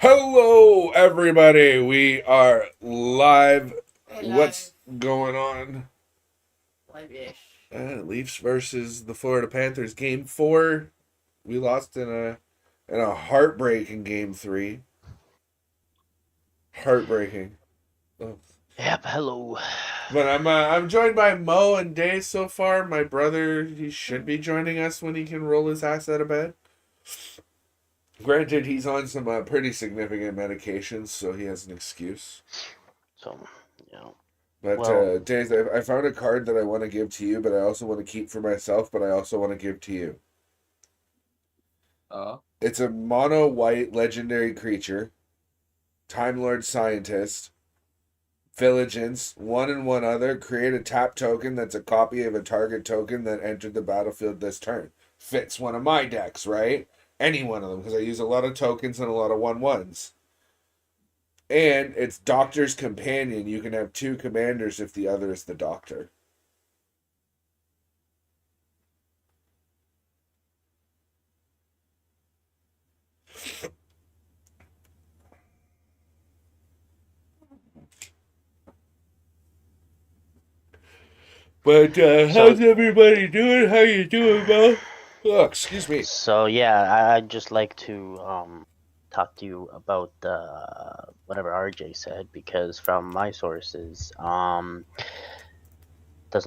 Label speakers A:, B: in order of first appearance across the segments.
A: Hello, everybody. We are live. What's going on?
B: Live-ish.
A: Leafs versus the Florida Panthers. Game 4. We lost in a heartbreaking game 3. Heartbreaking. Oh.
C: Yep, hello.
A: But I'm joined by Mo and Day so far. My brother, he should be joining us when he can roll his ass out of bed. Granted, he's on some pretty significant medications, so he has an excuse.
C: So, you know,
A: But
C: well,
A: Days, I found a card that I want to give to you, but I also want to keep for myself, but I also want to give to you.
B: Oh.
A: It's a mono white legendary creature, Time Lord Scientist, Vigilance, one and one other. Create a tap token that's a copy of a target token that entered the battlefield this turn. Fits one of my decks, right? Any one of them, because I use a lot of tokens and a lot of 1/1s. And it's Doctor's Companion. You can have two commanders if the other is the Doctor. But
C: so,
A: how's everybody doing? How you doing, Mo? Oh, excuse me.
C: so yeah, I'd just like to talk to you about whatever RJ said because from my sources, doesn't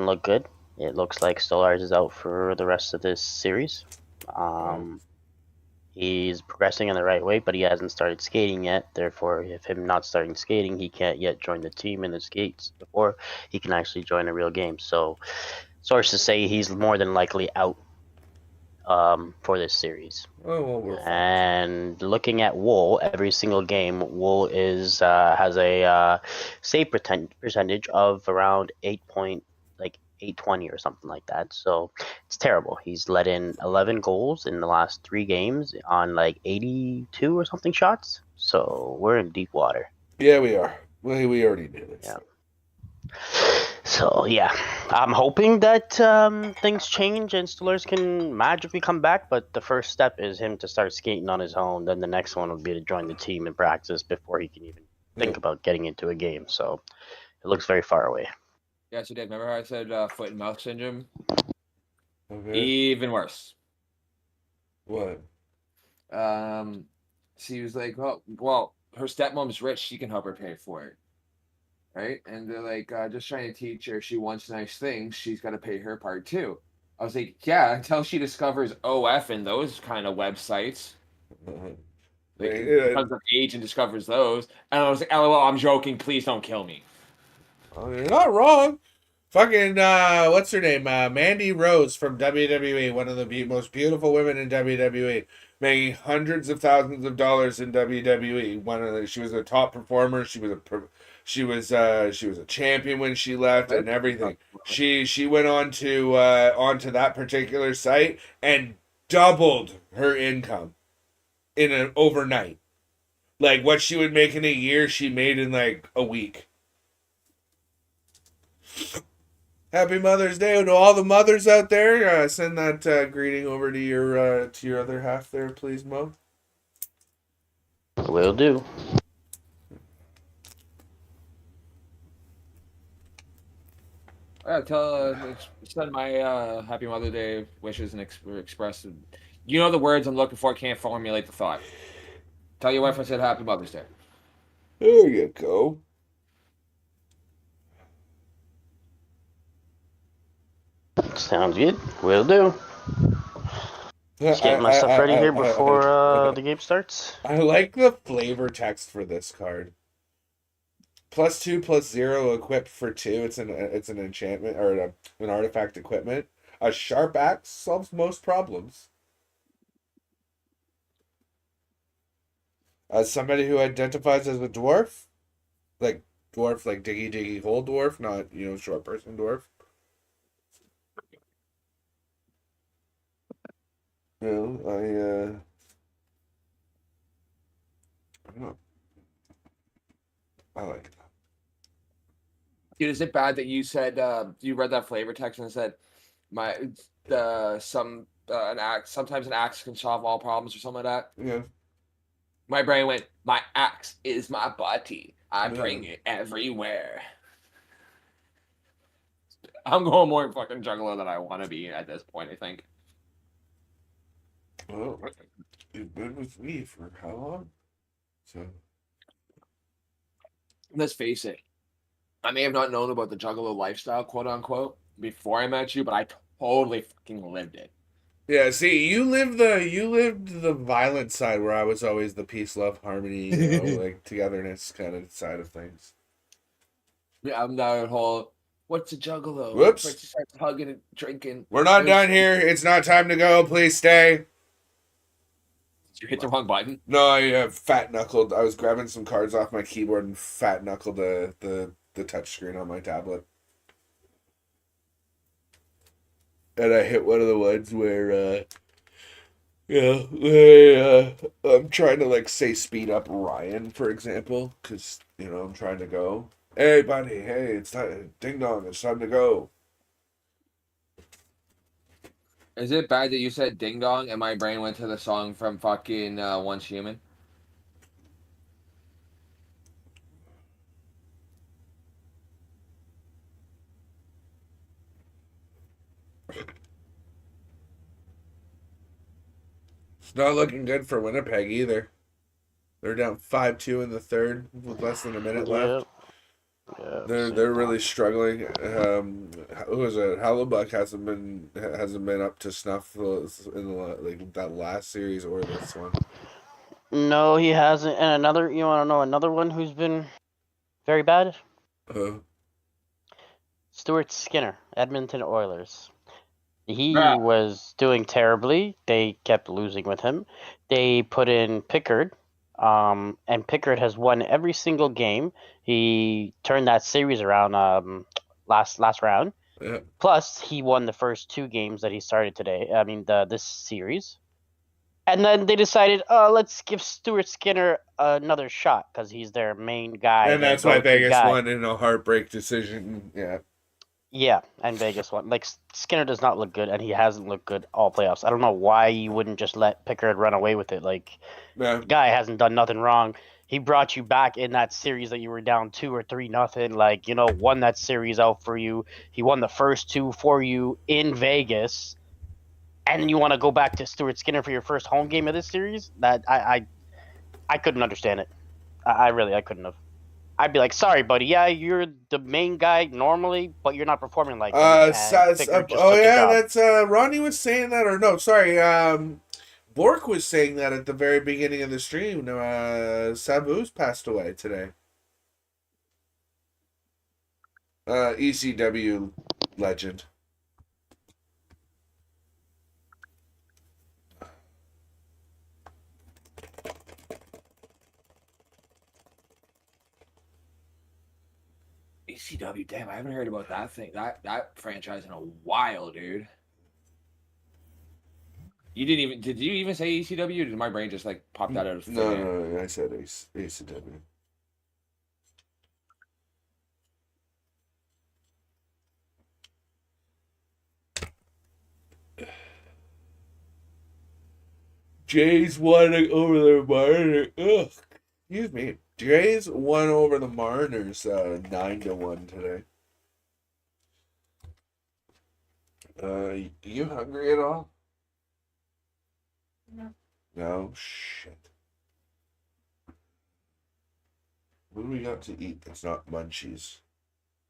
C: look good. It looks like Stolars is out for the rest of this series.
A: Oh.
C: Um, he's progressing in the right way, but he hasn't started skating yet. Therefore, if him not starting skating, he can't yet join the team in the skates before he can actually join a real game. So, sources say he's more than likely out for this series.
A: Oh, well, we're fine.
C: And looking at Wool, every single game, Wool is has a save percentage of around 820 or something like that. So it's terrible. He's let in 11 goals in the last 3 games on like 82 or something shots. So we're in deep water.
A: Yeah, we are. We already knew this.
C: Yeah. So yeah, I'm hoping that things change and Steelers can magically come back. But the first step is him to start skating on his own. Then the next one would be to join the team in practice before he can even
A: Yeah.
C: think about getting into a game. So it looks very far away.
B: Yeah, so Dave, remember how I said foot and mouth syndrome?
A: Okay.
B: Even worse.
A: What?
B: Um, she was like, well, her stepmom's rich. She can help her pay for it, right? And they're like, just trying to teach her. If she wants nice things, she's got to pay her part too. I was like, yeah, until she discovers OF and those kind of websites,
A: Uh,
B: like
A: yeah,
B: becomes of age and discovers those. And I was like, LOL, I'm joking. Please don't kill me.
A: you're not wrong. Fucking what's her name? Mandy Rose from WWE, one of the most beautiful women in WWE, making hundreds of thousands of dollars in WWE. She was a top performer. She was a champion when she left and everything. She went onto that particular site and doubled her income in an overnight. Like what she would make in a year, she made in like a week. Happy Mother's Day to all the mothers out there. Send that greeting over to your other half there, please, Mo.
C: Will do.
B: Yeah, send my happy Mother Day wishes and express. You know the words I'm looking for. Can't formulate the thought. Tell your wife I said Happy Mother's Day.
A: There you go.
C: Sounds good. Will do.
A: I
C: Just
A: I
C: getting my stuff ready
A: I
C: here
A: I,
C: before
A: I,
C: the game starts.
A: I like the flavor text for this card. +2/+0 equipped for 2. It's an enchantment or an artifact equipment. A sharp axe solves most problems. As somebody who identifies as a dwarf, like dwarf, like diggy diggy hole dwarf, not short person dwarf. I don't know, I like that.
B: Dude, is it bad that you said you read that flavor text and said my some an axe sometimes an axe can solve all problems or something like that?
A: Yeah.
B: My brain went, my axe is my body. I
A: Yeah.
B: bring it everywhere. I'm going more fucking juggalo than I want to be at this point, I think.
A: Well, you've been with me for how long? So
B: Let's face it. I may have not known about the juggalo lifestyle, quote unquote, before I met you, but I totally fucking lived it.
A: yeah, see, you lived the violent side where I was always the peace, love, harmony, like togetherness kind of side of things.
B: Yeah, I'm that whole, what's a juggalo?
A: Whoops.
B: First you start hugging and drinking.
A: We're not
B: There's-
A: done here. It's not time to go. Please stay.
B: Did you hit the wrong button?
A: No, I fat knuckled. I was grabbing some cards off my keyboard and fat knuckled the touch screen on my tablet. And I hit one of the ones where I'm trying to like say speed up Ryan, for example, because I'm trying to go. Hey, buddy. Hey, it's time. Ding dong. It's time to go.
B: Is it bad that you said ding dong and my brain went to the song from fucking Once Human?
A: It's not looking good for Winnipeg either. They're down 5-2 in the third with less than a minute left.
C: Yeah,
A: They're really struggling. Who was it? Hellebuck hasn't been up to snuff in like that last series or this one.
C: No, he hasn't. And another, you want to know another one who's been very bad? Stuart Skinner, Edmonton Oilers. He
B: Ah.
C: was doing terribly. They kept losing with him. They put in Pickard, and Pickard has won every single game. He turned that series around last round.
A: Yeah.
C: Plus, he won the first 2 games that he started today. I mean, this series. And then they decided, let's give Stuart Skinner another shot because he's their main guy.
A: And that's why Vegas won in a heartbreak decision. Yeah.
C: Yeah, and Vegas won. Like, Skinner does not look good, and he hasn't looked good all playoffs. I don't know why you wouldn't just let Pickard run away with it. Like,
A: Yeah.
C: the guy hasn't done nothing wrong. He brought you back in that series that you were down 2 or 3-0. Like, won that series out for you. He won the first 2 for you in Vegas. And you want to go back to Stuart Skinner for your first home game of this series? That I couldn't understand it. I couldn't have. I'd be like, sorry, buddy. Yeah, you're the main guy normally, but you're not performing like him.
A: That's Ronnie was saying that, or no, sorry, Bork was saying that at the very beginning of the stream. Sabu's passed away today. ECW legend.
B: ECW, damn, I haven't heard about that thing, that franchise in a while, dude. Did you even say ECW? Or did my brain just like pop that out of
A: No, I said ECW. Jays won over the Mariners. Ugh. Excuse me. Jays won over the Mariners 9-1 today. You hungry at all?
D: No.
A: No? Shit. What do we got to eat that's not munchies?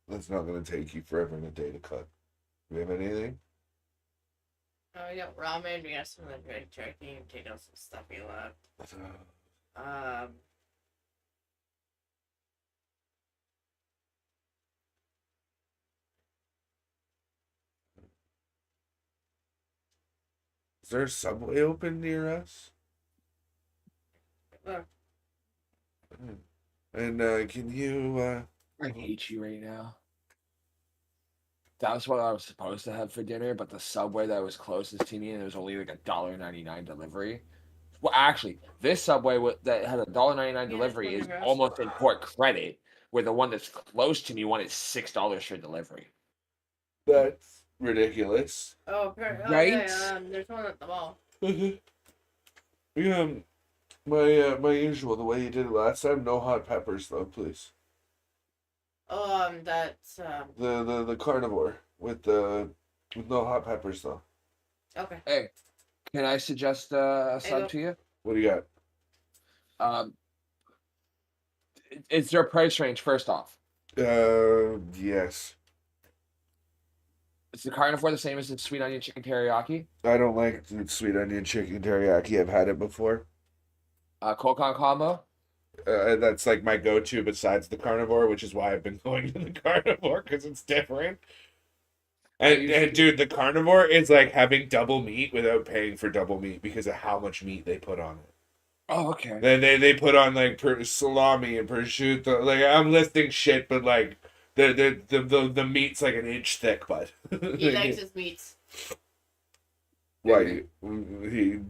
A: That's not going to take you forever in a day to cook. Do we have anything?
D: We got ramen, we got some of the good turkey, and take out some stuff we left.
A: Is there a Subway open near us?
D: Look.
A: And can you...
B: I hate you right now. That was what I was supposed to have for dinner, but the Subway that was closest to me, and it was only like $1.99 delivery. Well, actually, this Subway that had $1.99 delivery is almost in Port Credit, where the one that's close to me wanted $6 for delivery.
A: That's ridiculous.
D: Right?
B: Right?
D: Yeah, there's one at the mall.
A: Yeah. My usual, the way you did it last time. No hot peppers though, please.
D: Oh, that's
A: The carnivore with no hot peppers though.
D: okay.
B: Hey, can I suggest a
D: There you
B: sub
D: go.
B: to you?
A: What do you got?
B: Um, it's their price range. First off,
A: Yes.
B: is the carnivore the same as the sweet onion chicken teriyaki?
A: I don't like sweet onion chicken teriyaki. I've had it before.
B: Kokon combo.
A: That's like my go-to besides the carnivore, which is why I've been going to the carnivore because it's different. And dude, the carnivore is like having double meat without paying for double meat because of how much meat they put on it.
B: Oh, okay.
A: Then they put on like salami and prosciutto. Like I'm listing shit, but like the meat's like an inch thick, bud.
D: He likes his meats.
A: Why he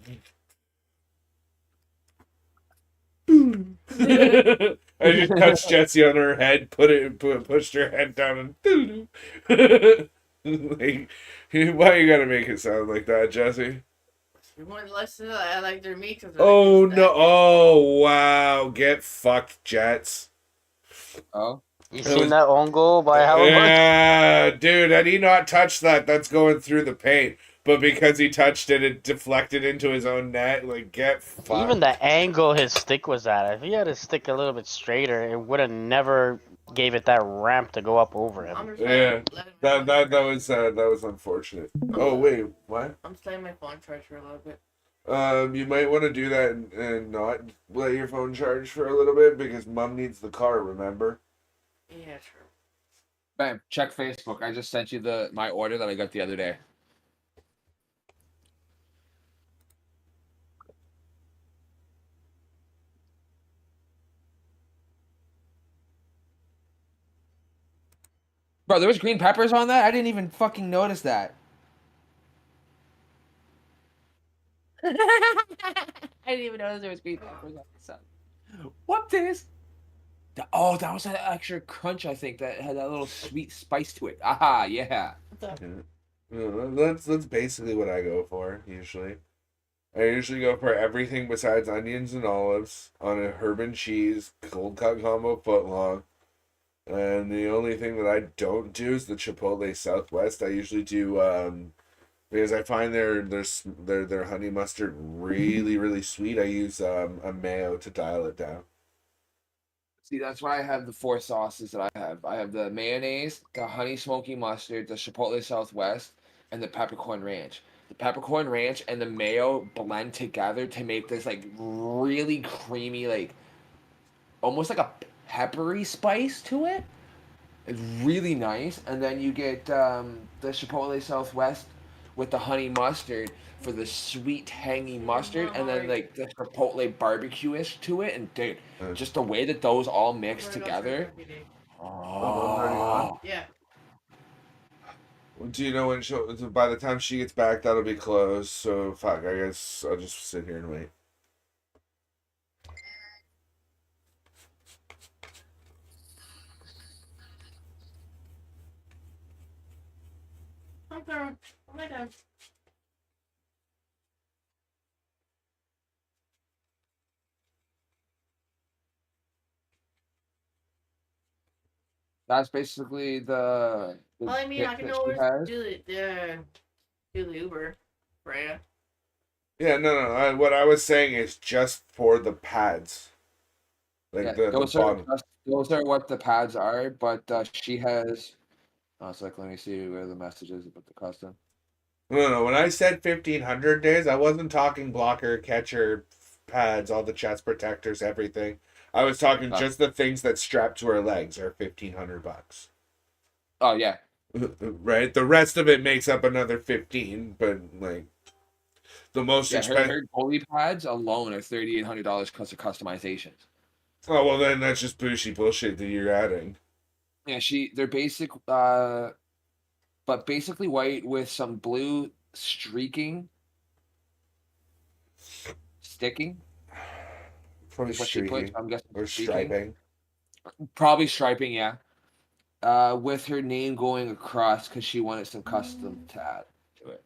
A: I just touched Jessie on her head, pushed her head down, and like, why you gotta make it sound like that, Jesse?
D: You want to listen to that? I like their meat.
A: Oh no! Oh wow! Get fucked, Jets.
B: Oh,
C: You
A: It
C: seen
A: was-
C: that own goal by Halliburton?
A: Yeah, dude, had he not touched that, that's going through the paint. But because he touched it, it deflected into his own net. Like, get fucked.
C: Even the angle his stick was at, if he had his stick a little bit straighter, it would have never gave it that ramp to go up over him.
D: I'm just
A: Yeah,
D: letting my phone charge.
A: that was unfortunate. Oh wait, what?
D: I'm just letting my phone charge for a little bit.
A: You might want to do that and not let your phone charge for a little bit because Mom needs the car. Remember?
D: Yeah, true.
B: bam! Check Facebook. I just sent you my order that I got the other day. Bro, there was green peppers on that. I didn't even fucking notice that. I didn't even notice there was green peppers on the side. What this? Oh, that was that extra crunch. I think that had that little sweet spice to it. Aha, yeah.
D: What's up?
A: Yeah, that's basically what I go for usually. I usually go for everything besides onions and olives on a herb and cheese cold cut combo footlong. And the only thing that I don't do is the Chipotle Southwest. I usually do because I find their honey mustard really sweet. I use a mayo to dial it down.
B: See, that's why I have the four sauces that I have. I have the mayonnaise, the honey smoky mustard, the Chipotle Southwest, and the peppercorn ranch. The peppercorn ranch and the mayo blend together to make this like really creamy, like almost like a peppery spice to it. It's really nice. And then you get the Chipotle Southwest with the honey mustard for the sweet tangy mustard, and then like the Chipotle barbecue-ish to it. And dude, just the way that those all mix together. Oh,
D: Yeah.
A: Do you know when by the time she gets back, that'll be closed. So fuck, I guess I'll just sit here and wait.
D: I'm done. Oh my god.
B: that's basically the
D: Well, I mean, I
B: kit
D: can
B: that she
D: always
B: has.
D: do the Uber, Freya.
A: Yeah, no. What I was saying is just for the pads, like
B: Yeah,
A: the bottom.
B: those are what the pads are, but she has. Oh, it's like let me see where the message is about the custom.
A: No. When I said 1,500 days, I wasn't talking blocker, catcher, pads, all the chest protectors, everything. I was talking just the things that strap to her legs are $1,500.
B: Oh yeah,
A: Right? The rest of it makes up another 15, but like the most
B: yeah.
A: expensive.
B: Her goalie pads alone are $3,800 because of customizations.
A: Oh well, then that's just bushy bullshit that you're adding.
B: Yeah, they're basic, but basically white with some blue streaking, sticking.
A: Probably
B: Is what she put.
A: streaking
B: I'm guessing
A: or
B: streaking.
A: striping.
B: Probably striping, yeah. With her name going across because she wanted some custom to add to it.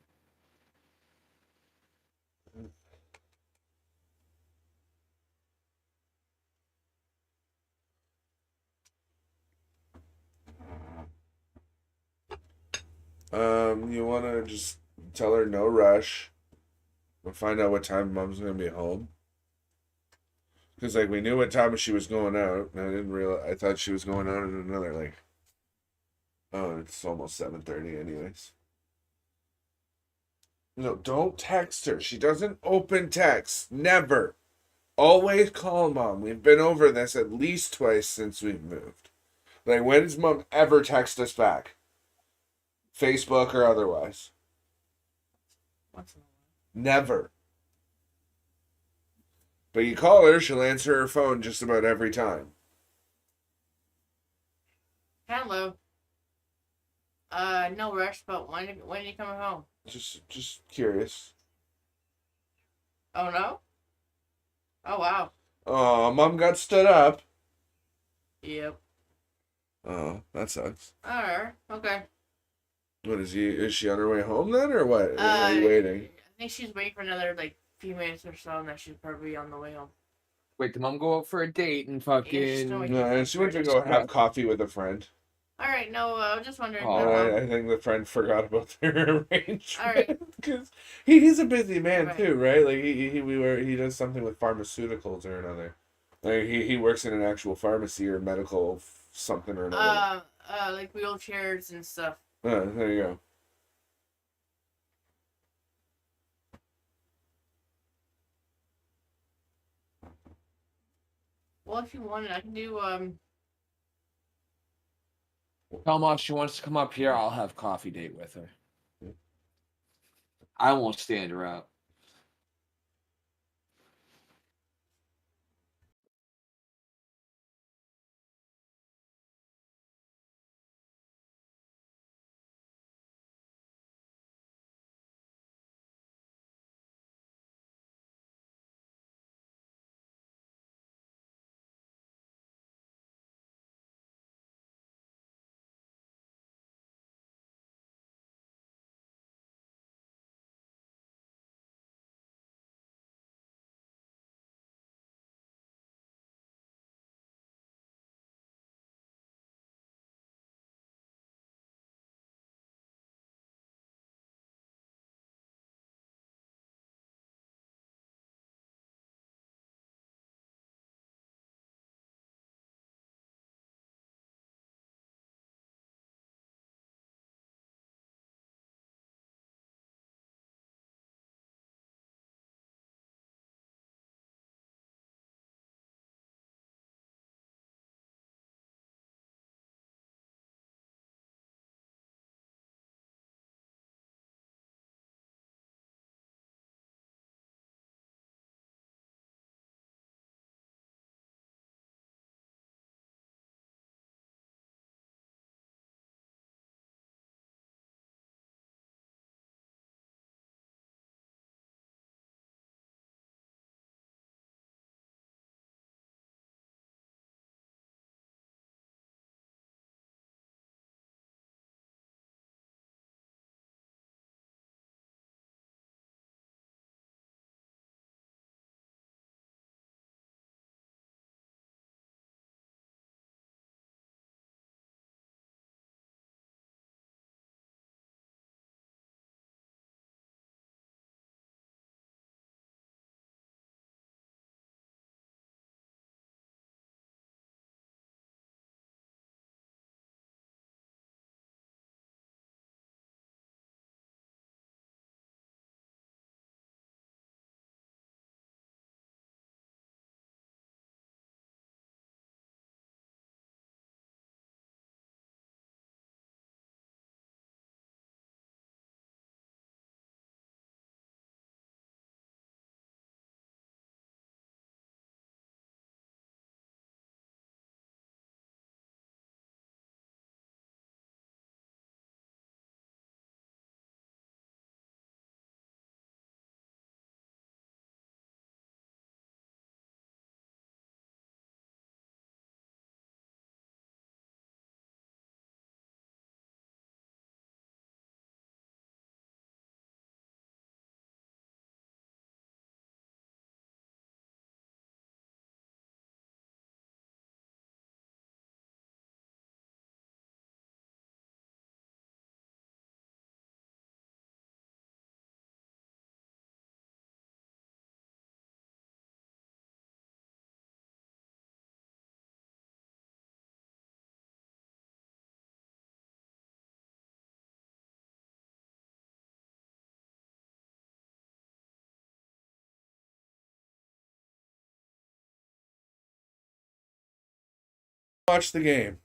A: You want to just tell her no rush. We'll find out what time mom's gonna be home. Because like we knew what time she was going out, and I didn't realize. I thought she was going out at another like. Oh, it's almost 7:30, anyways. No, don't text her. She doesn't open text. Never. Always call mom. We've been over this at least twice since we've moved. Like, when does mom ever text us back? Facebook or otherwise?
D: Once in a
A: Never. But you call her, she'll answer her phone just about every time.
D: while. Hello. No rush, but when are you coming home?
A: Just curious.
D: Oh no? Oh wow.
A: Oh, mom got stood up.
D: Yep.
A: Oh, that sucks.
D: Alright. Okay.
A: What is she on her way home then, or what? Are you waiting?
D: I think she's waiting for another like few minutes or so, and then she's probably on the way home.
B: Wait, did mom go out for a date and
D: she's
B: fucking?
D: still
A: No, and she went to go have coffee with a friend.
D: Alright, no, I was just wondering.
B: Oh,
A: And
D: no,
A: I think the friend forgot about their arrangement.
D: Alright.
A: Because he's a busy man
D: Right.
A: too, right? Like he does something with pharmaceuticals or another. Like he works in an actual pharmacy or medical something or another.
D: Like wheelchairs and stuff.
A: There you go.
D: Well, if you wanted, I can do
B: Tell mom she wants to come up here. I'll have coffee date with her. I won't stand her up.
A: watch the game.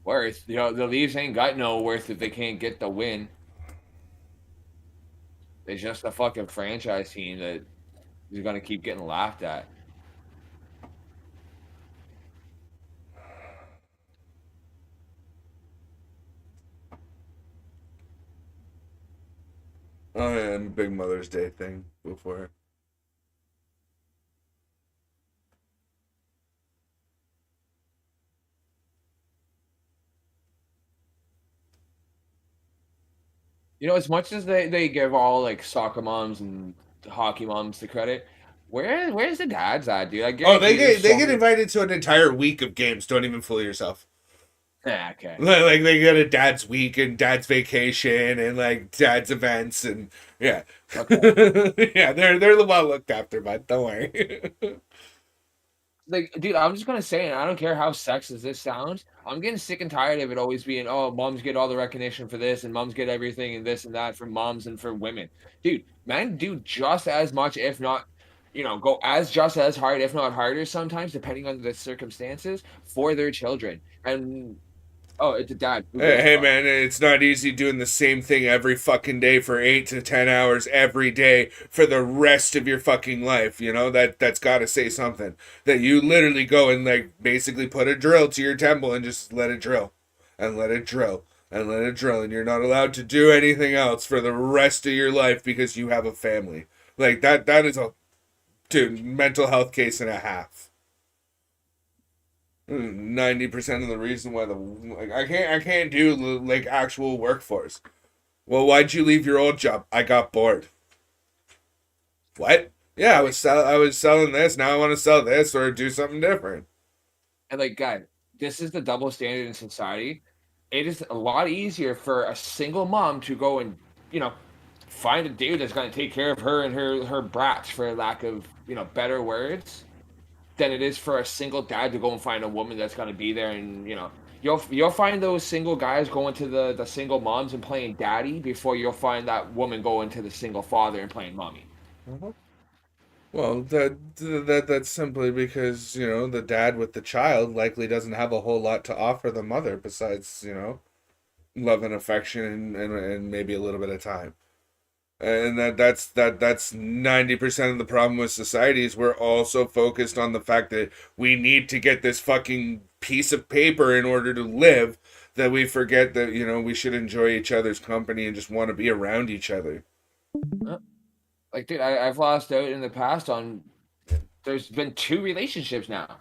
B: Worth. The Leafs ain't got no worth if they can't get the win. They're just a fucking franchise team that is gonna keep getting laughed at.
A: Oh yeah, and big Mother's Day thing before.
B: As much as they give all like soccer moms and hockey moms the credit, where's the dads at, dude? I
A: Oh, they
B: guarantee there's
A: get
B: so many.
A: invited to an entire week of games. Don't even fool yourself.
B: Okay.
A: Like they get a dad's week and dad's vacation and like dad's events and yeah.
B: Okay.
A: Yeah, they're well looked after, bud. Don't worry.
B: Like, dude, I'm just gonna say, and I don't care how sexist this sounds. I'm getting sick and tired of it always being, oh, moms get all the recognition for this, and moms get everything and this and that for moms and for women. Dude, men do just as much, if not, go just as hard, if not harder, sometimes, depending on the circumstances, for their children. And oh, it's a dad. Who gives a
A: Hey
B: fuck?
A: man, it's not easy doing the same thing every fucking day for 8 to 10 hours every day for the rest of your fucking life. You know that's got to say something. That you literally go and like basically put a drill to your temple and just let it drill, and let it drill, and let it drill, and you're not allowed to do anything else for the rest of your life because you have a family. Like that. That is a dude mental health case and a half. 90% of the reason why I can't do like actual workforce. Well, why'd you leave your old job? I got bored. What? Yeah, I was selling this. Now I want to sell this or do something different.
B: And like, God, this is the double standard in society. It is a lot easier for a single mom to go and, you know, find a dude that's going to take care of her and her brats, for lack of better words, than it is for a single dad to go and find a woman that's going to be there. And you'll find those single guys going to the single moms and playing daddy before you'll find that woman going to the single father and playing mommy.
A: Uh-huh. Well, that's simply because the dad with the child likely doesn't have a whole lot to offer the mother besides love and affection and maybe a little bit of time. And that's 90% of the problem with society is we're also focused on the fact that we need to get this fucking piece of paper in order to live, that we forget that we should enjoy each other's company and just want to be around each other.
B: Like, dude, I've lost out in the past on. There's been 2 relationships now.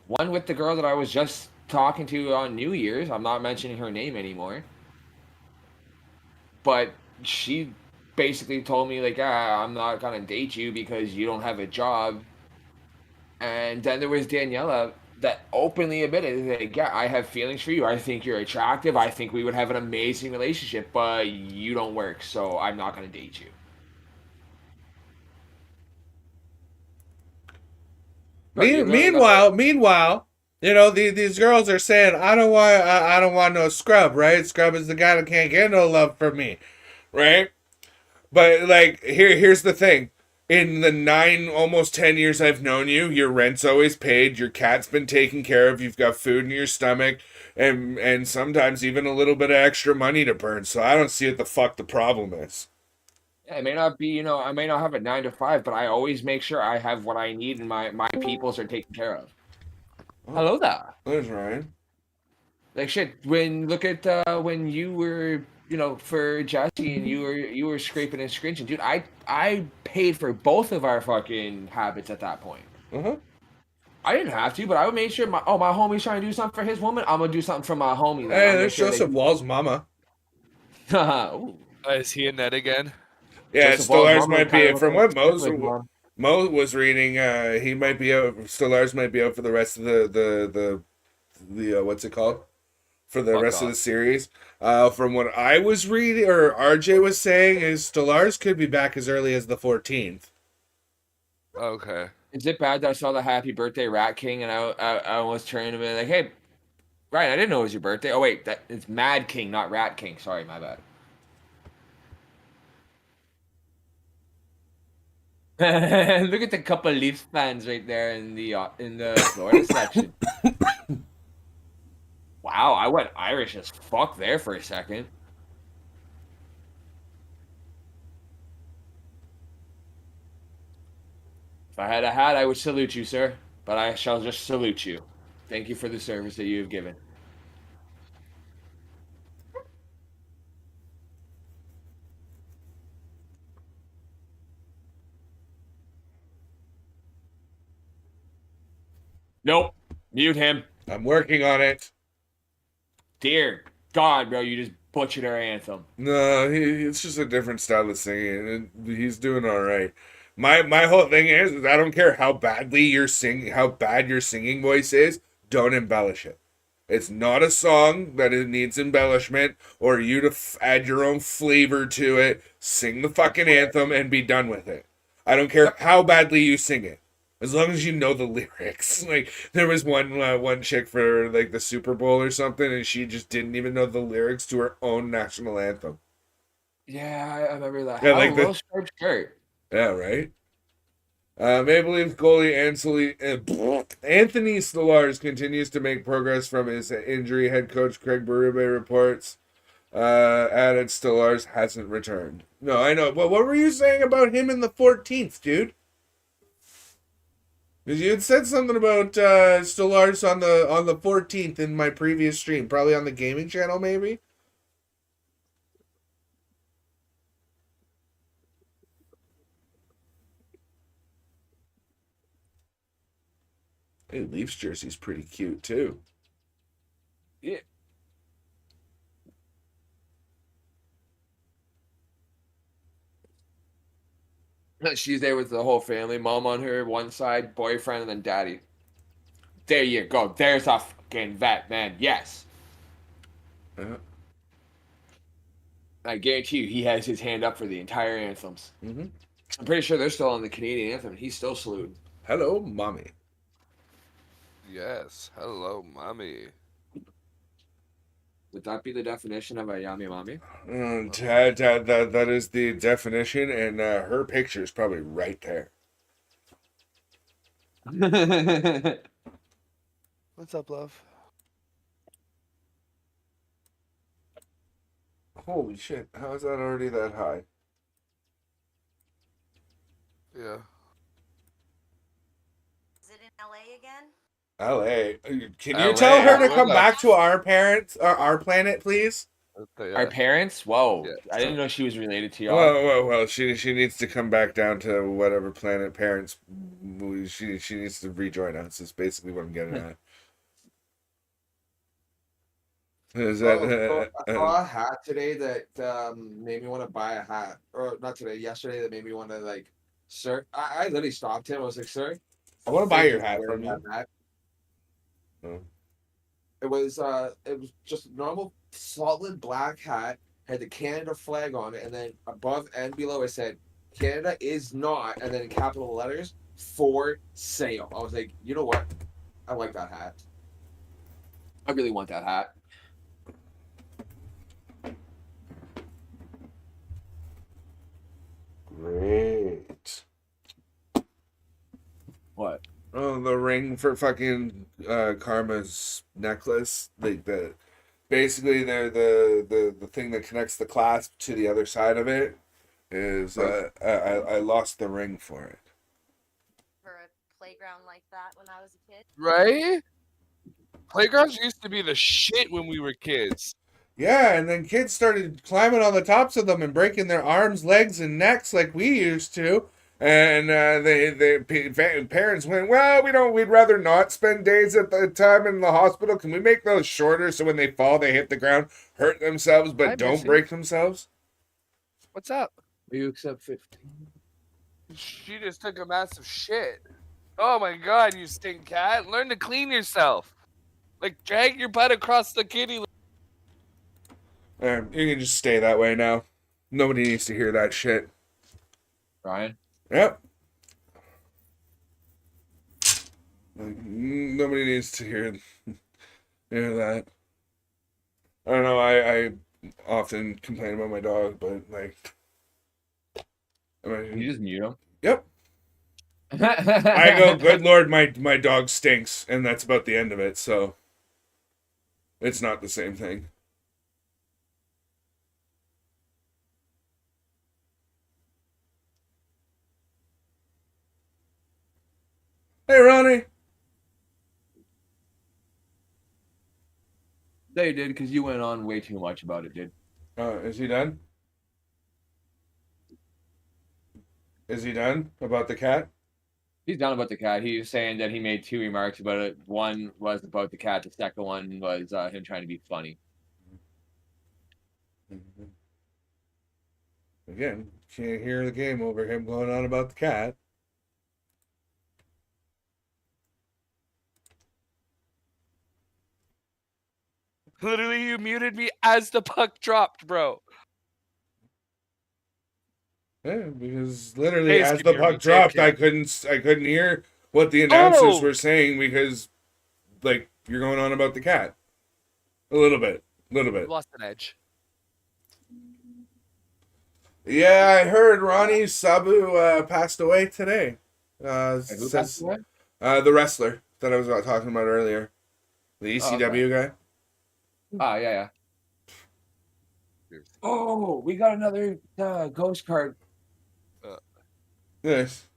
B: One with the girl that I was just talking to on New Year's. I'm not mentioning her name anymore. But she basically told me, like, I'm not going to date you because you don't have a job. And then there was Daniela that openly admitted, like, yeah, I have feelings for you. I think you're attractive. I think we would have an amazing relationship, but you don't work, so I'm not going to date you. But you really gotta.
A: Meanwhile, these girls are saying, I don't want no scrub, right? Scrub is the guy that can't get no love from me, right? But like here's the thing. In the 9, almost 10 years I've known you, your rent's always paid, your cat's been taken care of, you've got food in your stomach, and sometimes even a little bit of extra money to burn. So I don't see what the fuck the problem is.
B: Yeah, it may not be, I may not have a 9 to 5, but I always make sure I have what I need and my peoples are taken care of.
A: Oh,
B: Hello there.
A: there's Ryan.
B: Like, shit, look at when you were, for Jesse, and you were scraping and scringing, dude. I paid for both of our fucking habits at that point.
A: Uh-huh.
B: I didn't have to, but I would make sure my homie's trying to do something for his woman. I'm gonna do something for my homie. Then
A: Hey,
B: I'll make
A: there's
B: sure that
A: Joseph Wall's mama.
B: Ooh,
E: Is he in net again?
A: Yeah,
B: Joseph Wall's
A: Stellars
B: mama
A: might
B: kinda
A: be
B: looks
A: from
B: like
A: what
B: Strickland's mom.
A: Mo was reading. He might be out. Stellars might be out for the rest of the what's it called? For the
B: Fuck
A: rest of the
B: off.
A: series. From what I was reading, or RJ was saying, is Stellars could be back as early as the 14th.
E: Okay.
B: Is it bad that I saw the Happy Birthday Rat King and I almost turned to be like, hey, Ryan, I didn't know it was your birthday. Oh wait, it's Mad King, not Rat King. Sorry, my bad. Look at the couple Leafs fans right there in the Florida section. Wow, I went Irish as fuck there for a second. If I had a hat, I would salute you, sir. But I shall just salute you. Thank you for the service that you have given. Nope. Mute him.
A: I'm working on it.
B: Dear God, bro, you just butchered our anthem.
A: No, it's just a different style of singing, and he's doing all right. My whole thing is I don't care how badly you're singing, how bad your singing voice is. Don't embellish it. It's not a song that it needs embellishment or you to add your own flavor to it. Sing the fucking anthem and be done with it. I don't care how badly you sing it, as long as you know the lyrics. Like there was one chick for like the Super Bowl or something, and she just didn't even know the lyrics to her own national anthem.
B: Yeah, I remember that.
A: Yeah,
B: How
A: like
B: a little striped shirt.
A: Yeah, right. Maple Leafs goalie Anthony Stolarz continues to make progress from his injury. Head coach Craig Berube reports. Added Stolarz hasn't returned. No, I know. But what were you saying about him in the 14th, dude? Because you had said something about Stolarz on the 14th in my previous stream, probably on the gaming channel, maybe. Hey, Leafs jersey's pretty cute too.
B: Yeah. She's there with the whole family. Mom on her one side, boyfriend, and then daddy. There you go. There's a fucking vet, man. Yes. I guarantee you he has his hand up for the entire anthems.
A: Mm-hmm.
B: I'm pretty sure they're still on the Canadian anthem. He's still saluting.
A: Hello, mommy.
E: Yes. Hello, mommy.
B: Would that be the definition of a yummy mommy?
A: That is the definition, and her picture is probably right there.
E: What's up, love?
A: Holy shit, how is that already that high?
E: Yeah.
F: Is it in LA again?
A: LA. Can you
E: LA,
A: tell her to
E: we're
A: come
E: not-
A: back to our parents or our planet, please?
E: Okay,
B: Our parents? Whoa.
E: Yeah.
B: I didn't know she was related to y'all.
A: Well, she needs to come back down to whatever planet parents. She needs to rejoin us. Is basically what I'm getting at. Is that
B: I saw a hat today that made me want to buy a hat. Or not today, yesterday that made me want to like, sir. I literally stopped him. I was like, sir,
A: I want to buy
B: thank
A: your
B: you for
A: hat
B: wearing
A: from you.
B: that hat.
A: Oh.
B: It was just a normal solid black hat, had the Canada flag on it, and then above and below it said Canada is not, and then in capital letters, for sale. I was like, you know what? I like that hat. I really want that hat.
A: Great.
B: What?
A: Oh, the ring for fucking Karma's necklace, like basically the thing that connects the clasp to the other side of it is I lost the ring for it.
F: For a playground like that when I was a kid?
E: Right? Playgrounds used to be the shit when we were kids.
A: Yeah, and then kids started climbing on the tops of them and breaking their arms, legs, and necks like we used to. And parents went, well, we'd rather not spend days at the time in the hospital. Can we make those shorter so when they fall, they hit the ground, hurt themselves, but
E: Hi,
A: don't
E: Missy.
A: break themselves?
E: What's up?
B: Will you accept 50?
E: She just took a massive shit. Oh my god, you stink cat. Learn to clean yourself. Like, drag your butt across the kitty.
A: You can just stay that way now. Nobody needs to hear that shit.
B: Ryan?
A: Yep. Like, nobody needs to hear that. I don't know. I often complain about my dog, but like, I
B: You
A: mean,
B: just mute him.
A: yep. I go, good lord, my dog stinks, and that's about the end of it. So it's not the same thing. Hey, Ronnie.
B: They did because you went on way too much about it, dude.
A: Is he done? Is he done about the cat?
B: He's done about the cat. He was saying that he made 2 remarks about it. One was about the cat. The second one was him trying to be funny.
A: Again, can't hear the game over him going on about the cat.
E: Literally, you muted me as the puck dropped, bro.
A: Yeah, because literally
E: Dave
A: as
E: can
A: the
E: hear me,
A: puck
E: Dave
A: dropped,
E: can.
A: I couldn't hear what the announcers
E: Oh!
A: were saying because like you're going on about the cat. A little bit.
E: Lost an edge.
A: Yeah, I heard Ronnie Sabu passed away today.
B: Wait, who passed
A: Says
B: away?
A: the wrestler that I was talking about earlier, the ECW guy.
B: Ah, yeah. Oh, we got another ghost card.
A: Yes.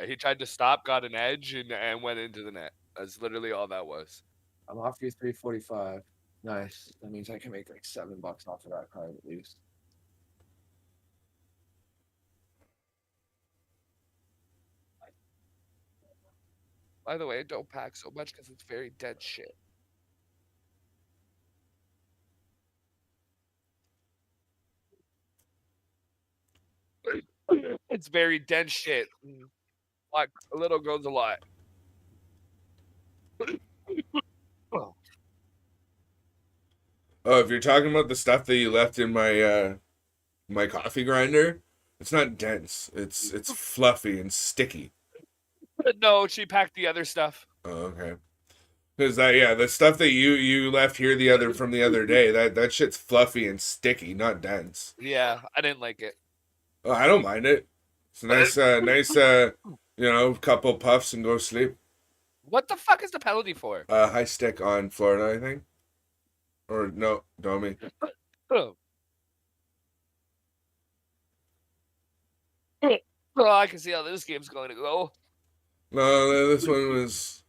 E: He tried to stop, got an edge, and went into the net. That's literally all that was.
B: I'm off you 345. Nice. That means I can make like $7 off of that card at least.
E: By the way, don't pack so much because it's very dense shit. It's very dense shit. Like a little goes a lot.
A: Oh, if you're talking about the stuff that you left in my coffee grinder, it's not dense. It's fluffy and sticky.
E: No, she packed the other stuff.
A: Oh, okay. Because the stuff that you left here from the other day, that shit's fluffy and sticky, not dense.
E: Yeah, I didn't like it.
A: Oh, I don't mind it. It's a nice couple puffs and go sleep.
E: What the fuck is the penalty for?
A: High stick on Florida, I think. Or no, Domi.
E: Oh, I can see how this game's going to go.
A: No, this one was.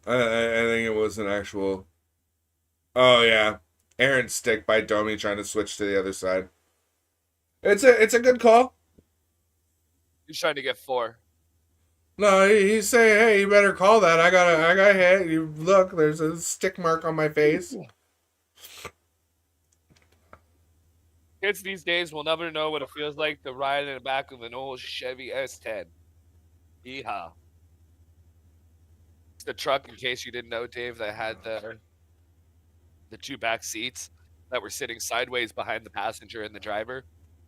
A: I think it was an actual. Oh yeah, Aaron's stick by Domi trying to switch to the other side. It's a good call.
E: He's trying to get 4.
A: No, he's saying, hey, you better call that. I got hit. You look, there's a stick mark on my face.
E: Kids these days will never know what it feels like to ride in the back of an old Chevy S10. Yeehaw. It's the truck, in case you didn't know, Dave, that had the 2 back seats that were sitting sideways behind the passenger and the driver.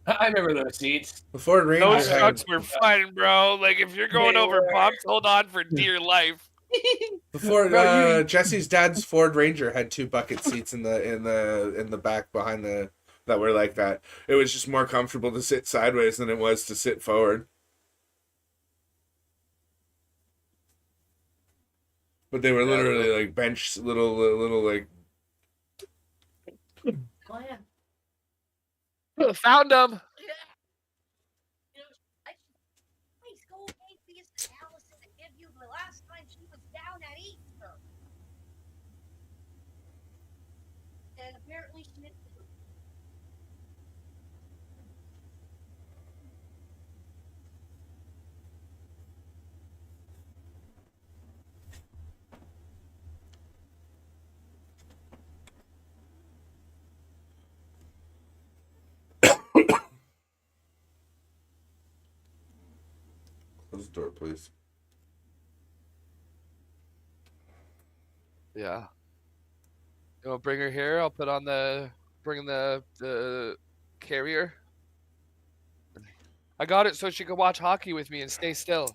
B: I remember those seats.
A: The Ford Ranger
E: Those
A: had
E: trucks were fun, bro. Like if you're going over bumps, hold on for dear life.
A: the Ford. Jesse's dad's Ford Ranger had 2 bucket seats in the back behind that were like that. It was just more comfortable to sit sideways than it was to sit forward. But they were literally like bench little like.
D: Oh yeah.
E: Found them.
F: You know, please go away for your Allison to give you the last time she was down at Easter. And apparently she didn't.
A: Close the door, please.
E: Yeah. You want to bring her here? I'll put on bring the carrier. I got it so she could watch hockey with me and stay still.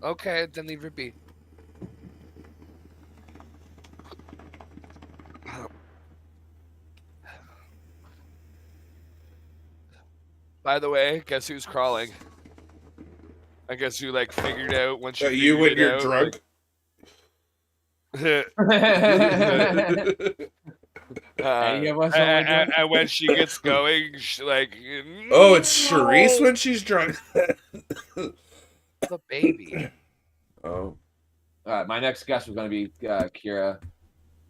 E: Okay, then leave her be. By the way, guess who's crawling? I guess who like figured out once you
A: You
E: figured
A: when
E: it
A: you're
E: out.
A: drunk.
B: Any of us when we're drunk?
E: And when she gets going, she like.
A: Oh, it's Charisse when she's drunk.
E: The baby.
A: Oh.
B: My next guest was going to be Kira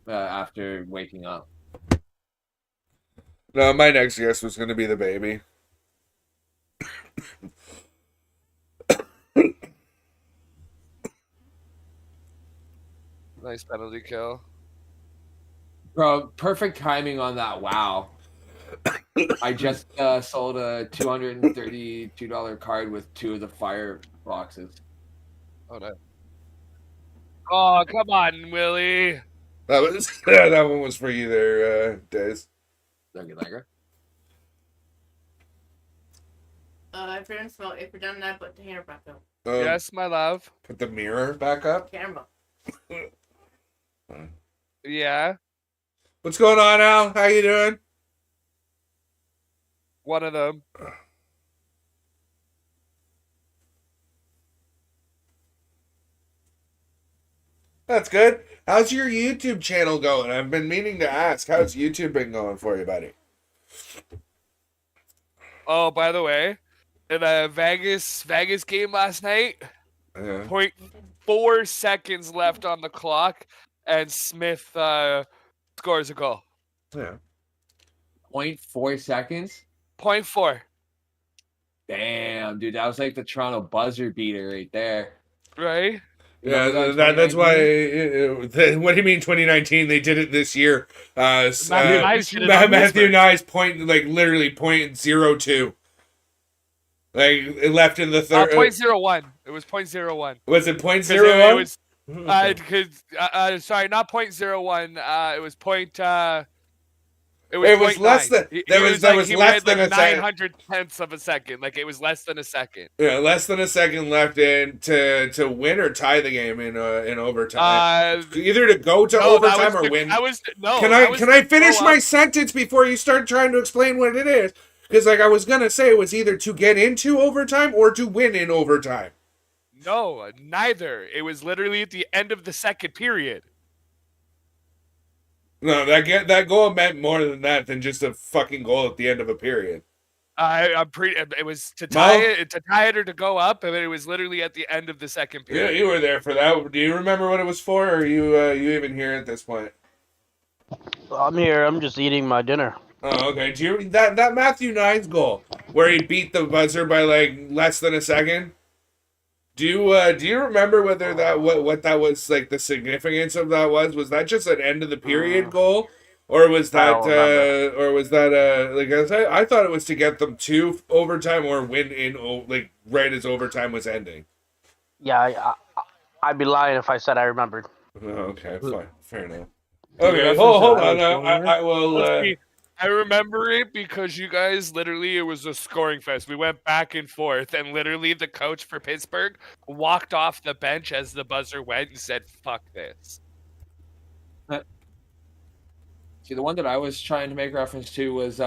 B: after waking up.
A: No, my next guess was going to be the baby.
E: Nice penalty kill.
B: Bro, perfect timing on that. Wow. I just sold a $232 card with 2 of the fire boxes.
E: Oh no. Oh, come on, Willie.
A: That was that one was for you there, Days.
B: Don't get that.
D: If you're done that, put the hammer back up.
E: Yes, my love.
A: Put the mirror back up.
D: Camera.
E: Yeah,
A: What's going on, Al? How you doing?
E: one of them.
A: That's good. How's your YouTube channel going? I've been meaning to ask. How's YouTube been going for you, buddy?
E: Oh, by the way, in the Vegas game last night,
A: Yeah.
E: 0.4 seconds left on the clock, and Smith scores a goal.
A: Yeah.
B: 0.4 seconds?
E: 0.4.
B: Damn, dude, that was like the Toronto buzzer beater right there.
E: Right?
A: Yeah,
B: Remember that
A: that's why.
B: 2019?
A: What do you mean 2019? They did it this year.
E: Matthew Nyes did it on
A: Matthew
E: Pittsburgh.
A: Nyes literally 0.02. Like it left in the third.
E: 0.01. It was 0.01.
A: Was it
E: 'Cause it
A: 0.01?
E: was sorry, not 0.01. It was
A: It was less
E: 0.9.
A: than- there was
E: he
A: less
E: had,
A: than
E: like
A: a second.
E: 900 tenths of a second. Like it was less than a second.
A: Yeah, less than a second left in to win or tie the game in overtime. Either to go to overtime or win. Can I finish my sentence before you start trying to explain what it is? Because I was gonna say it was either to get into overtime or to win in overtime.
E: No, neither. It was literally at the end of the second period.
A: No, that goal meant more than that than just a fucking goal at the end of a period.
E: It was to tie it or to go up, and it was literally at the end of the second
A: Yeah,
E: period.
A: you were there for that. Do you remember what it was for, or are you even here at this point?
C: I'm here. I'm just eating my dinner.
A: Oh, okay. Do you that Matthew Nyes goal where he beat the buzzer by like less than a second? Do you remember whether what that was like the significance of that was? Was that just an end of the period goal, or was that like I thought it was to get them to overtime or win in like right as overtime was ending.
C: Yeah, I'd be lying if I said I remembered.
A: Oh, okay, fine, fair enough. Okay, hold on. I will.
E: I remember it because you guys literally, it was a scoring fest. We went back and forth, and literally the coach for Pittsburgh walked off the bench as the buzzer went and said, "Fuck this."
B: See, the one that I was trying to make reference to was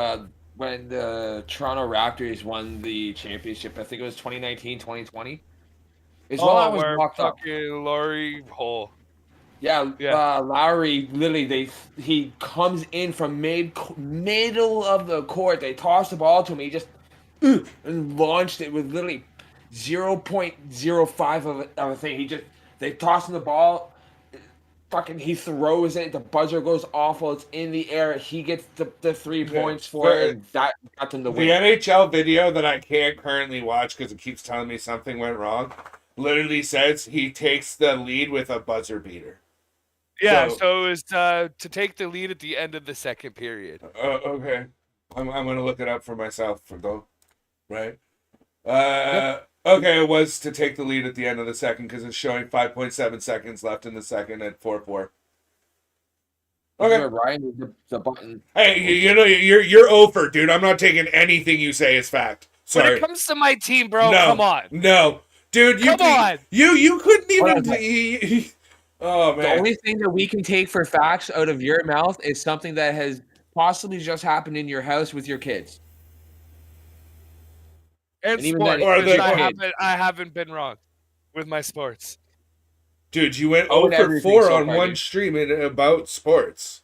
B: when the Toronto Raptors won the championship. I think it was 2019, 2020. It's while I was
E: where
B: walked up.
E: fucking Laurie Hole.
B: Yeah. Lowry, literally, he comes in from middle of the court. They toss the ball to him. He just and launched it with literally 0.05 of a thing. They toss him the ball. Fucking, he throws it. The buzzer goes awful. It's in the air. He gets the 3 points for it. And that got them the win.
A: The NHL video that I can't currently watch because it keeps telling me something went wrong literally says he takes the lead with a buzzer beater.
E: Yeah, so it was to take the lead at the end of the second period.
A: Okay. I'm going to look it up for myself, right? Okay, it was to take the lead at the end of the second because it's showing 5.7 seconds left in the second at 4-4.
B: This is
A: Okay.
B: where Ryan is the button.
A: Hey, you know you're over, dude. I'm not taking anything you say as fact.
E: When
A: Sorry.
E: it comes to my team, bro,
A: No.
E: come on.
A: No, dude.
E: Come on.
A: You couldn't even.
B: Hold on.
A: Oh
B: The
A: man.
B: only thing that we can take for facts out of your mouth is something that has possibly just happened in your house with your kids.
E: And
B: And even then,
E: sports.
A: Or
B: it's
A: the-
B: your
E: I
B: kid.
E: haven't been wrong with my sports.
A: Dude, you went
B: Own
A: 0 for
B: everything
A: 4
B: so
A: on
B: far,
A: one
B: dude.
A: stream about sports.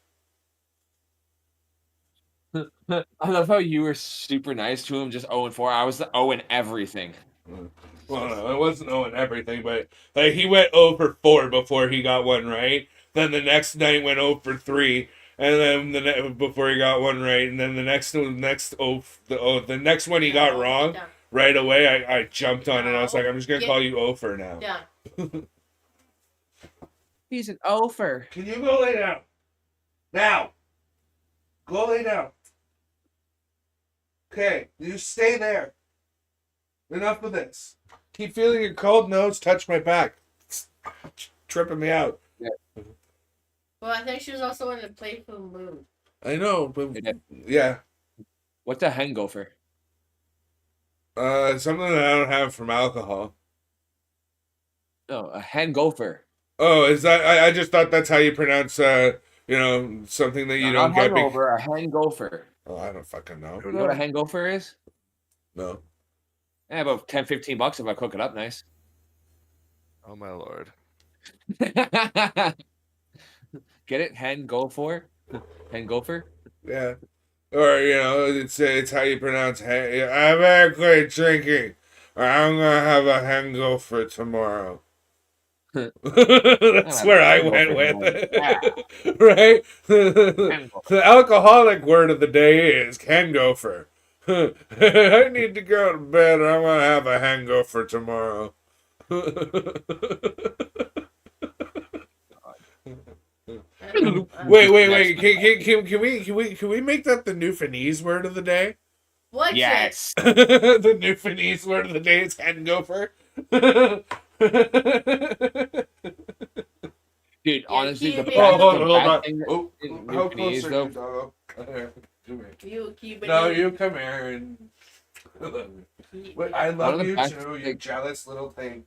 B: I love how you were super nice to him, just 0-4. I was the 0 in everything.
A: Well, no, it wasn't 0 and everything, but like he went 0 for 4 before he got one right. Then the next night went 0 for 3, and then before he got one right, and then the next the next one he got wrong
D: Down.
A: right away. I jumped on it. I was
D: No.
A: like, I'm just gonna
D: Get-
A: call you 0 for now.
D: Down.
B: He's an 0-for.
A: Can you go lay down? Now. Go lay down. Okay, you stay there. Enough of this. Keep feeling your cold nose touch my back. It's tripping me out.
D: Well, I think she was also in a playful mood.
A: I know, but
B: It is.
A: yeah.
B: What's a hen gopher?
A: Something that I don't have from alcohol.
B: No, a hen gopher.
A: Oh, is that? I just thought that's how you pronounce, something that you
B: No,
A: don't
B: not
A: get.
B: hangover, a hen gopher.
A: Oh, I don't fucking know.
B: You know what a hen gopher is?
A: No.
B: About $10-15 if I cook it up nice.
E: Oh my lord.
B: Get it? Hen gopher? Hen gopher?
A: Yeah. Or it's how you pronounce. I'm gonna quit drinking, or I'm gonna have a hangover tomorrow. That's where I went with it. Right? The alcoholic word of the day is hangover. I need to go to bed. I'm gonna have a hangover tomorrow. Wait. Can we make that the new Finese word of the day?
D: What?
B: Yes.
A: The new Finese word of the day is hangover.
B: Dude, honestly, the
D: keep
B: bad,
D: it-
B: the
A: hold
B: bad
A: on.
B: thing
A: Oh,
B: in
A: how
B: New
A: close
B: Finese,
A: are
B: though,
A: you, doggo? Come here.
D: You keep it.
A: No,
D: in.
A: you come here and.
D: Keep
A: But
D: it-
A: I
B: One
A: love
B: of the
A: you
B: best
A: too, you
B: things-
A: jealous little thing.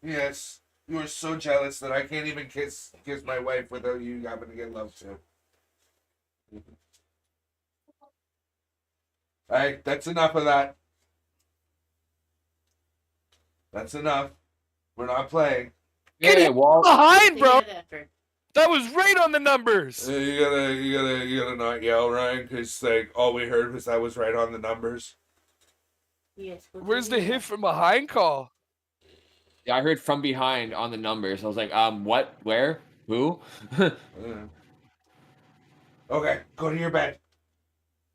A: Yes, you are so jealous that I can't even kiss my wife without you having to get love too. All right, that's enough of that. That's enough. We're not playing.
B: Yeah, Walt.
E: Behind,
D: Take
E: bro.
D: it after.
E: That was right on the numbers.
A: You gotta not yell, Ryan, because like all we heard was that was right on the numbers.
D: Yes. we'll
E: Where's
D: do
E: the
D: that.
E: hit from behind call?
B: Yeah, I heard from behind on the numbers. I was like, what? Where? Who?
A: Okay, go to your bed.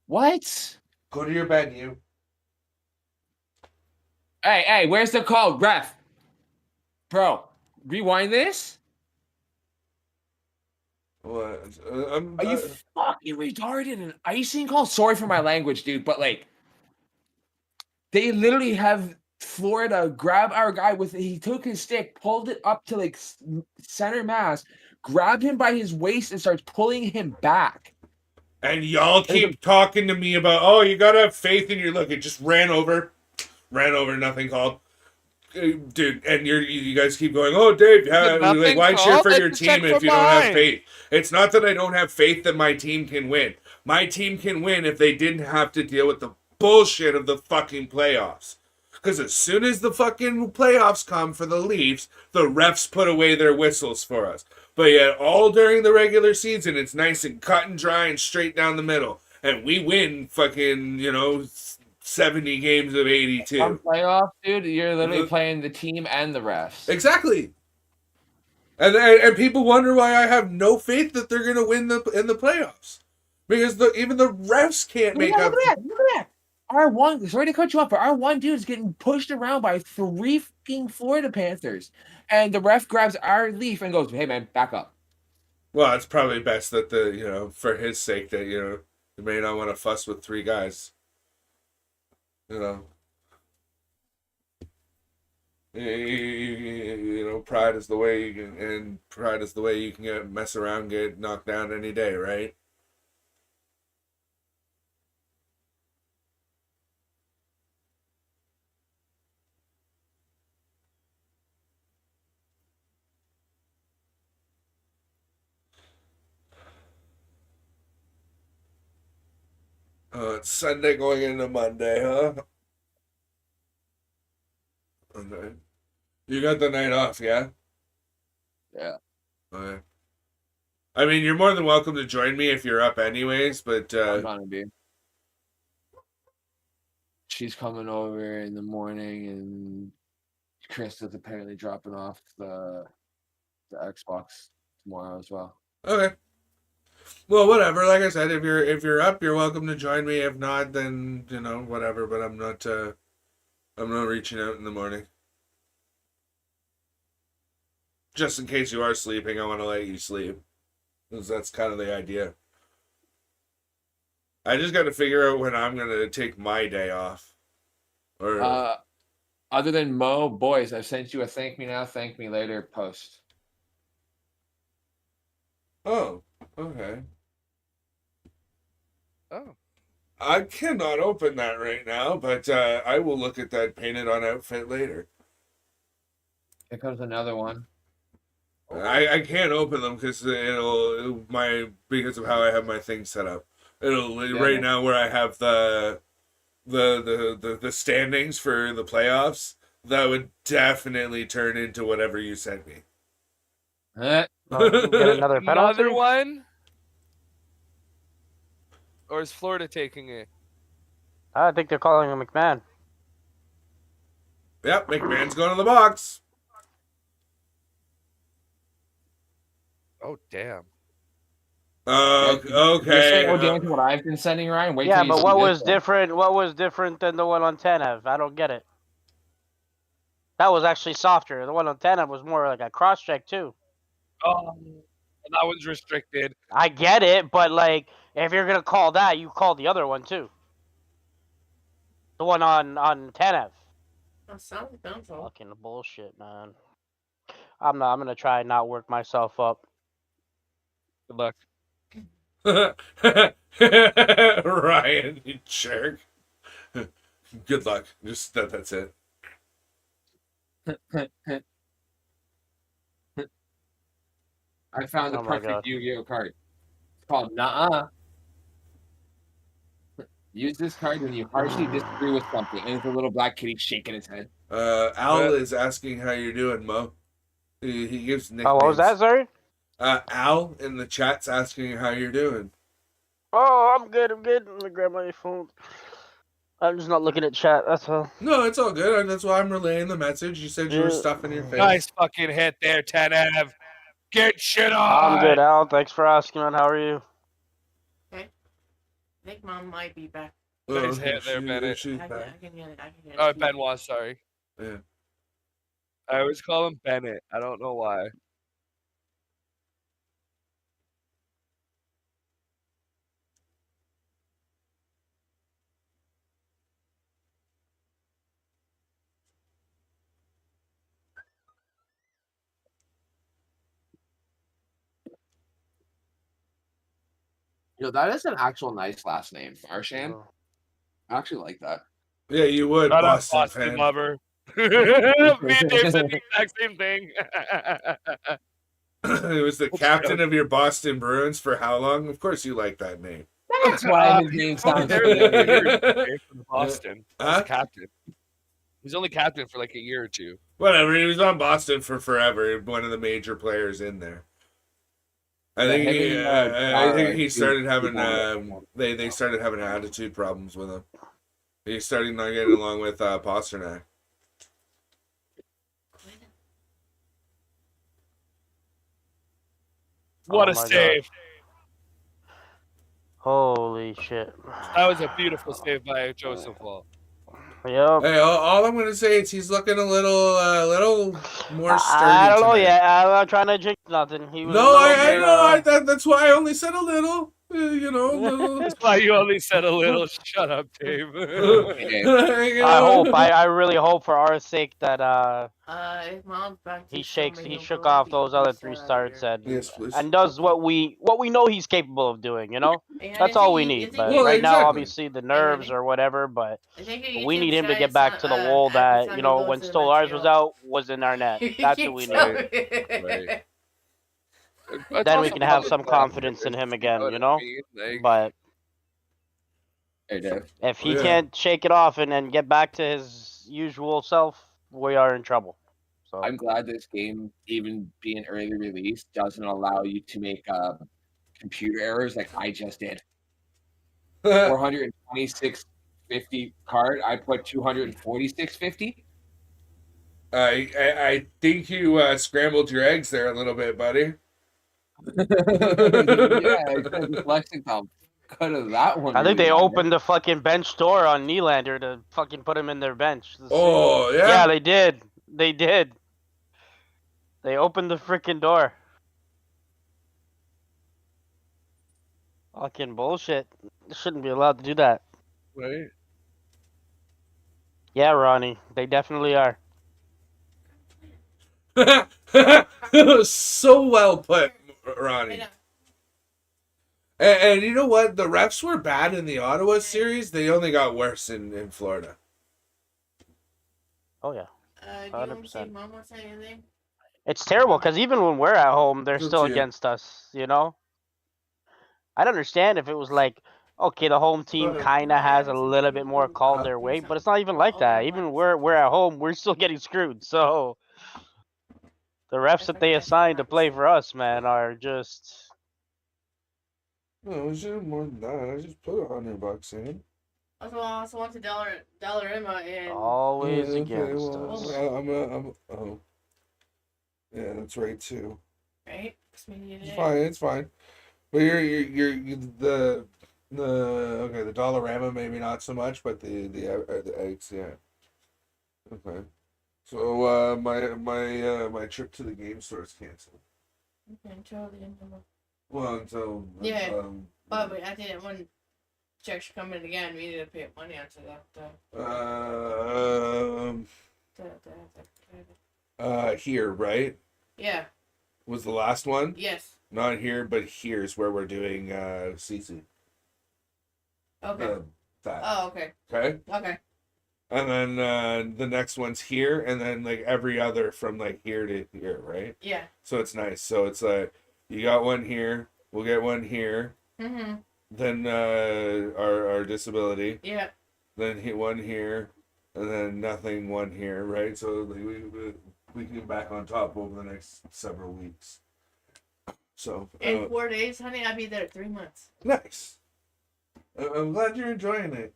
B: What?
A: Go to your bed, you.
B: Hey, where's the call? Ref. Bro, rewind this?
A: What?
B: Are you fucking retarded? An icing call? Sorry for my language, dude, but like, they literally have Florida grab our guy he took his stick, pulled it up to like center mass, grabbed him by his waist and starts pulling him back.
A: And y'all keep talking to me about, oh, you gotta have faith in your look. It just ran over, nothing called. Dude, and you guys keep going, oh, Dave,
E: nothing
A: why cheer
E: called?
A: for
E: I
A: your
E: just checked
A: team if
E: from
A: you don't have
E: behind.
A: faith? It's not that I don't have faith that my team can win. My team can win if they didn't have to deal with the bullshit of the fucking playoffs. Because as soon as the fucking playoffs come for the Leafs, the refs put away their whistles for us. But yet, all during the regular season, it's nice and cut and dry and straight down the middle. And we win fucking, 70 games of 82.
B: Some playoffs, dude, you're literally playing the team and the refs.
A: Exactly. And people wonder why I have no faith that they're going to win in the playoffs. Because even the refs can't make up.
B: Look at that. R1, sorry to cut you off, but R1 dude is getting pushed around by 3 fucking Florida Panthers. And the ref grabs our Leaf and goes, hey, man, back up.
A: Well, it's probably best that for his sake that, you may not want to fuss with 3 guys. Pride is the way you can, and pride is the way you can mess around, get knocked down any day, right? It's Sunday going into Monday, huh? Okay. You got the night off, yeah?
B: Yeah.
A: Okay. I mean, you're more than welcome to join me if you're up anyways, but
B: I'm gonna be. She's coming over in the morning, and Chris is apparently dropping off the Xbox tomorrow as well.
A: okay. Well, whatever. Like I said, if you're up, you're welcome to join me. If not, then whatever. But I'm not reaching out in the morning. Just in case you are sleeping, I want to let you sleep. Because that's kind of the idea. I just got to figure out when I'm gonna take my day off. Or
B: Other than Mo, boys, I've sent you a thank me now, thank me later post.
A: oh, okay.
E: Oh.
A: I cannot open that right now, but I will look at that painted on outfit later.
B: Here comes another one.
A: I can't open them because because of how I have my thing set up. Right now where I have the standings for the playoffs, that would definitely turn into whatever you sent me.
C: Oh, you get another penalty?
E: Another one? Or is Florida taking it?
C: I think they're calling him McMahon.
A: Yep, McMahon's going to the box.
E: Oh, damn.
B: You're
A: Okay.
B: saying to what I've been sending, Ryan? Wait
C: Yeah,
B: till you
C: but
B: see
C: what
B: this
C: was
B: one.
C: different? What was different than the one on Tanev? I don't get it. That was actually softer. The one on Tanev was more like a cross check too.
E: Oh, that one's restricted.
C: I get it, but like, if you're gonna call that, you call the other one too. The one on Tanev.
D: That sounds painful.
C: Fucking bullshit, man. I'm gonna try and not work myself up.
E: Good luck.
A: Ryan, you jerk. Good luck. Just that's it.
B: I found the
C: Oh my
B: perfect
C: God.
B: Yu-Gi-Oh card. It's called Nuh-uh. Use this card when you harshly disagree with something. And there's a little black kitty shaking its head.
A: Al is asking how you're doing, Mo. He gives nicknames.
C: Oh, what was that, sorry?
A: Al in the chat's asking how you're doing.
C: Oh, I'm good. I'm gonna grab my phone. I'm just not looking at chat. That's all.
A: No, it's all good. That's why I'm relaying the message. You said you were stuffing your face.
E: Nice fucking hit there, Tanev. Get shit on.
C: I'm good, Al. Thanks for asking, man. How are you?
D: Okay. I think Mom might be back.
E: Nice hit there, Bennett.
A: She's
D: I
A: back.
D: can get it.
E: Oh, Benoit, sorry.
A: Yeah.
E: I always call him Bennett. I don't know why.
B: That is an actual nice last name, Marshan.
C: Oh.
B: I actually like that.
A: Yeah, you would,
E: Not a
A: Boston
E: Boston
A: fan.
E: lover. Me and Dave said the exact same thing.
A: It was the captain of your Boston Bruins for how long? Of course you like that name.
B: That's why his name sounds familiar.
E: From Boston.
A: Huh?
E: Captain. He's only captain for like a year or two.
A: Whatever, he was on Boston for forever. One of the major players in there. I think he started having they started having attitude problems with him. He's starting not getting along with Pasternak.
E: What
C: Oh
E: a
C: my
E: save.
C: God. Holy shit.
E: That was a beautiful save by Joseph Wall.
C: Yep.
A: Hey, all I'm gonna say is he's looking a little more sturdy.
C: I don't know
A: tonight.
C: yet. I'm not trying to jinx nothing. He was
A: No,
C: a little bit,
A: that's why I only said a little. You know,
E: That's why you only said a little. Shut up, Dave.
A: you
C: I
A: know?
C: hope. I really hope for our sake that
D: If mom's back,
C: he
D: show me
C: he
D: he'll
C: shook
D: go
C: off
D: be
C: those other
D: peace
C: 3
D: out
C: starts
D: here.
A: Yes, please.
C: and does what we know he's capable of doing. You know,
D: Yeah,
C: that's all we need. But
A: Well,
C: right now,
A: exactly.
C: obviously, the nerves or whatever. But
D: I think
C: we need him to get back to the Wool that when Stolarz was out was in our net. That's who we need.
E: Right. But it's
C: Then we
E: also
C: can have
E: public
C: some confidence in
E: records,
C: him again.
E: what
C: You
E: I
C: know,
E: mean? Like,
C: but
B: Hey, Dave.
C: if he
A: Yeah.
C: can't shake it off and get back to his usual self, we are in trouble. So
B: I'm glad this game, even being early release, doesn't allow you to make computer errors like I just did. 426.50 card. I put 246.50.
A: I think you scrambled your eggs there a little bit, buddy.
B: Yeah, I said the Lexicon. Could have that one.
C: I think
B: really
C: they
B: matter.
C: opened the fucking bench door on Nylander to fucking put him in their bench.
A: Oh, yeah?
C: Yeah, they did. They did. They opened the freaking door. Fucking bullshit. Shouldn't be allowed to do that.
E: right?
C: Yeah, Ronnie. They definitely are.
A: So well put, Ronnie. And you know what? The refs were bad in the Ottawa series. They only got worse in Florida.
C: Oh yeah.
D: Do you want to see
C: 100%.
D: Mom wants anything?
C: It's terrible because even when we're at home, they're
A: Good
C: still
A: to you.
C: against us. You know. I'd understand if it was like, okay, the home team kind of has a little bit more called their way, but it's not even like that. Even we're at home, we're still getting screwed. So the refs that they assign to play for us, man, are just.
A: No, it should have more than that. I just put $100 in.
D: I also want the Dollarama and
C: Always
A: Yeah,
C: against
A: well,
C: us.
A: oh. Yeah, that's right too.
D: right.
A: It's fine. It's fine. But you're the okay, the Dollarama maybe not so much, but the eggs, yeah. Okay. So my trip to the game store is canceled. Well, until
D: Yeah. But I didn't when checks come in again. We need to pay money onto that.
A: Here, right?
D: Yeah.
A: Was the last one?
D: Yes.
A: Not here, but here's where we're doing CC.
D: Okay.
A: That.
D: Oh, okay.
A: Okay.
D: Okay.
A: And then the next one's here, and then like every other from like here to here, right?
D: Yeah.
A: So it's nice. So it's like you got one here, we'll get one here.
D: Mm-hmm.
A: Then our disability.
D: Yeah.
A: Then one here, and then nothing one here, right? So like, we can get back on top over the next several weeks. So
D: In 4 days, honey, I'll be there 3 months.
A: nice. I'm glad you're enjoying it.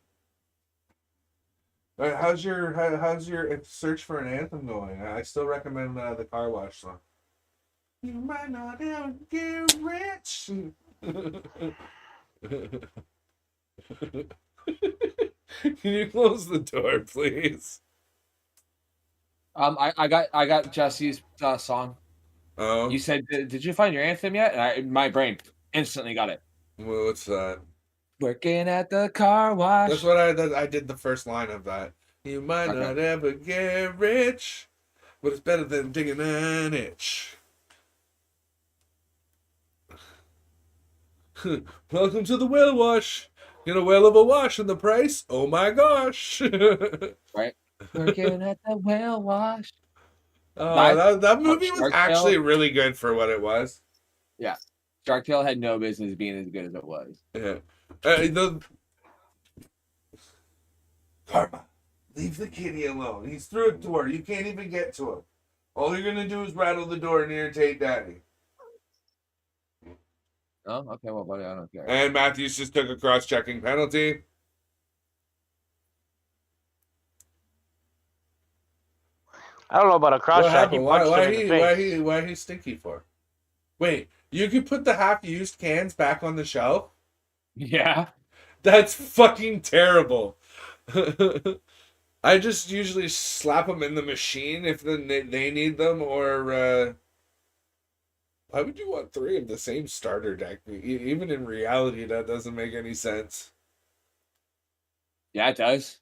A: How's your search for an anthem going? I still recommend the car wash song. You might not ever get rich. Can you close the door, please?
B: I got Jesse's song.
A: Oh,
B: You said, did you find your anthem yet? And my brain instantly got it.
A: well, what's that?
B: Working at the car wash.
A: That's what I did the first line of that. You might
B: Okay.
A: not ever get rich, but it's better than digging an itch. Welcome to the whale wash. Get a whale of a wash and the price. Oh my gosh.
B: Right. Working at the whale wash.
A: That movie was
B: Shark
A: actually
B: Tale?
A: really good for what it was.
B: Shark Tale had no business being as good as it was.
A: Yeah. Karma, leave the kitty alone. He's through a door. You can't even get to him. All you're gonna do is rattle the door and irritate Daddy.
B: Oh, okay. Well, buddy, I don't care.
A: And Matthews just took a cross-checking penalty.
C: I don't know about a cross
A: What
C: check. He
A: happened?
C: punched him in the face.
A: Why he stinky for? Wait, you could put the half-used cans back on the shelf?
B: Yeah.
A: That's fucking terrible. I just usually slap them in the machine if they need them, or Why would you want 3 of the same starter deck? Even in reality, that doesn't make any sense.
B: Yeah, it does.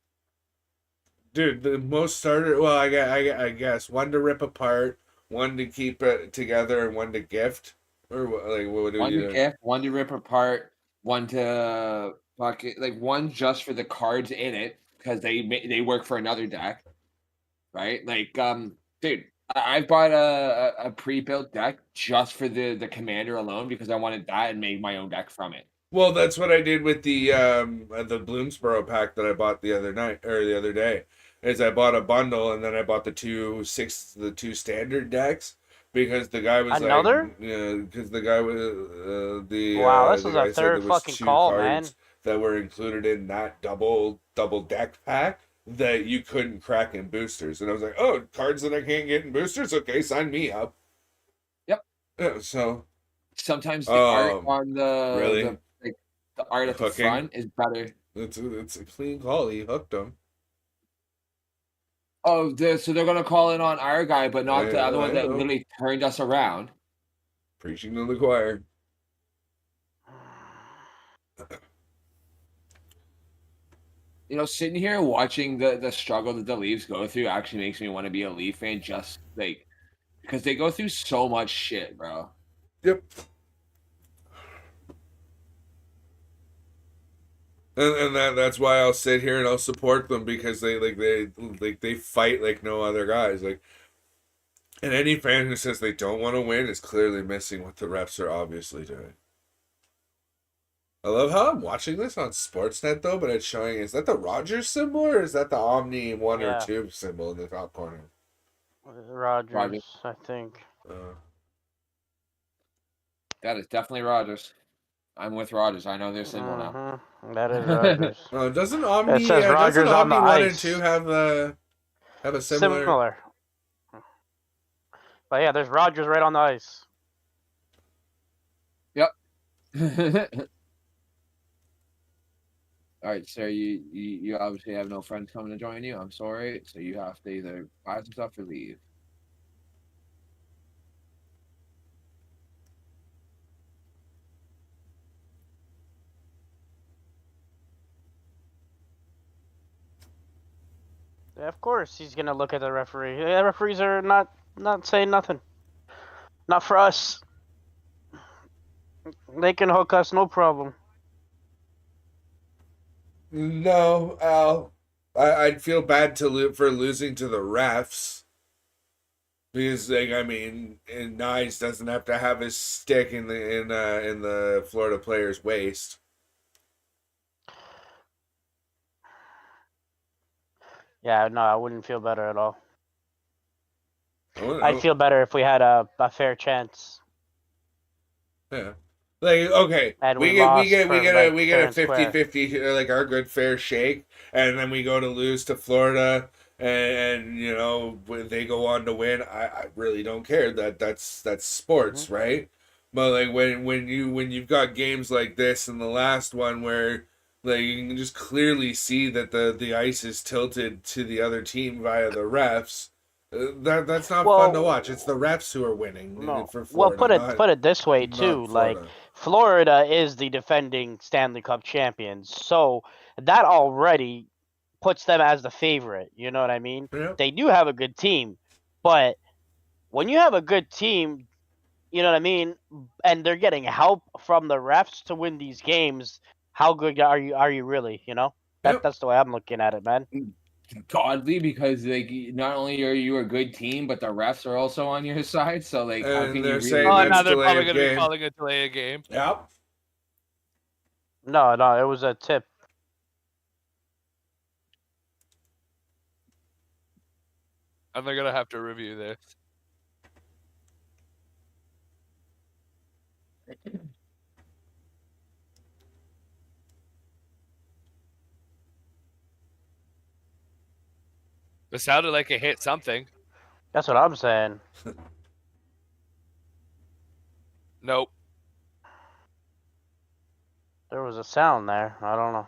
A: Dude, the most starter. Well, I guess 1 to rip apart, 1 to keep it together, and 1 to gift. Or like, what do
B: One
A: you
B: to
A: do?
B: gift, one to rip apart, one to like one just for the cards in it because they work for another deck, right? Like, dude, I bought a pre-built deck just for the commander alone because I wanted that and made my own deck from it.
A: Well, that's what I did with the Bloomsboro pack that I bought the other night or the other day. Is I bought a bundle and then I bought the two standard decks because the guy was like,
C: Another?
A: because the guy was
C: Wow, this
A: the
C: is our
A: guy said there
C: third
A: was
C: fucking
A: 2
C: call, man.
A: cards that were included in that double deck pack that you couldn't crack in boosters, and I was like, oh, cards that I can't get in boosters, okay, sign me up.
B: Yep.
A: So
B: Sometimes the art on
A: really
B: the art at the
A: hooking.
B: front is better.
A: It's a clean call. He hooked him.
B: Oh, so they're gonna call in on our guy, but not the other one
A: I
B: that
A: know.
B: literally turned us around.
A: Preaching to the choir.
B: You know, sitting here watching the struggle that the Leafs go through actually makes me want to be a Leaf fan, just like because they go through so much shit, bro.
A: Yep. And that's why I'll sit here and I'll support them because they fight like no other guys. Like, and any fan who says they don't want to win is clearly missing what the refs are obviously doing. I love how I'm watching this on Sportsnet though, but it's showing, is that the Rogers symbol or is that the Omni 1 or
C: Yeah.
A: 2 symbol in the top corner?
C: Rogers, I think.
B: That is definitely Rogers. I'm with Rogers. I know their symbol now.
C: Mm-hmm. That is Rogers.
A: Doesn't Omni
C: It says
A: doesn't
C: Rogers on the
A: Omni 1 and
C: ice.
A: 2 have a similar?
C: Similar. But yeah, there's Rogers right on the ice.
B: Yep. All right, sir. You obviously have no friends coming to join you. I'm sorry. So you have to either buy some stuff or leave.
C: Yeah, of course, he's gonna look at the referee. The referees are not saying nothing. Not for us. They can hook us, no problem.
A: No, Al. I'd feel bad for losing to the refs because, like, I mean, and Nyes doesn't have to have his stick in the Florida player's waist.
C: Yeah, no, I wouldn't feel better at all.
A: Oh,
C: I'd feel better if we had a fair chance.
A: yeah. Like, okay,
C: And
A: we
C: we
A: get
C: lost for, like,
A: we
C: fair
A: get a
C: and square.
A: 50-50, like our good fair shake, and then we go to lose to Florida, and you know when they go on to win. I really don't care. That's sports, right? But like when you've got games like this and the last one where like you can just clearly see that the ice is tilted to the other team via the refs. That's not fun to watch. It's the refs who are winning
C: No.
A: for
C: Well,
A: Florida,
C: put it this way too.
A: not
C: Like
A: Florida.
C: Florida is the defending Stanley Cup champions, so that already puts them as the favorite. You know what I mean?
A: Yep.
C: They do have a good team, but when you have a good team, you know what I mean, and they're getting help from the refs to win these games, how good are you? Are you really? You know,
A: Yep.
C: that's the way I'm looking at it, man.
B: Godly, because like not only are you a good team, but the refs are also on your side. So like, how
A: And
B: can
A: they're
B: you
A: saying
B: really?
E: Oh,
A: that's
E: now they're
A: delay
E: probably
A: of
E: going to be
A: game.
E: calling a delay a game.
A: Yep.
C: No, it was a tip.
E: And they're going to have to review this. It sounded like it hit something.
C: That's what I'm saying.
E: Nope.
C: There was a sound there. I don't know.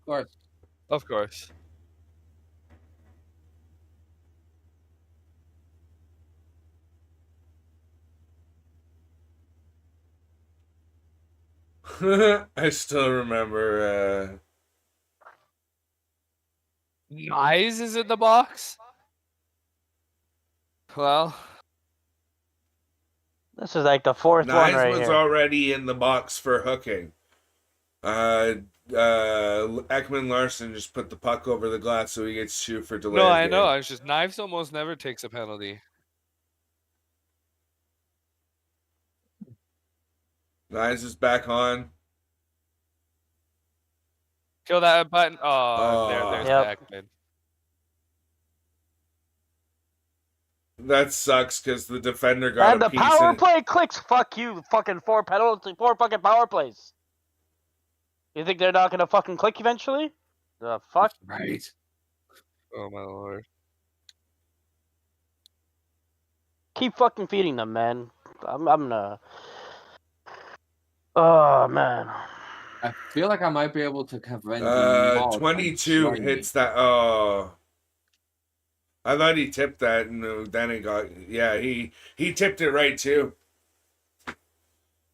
B: Of course.
E: Of course.
A: I still remember.
E: Nyes is in the box. Well,
C: This is like the fourth one
A: Nyes
C: right
A: was
C: here.
A: already in the box for hooking. Ekman Larson just put the puck over the glass so he gets two for delay.
E: no,
A: of
E: I know.
A: game.
E: It's just Knives almost never takes a penalty.
A: Nyes is back on.
E: Kill that button. Oh, there's
C: Yep.
E: the Ekman.
A: That sucks because the defender got
C: And
A: a
C: the
A: piece.
C: power play clicks. Fuck you. Fucking four fucking power plays. You think they're not gonna fucking click eventually? The fuck?
B: Right.
E: Oh my lord.
C: Keep fucking feeding them, man. I'm gonna. Oh man.
B: I feel like I might be able to prevent the Maul from
A: 22
B: joining
A: hits
B: me.
A: that. Oh, I thought he tipped that, and then it got. Yeah, he tipped it right too.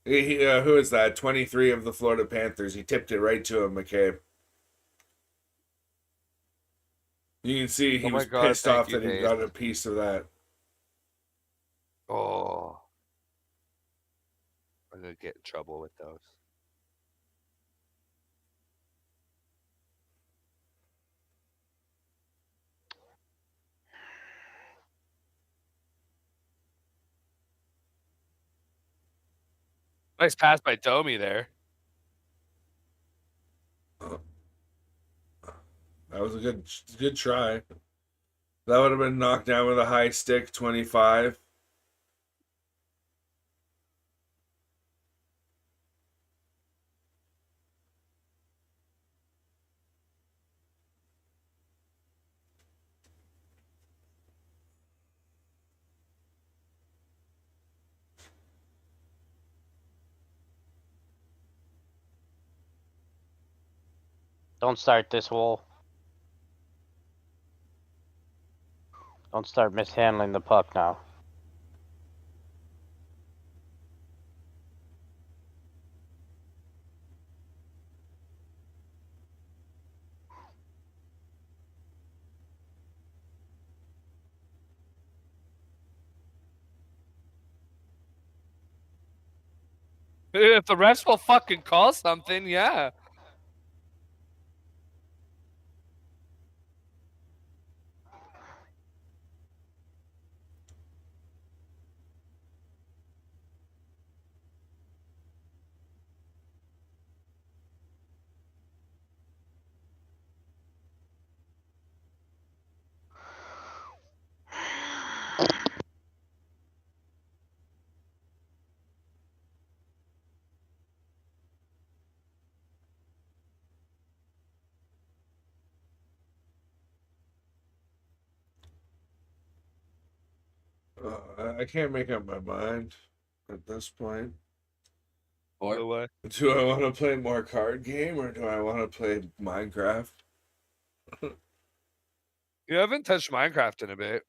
A: Who is that? 23 of the Florida Panthers. He tipped it right to him, McCabe. You can see he
E: Oh my
A: was
E: God,
A: pissed
E: thank
A: off
E: you,
A: that he
E: Dave.
A: got a piece of that.
E: Oh. I'm gonna get in trouble with those. Nice pass by Domi there.
A: That was a good try. That would have been knocked down with a high stick, 25.
C: Don't start this Wool. Don't start mishandling the puck now.
E: If the refs will fucking call something, yeah.
A: I can't make up my mind at this point.
E: No way.
A: Do I want to play more card game or do I want to play Minecraft?
E: You haven't touched Minecraft in a bit.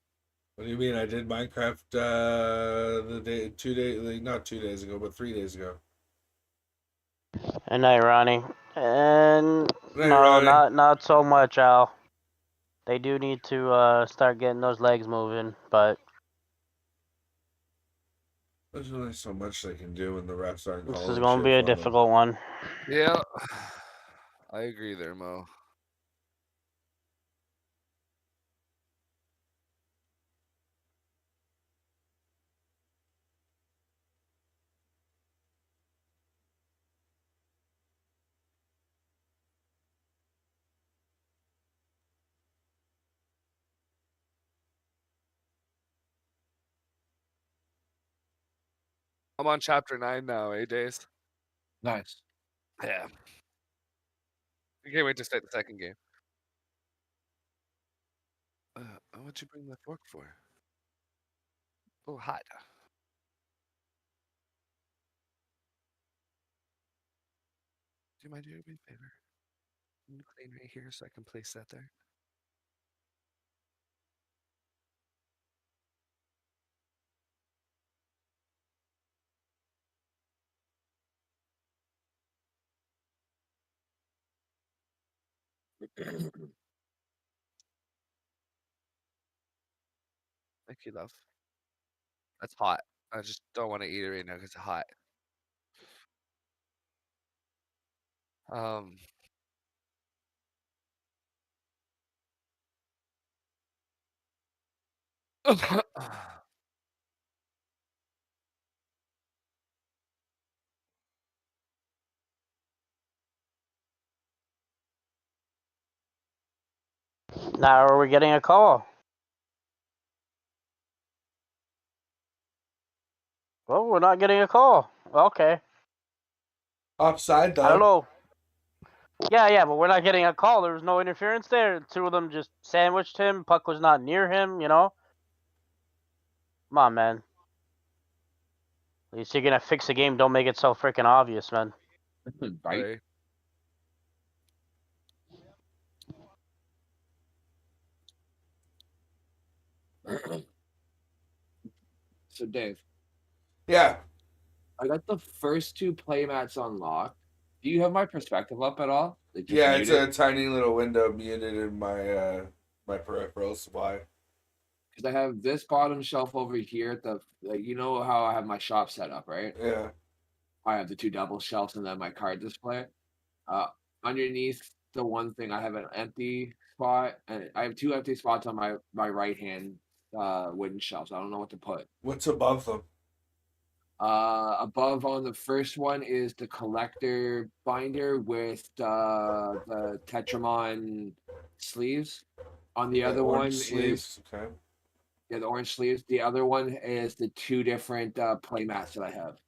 A: What do you mean? I did Minecraft the day 2 days, like not 2 days ago, but 3 days ago.
C: And night, Ronnie. And
A: Hey,
C: no,
A: Ronnie.
C: not so much, Al. They do need to start getting those legs moving, but
A: There's only so much they can do when the refs aren't
C: this
A: calling
C: is going to
A: shit
C: be a
A: for them.
C: difficult one.
E: Yeah. I agree there, Mo. I'm on chapter 9 now, days.
B: Nice.
E: Yeah. I can't wait to start the second game. What'd you bring the fork for? Oh, hot. Do you mind doing me a favor? Clean right here so I can place that there. Thank you, love. That's hot. I just don't want to eat it right now because it's hot. Um,
C: Now are we getting a call? Well, we're not getting a call. Okay.
A: Offside
C: I don't
A: though.
C: know. Yeah, but we're not getting a call. There was no interference there. Two of them just sandwiched him. Puck was not near him, you know? Come on, man. At least you're gonna fix the game. Don't make it so freaking obvious, man.
B: Right?
E: right.
B: So Dave,
A: Yeah.
B: I got the first two playmats unlocked. Do you have my perspective up at all? Like just
A: Yeah, it's
B: muted?
A: a tiny little window muted in my my peripheral supply.
B: Because I have this bottom shelf over here at the like you know how I have my shop set up, right?
A: Yeah.
B: I have the two double shelves and then my card display. Uh, underneath the one thing, I have an empty spot, and I have two empty spots on my right hand wooden shelves. I don't know what to put.
A: What's above them?
B: Above on the first one is the collector binder with the Tetramon sleeves. On the other
A: orange
B: one
A: sleeves.
B: is
A: Okay.
B: yeah, the orange sleeves. The other one is the two different play mats that I have.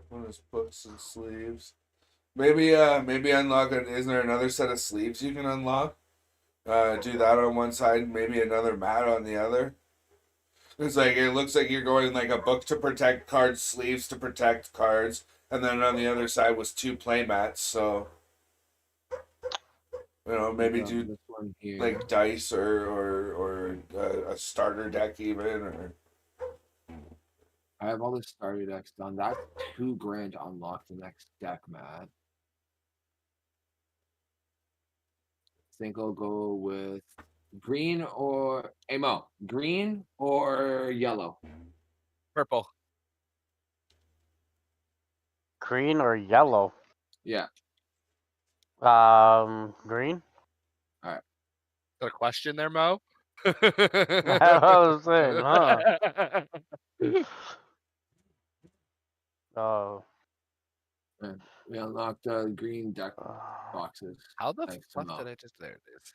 A: One is books and sleeves. Maybe unlock it. Isn't there another set of sleeves you can unlock? Do that on one side, maybe another mat on the other. It's like it looks like you're going like a book to protect cards, sleeves to protect cards, and then on the other side was two play mats. So maybe do
B: This one here.
A: like dice or a starter deck even or.
B: I have all the starter decks done. That's $2,000 to unlock the next deck, Matt. I think I'll go with green or Mo. Green or yellow?
E: Purple.
C: Green or yellow?
B: Yeah.
C: Green.
B: All right.
E: Got a question there, Mo?
C: I was saying, huh? Oh.
B: We unlocked green deck boxes.
E: How the
B: Thanks to
E: fuck
B: Mo.
E: did I just? There it is.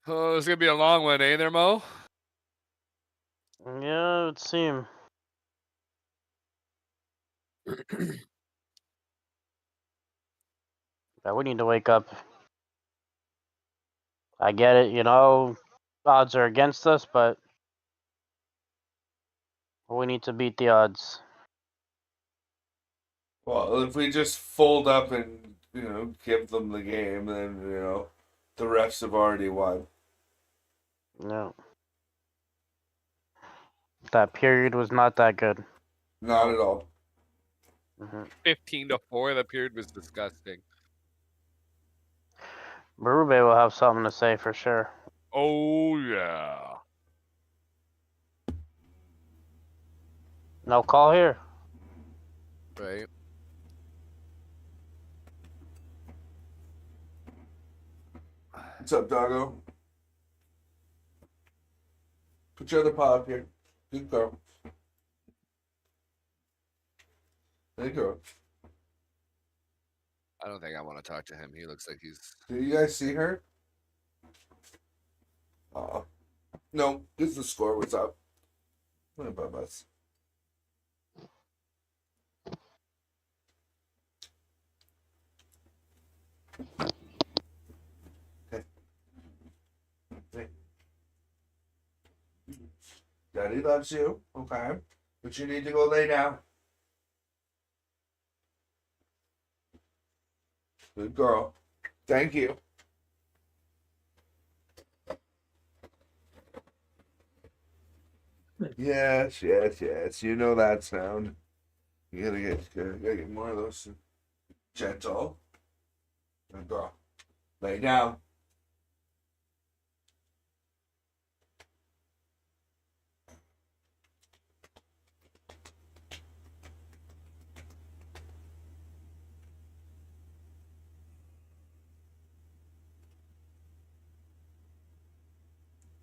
E: Oh, it's gonna be a long one, eh, there, Mo?
C: Yeah, it would seem. Yeah, we need to wake up. I get it, odds are against us, but we need to beat the odds.
A: Well, if we just fold up and give them the game, then the refs have already won.
C: No. That period was not that good.
A: Not at all.
E: 15-4. The period was disgusting.
C: Berube will have something to say for sure.
E: Oh yeah.
C: No call here.
E: Right.
A: What's up, doggo? Put your other paw up here. Good girl. There you go.
E: I don't think I want to talk to him. He looks like he's.
A: Do you guys see her? No, this is the score. What's up? What about us? Okay. Hey. Daddy loves you. Okay. But you need to go lay down. Good girl. Thank you. Yes, yes, yes. You know that sound. You gotta get more of those. Gentle. Good girl. Lay down.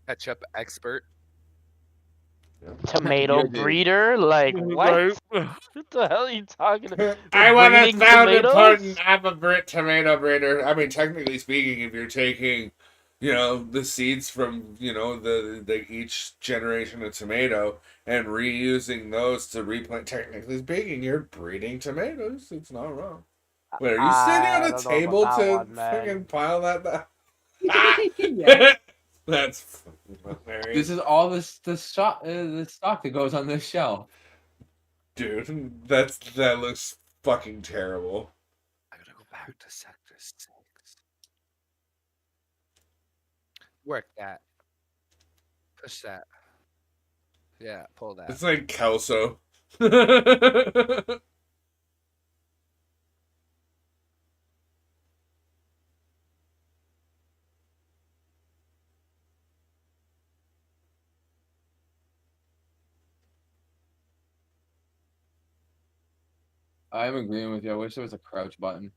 E: Ketchup expert.
C: Tomato
B: You're the
C: breeder? Like
E: Right.
C: what? What the hell are you talking about?
A: I
C: They're
A: want to
C: breeding
A: sound
C: tomatoes?
A: important. I'm a Brit tomato breeder. I mean, technically speaking, if you're taking, the seeds from, the each generation of tomato and reusing those to replant, technically speaking, you're breeding tomatoes. It's not wrong. Wait, are you sitting on
C: I
A: a
C: don't know about
A: table
C: that
A: to
C: one, man.
A: fucking pile that?
B: Yeah.
A: That's fucking hilarious.
B: This is all the stock that goes on this shelf.
A: Dude, that looks fucking terrible.
E: I gotta go back to sector 6. Work that. Push that. Yeah, pull that.
A: It's like Kelso.
B: I'm agreeing with you. I wish there was a crouch button.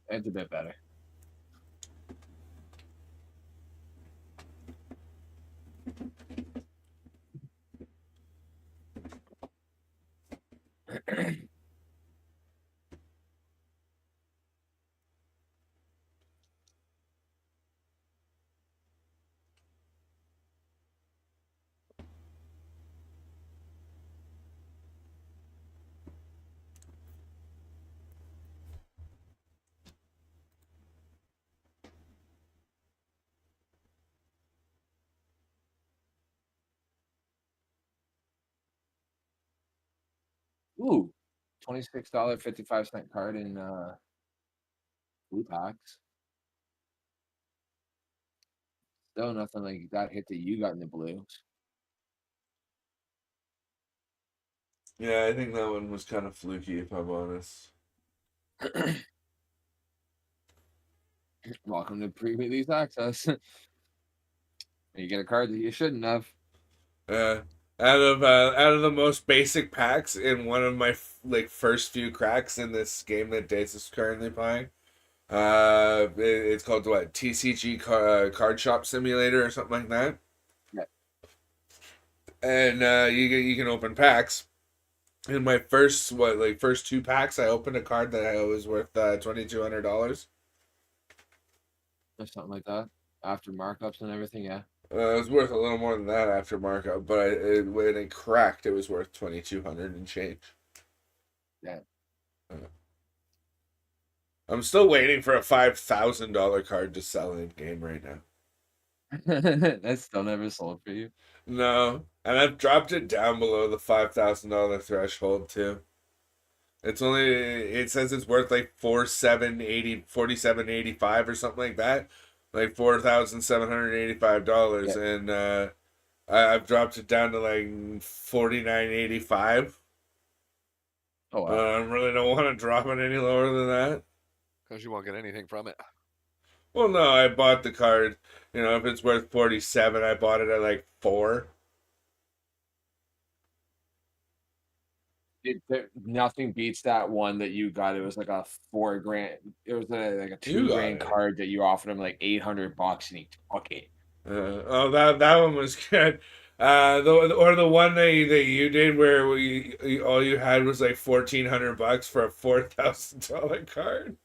B: It's a bit better. Ooh, $26.55 card in blue packs. Still nothing like that hit that you got in the blues.
A: Yeah, I think that one was kind of fluky, if I'm honest.
B: Welcome to pre-release access. You get a card that you shouldn't have.
A: Out of the most basic packs in one of my first few cracks in this game that Dace is currently playing. It's called what, TCG Card Shop Simulator or something like that.
B: Yeah.
A: And you can open packs. In my first first two packs, I opened a card that was worth $2,200.
B: Or something like that. After markups and everything, yeah.
A: It was worth a little more than that after markup, but when it cracked, it was worth $2,200 and change.
B: Yeah.
A: I'm still waiting for a $5,000 card to sell in game right now.
B: That's still never sold for you.
A: No, and I've dropped it down below the $5,000 threshold too. It says it's worth like 4785 or something like that, like $4,785,
B: Yeah.
A: and I've dropped it down to like 4985.
B: Oh wow.
A: I really don't want to drop it any lower than that.
E: Because you won't get anything from it.
A: Well, no, I bought the card. If it's worth 47, I bought it at like 4.
B: Nothing beats that one that you got. It was like a $4,000. It was like a
A: You got
B: $2,000
A: it.
B: card that you offered him like $800 and he took it.
A: That one was good. The one that you did where all you had was like $1,400 for a $4,000 card.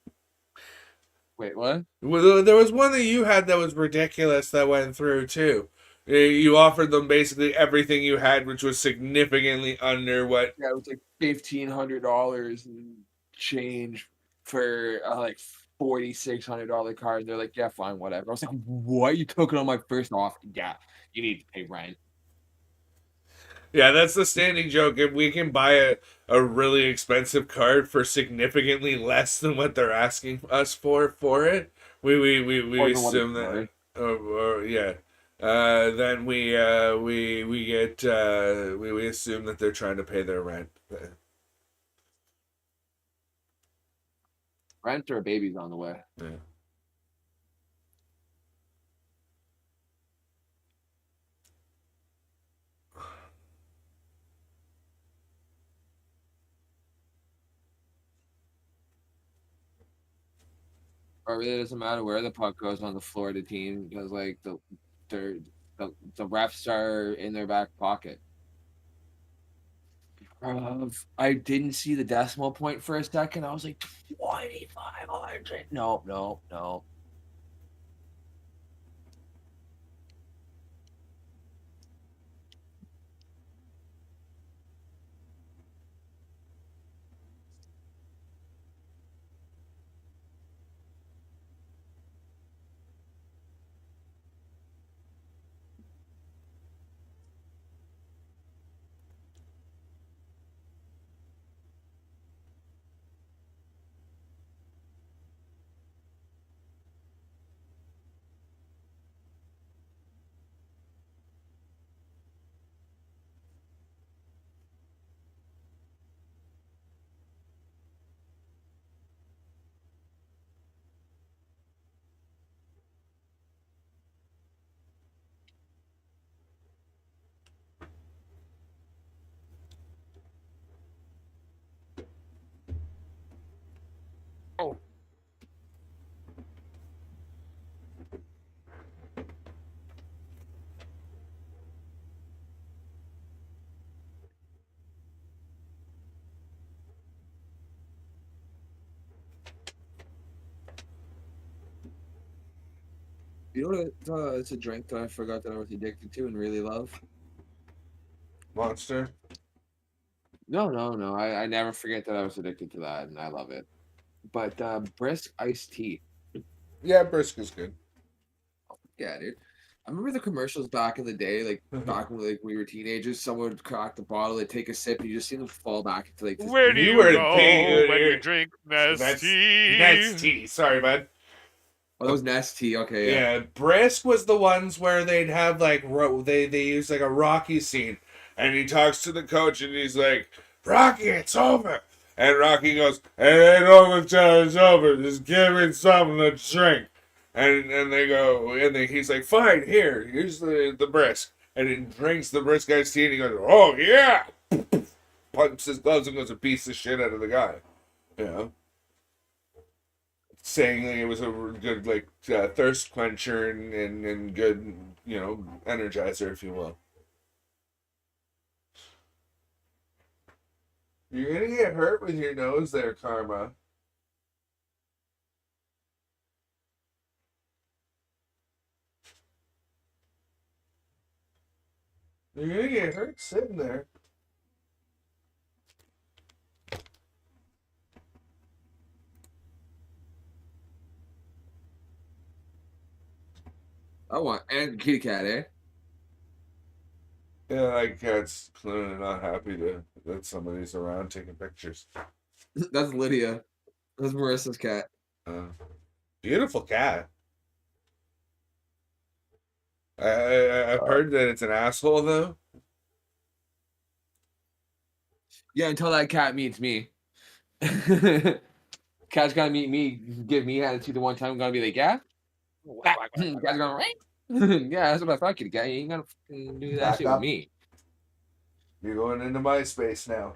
B: Wait, what?
A: Well, there was one that you had that was ridiculous that went through too. You offered them basically everything you had, which was significantly under what.
B: Yeah, it was like $1,500 and change for like $4,600 card. They're like, yeah, fine, whatever. I was like, what? You took it on my first off? Yeah, you need to pay rent.
A: Yeah, that's the standing joke. If we can buy a really expensive card for significantly less than what they're asking us for it, we
B: More than what it's
A: assume that.
B: worth.
A: Yeah. Then we get we assume that they're trying to pay their rent.
B: Rent or a baby's on the way.
A: Yeah.
B: Or it really doesn't matter where the puck goes on the floor of the team because like the refs are in their back pocket. I didn't see the decimal point for a second. I was like 2,500. No.
E: Oh,
B: You know what? It's a drink that I forgot that I was addicted to and really love.
A: Monster.
B: No. I never forget that I was addicted to that, and I love it. But brisk iced tea.
A: Yeah, brisk is good.
B: Yeah, dude. I remember the commercials back in the day, like back when like we were teenagers. Someone would crack the bottle, they'd take a sip, and you just see them fall back into like this.
E: where do
A: You
E: you
A: were
E: go
A: paying-
E: when you drink
A: That's
E: Nestea?
A: tea. Sorry, bud.
B: Oh, that was Nest tea. Okay, yeah.
A: Yeah, brisk was the ones where they'd have like they use like a Rocky scene, and he talks to the coach and he's like, "Rocky, it's over." And Rocky goes, "It ain't over till it's over. Just give me something to drink." And they go, and then he's like, "Fine, here's the brisk." And he drinks the brisk iced tea, and he goes, "Oh yeah!" Pumps his gloves and goes and beats the shit out of the guy. You know, saying it was a good like thirst quencher and good energizer, if you will. You're gonna get hurt with your nose there, Karma. You're gonna get hurt sitting there.
B: I want and kitty cat, eh?
A: Yeah, like cat's clearly not happy that somebody's around taking pictures.
B: That's Lydia. That's Marissa's cat.
A: Beautiful cat. I've heard that it's an asshole though.
B: Yeah, until that cat meets me. Cat's gonna meet me, give me attitude the one time. I'm gonna be like, yeah. Cat's gonna yeah, that's what I thought, kitty cat. You ain't gonna fucking do that
A: Back
B: shit
A: up.
B: with me.
A: You're going into my space now.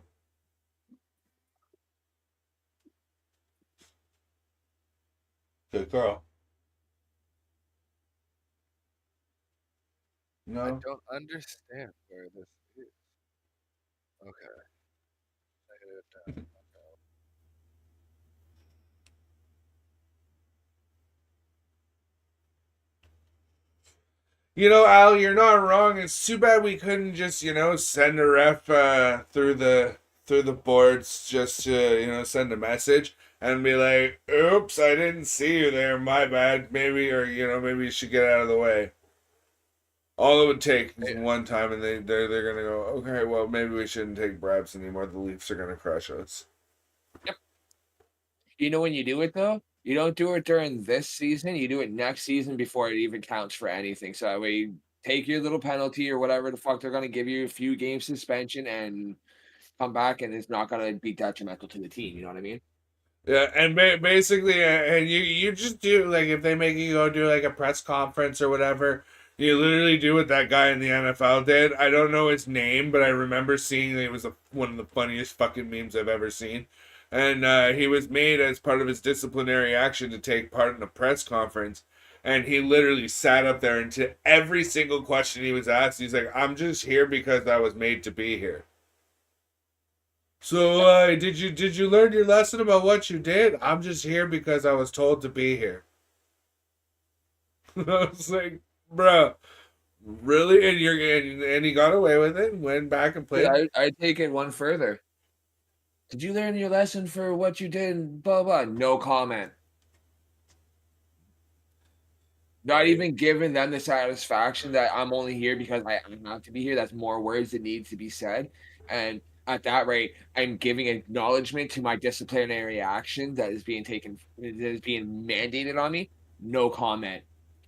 A: Good girl.
E: I
A: No.
E: don't understand where this is. Okay. I hit it down.
A: You know, Al, you're not wrong. It's too bad we couldn't just, send a ref through the boards just to, send a message. and be like, "Oops, I didn't see you there. My bad. Maybe, or maybe you should get out of the way." All it would take is one time, and they're gonna go, "Okay, well, maybe we shouldn't take bribes anymore. The Leafs are gonna crush us."
B: You know when you do it though? You don't do it during this season. You do it next season before it even counts for anything. So that way, you take your little penalty or whatever the fuck they're gonna give you, a few game suspension, and come back, and it's not gonna be detrimental to the team. You know what I mean?
A: Yeah, and basically, and you just do like if they make you go do like a press conference or whatever, you literally do what that guy in the NFL did. I don't know his name, but I remember seeing it was one of the funniest fucking memes I've ever seen. And he was made as part of his disciplinary action to take part in a press conference. And he literally sat up there and to every single question he was asked, he's like, "I'm just here because I was made to be here." So, did you learn your lesson about what you did? I'm just here because I was told to be here. I was like, bro, really? And he got away with it and went back and played.
B: I take it one further. Did you learn your lesson for what you did? Blah blah. No comment. Not even giving them the satisfaction that I'm only here because I have to be here. That's more words that need to be said. And at that rate, I'm giving acknowledgement to my disciplinary action that is being mandated on me. No comment.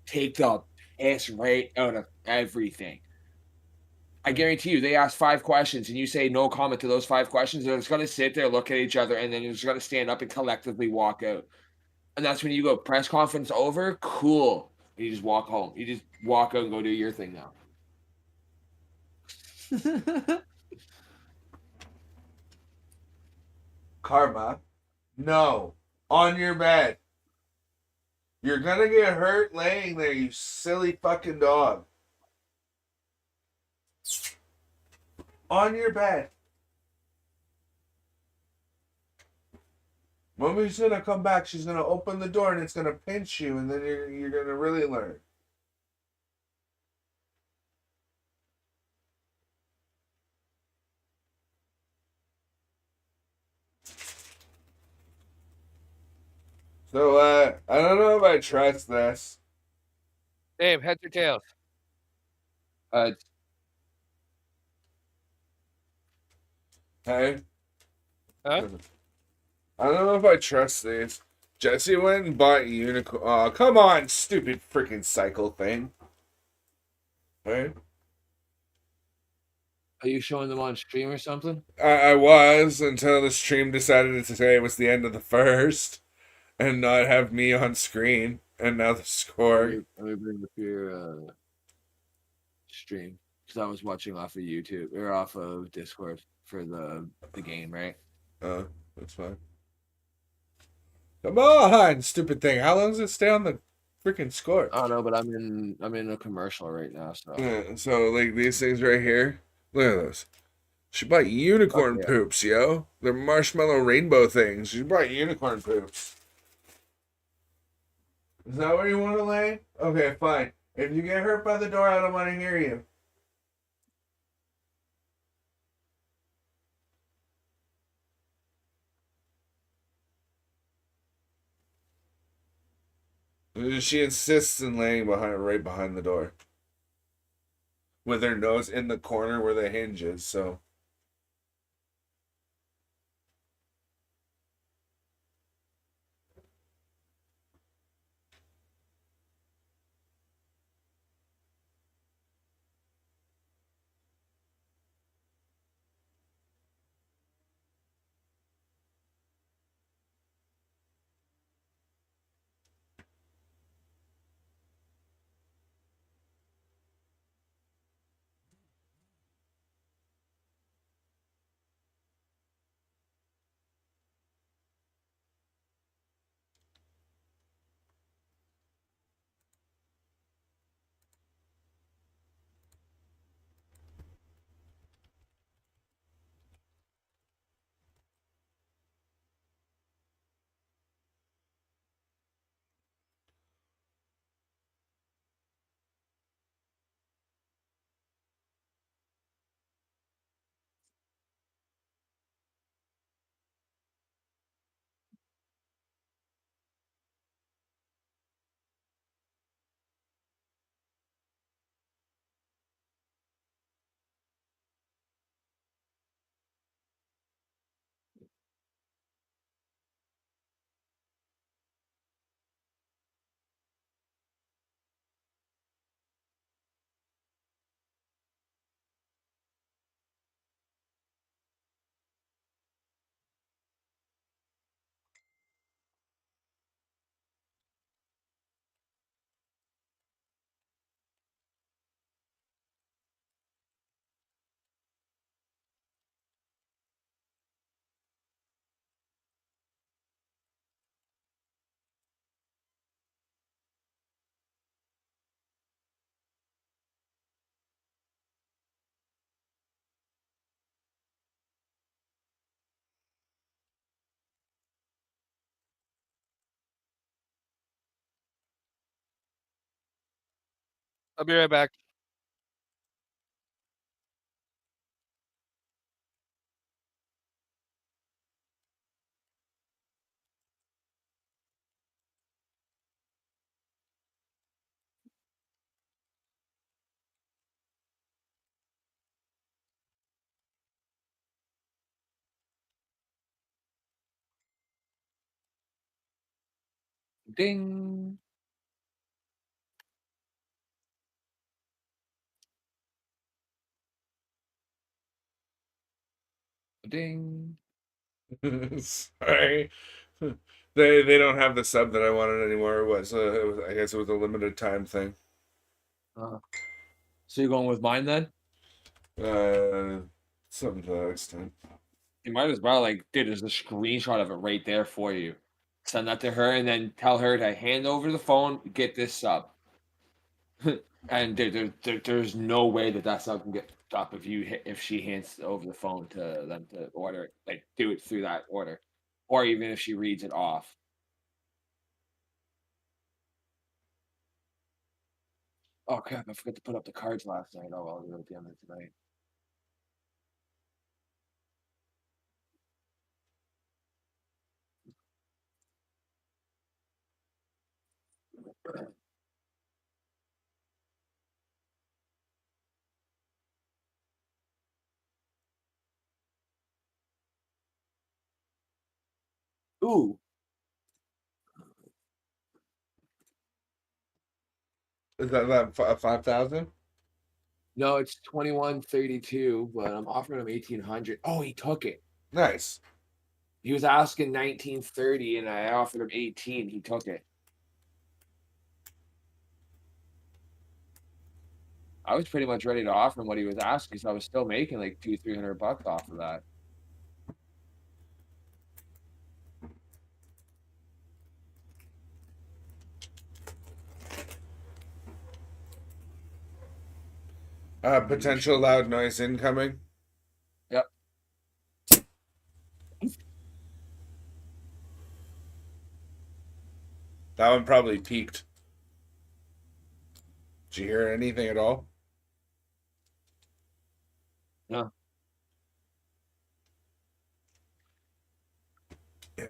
B: Take the piss right out of everything. I guarantee you, they ask 5 questions and you say no comment to those 5 questions. They're just going to sit there, look at each other, and then they're just going to stand up and collectively walk out. And that's when you go, press conference over, cool. And you just walk home. You just walk out and go do your thing now.
A: Karma, no, on your bed. You're gonna get hurt laying there, you silly fucking dog. On your bed. Mommy's gonna come back. She's gonna open the door and it's gonna pinch you, and then you're gonna really learn. So I don't know if I trust this.
E: Dave, heads or tails?
B: Uh,
A: Hey,
E: Huh?
A: I don't know if I trust these. Jesse went and bought unicorn. Oh, come on, stupid freaking cycle thing. Hey,
B: are you showing them on stream or something?
A: I was until the stream decided to say it was the end of the first and not have me on screen. And now the score.
B: Let me bring up your stream because I was watching off of YouTube or off of Discord for the game, right?
A: That's fine. Come on, stupid thing. How long does it stay on the freaking score?
B: I don't know, but I'm in a commercial right now, so
A: Yeah, so like these things right here. Look at those. She bought unicorn
B: Okay.
A: poops, yo. They're marshmallow rainbow things. She bought unicorn poops. Is that where you want to lay? Okay, fine. If you get hurt by the door, I don't want to hear you. She insists in laying right behind the door. With her nose in the corner where the hinge is, so.
E: I'll be right back.
B: Ding. Ding.
A: Sorry. They don't have the sub that I wanted anymore. I guess it was a limited time thing.
B: So you're going with mine then?
A: Something to that extent.
B: You might as well, like, dude, there's a screenshot of it right there for you. Send that to her and then tell her to hand over the phone, get this sub. And there's no way that sub can get up if she hands over the phone to them to order it, like do it through that order, or even if she reads it off. Oh crap! I forgot to put up the cards last night. Oh, I'll do it at the end of tonight. Ooh,
A: Is that 5,000?
B: no, it's 21.32, but I'm offering him 1,800. Oh, he took it.
A: Nice.
B: He was asking 19.30, and I offered him 18. He took it. I was pretty much ready to offer him what he was asking, so I was still making like $200-300 off of that.
A: Potential loud noise incoming.
B: Yep.
A: That one probably peaked. Did you hear anything at all?
B: No.
A: Yeah.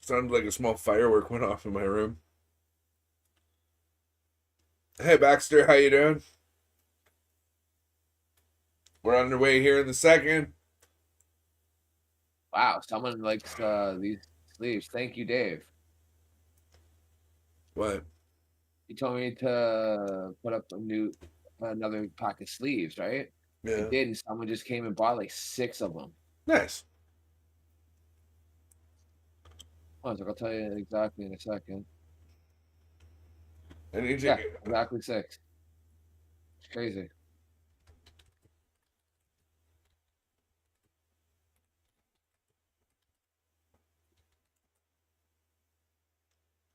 A: Sounded like a small firework went off in my room. Hey Baxter, how you doing? We're underway here in the second.
B: Wow, someone likes these sleeves. Thank you, Dave.
A: What?
B: You told me to put up another pack of sleeves, right? I
A: Yeah.
B: did, and someone just came and bought like 6 of them.
A: Nice.
B: I was like, I'll tell you exactly in a second.
A: I need to
B: Yeah, exactly 6. It's crazy.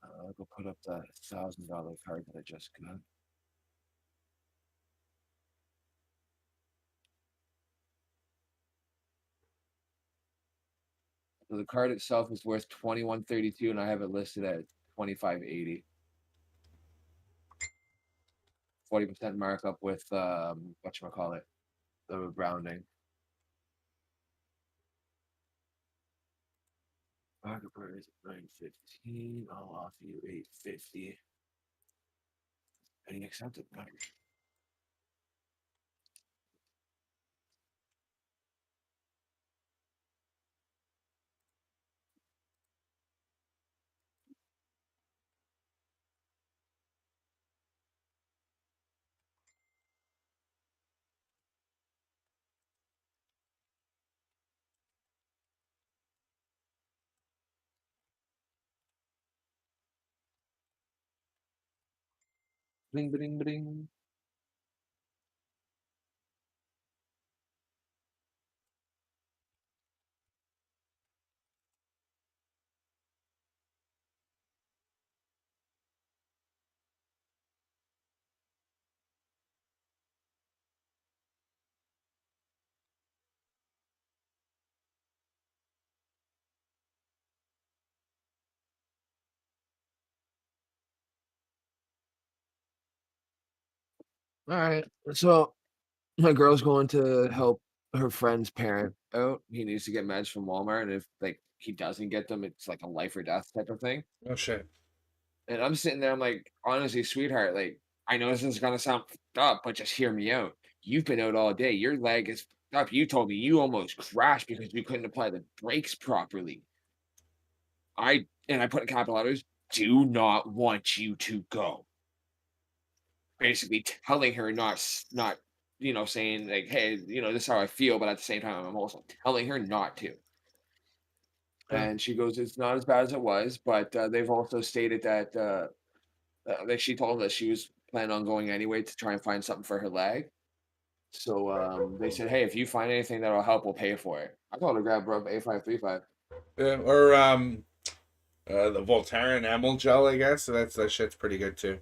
B: I'll go put up that $1,000 card that I just got. So the card itself is worth 21.32, and I have it listed at 25.80. 40% markup with whatchamacallit, the rounding. Markup is 9.15. I'll offer you 8.50. And he accepted. Nice. Bling, bling, bling. All right. So my girl's going to help her friend's parent out. He needs to get meds from Walmart, and if like he doesn't get them, it's like a life or death type of thing.
A: Oh shit.
B: And I'm sitting there, I'm like, honestly, sweetheart, like I know this is gonna sound fucked up, but just hear me out. You've been out all day. Your leg is fucked up. You told me you almost crashed because you couldn't apply the brakes properly. I put in capital letters, do not want you to go. Basically telling her not saying like, hey, this is how I feel, but at the same time, I'm also telling her not to.
A: Yeah.
B: And she goes, it's not as bad as it was, but they've also stated that like she told them that she was planning on going anyway to try and find something for her leg. So they said, hey, if you find anything that'll help, we'll pay for it. I told her to grab Rub A535.
A: Yeah. Or the Voltaren Amyl gel, I guess. So that shit's pretty good too.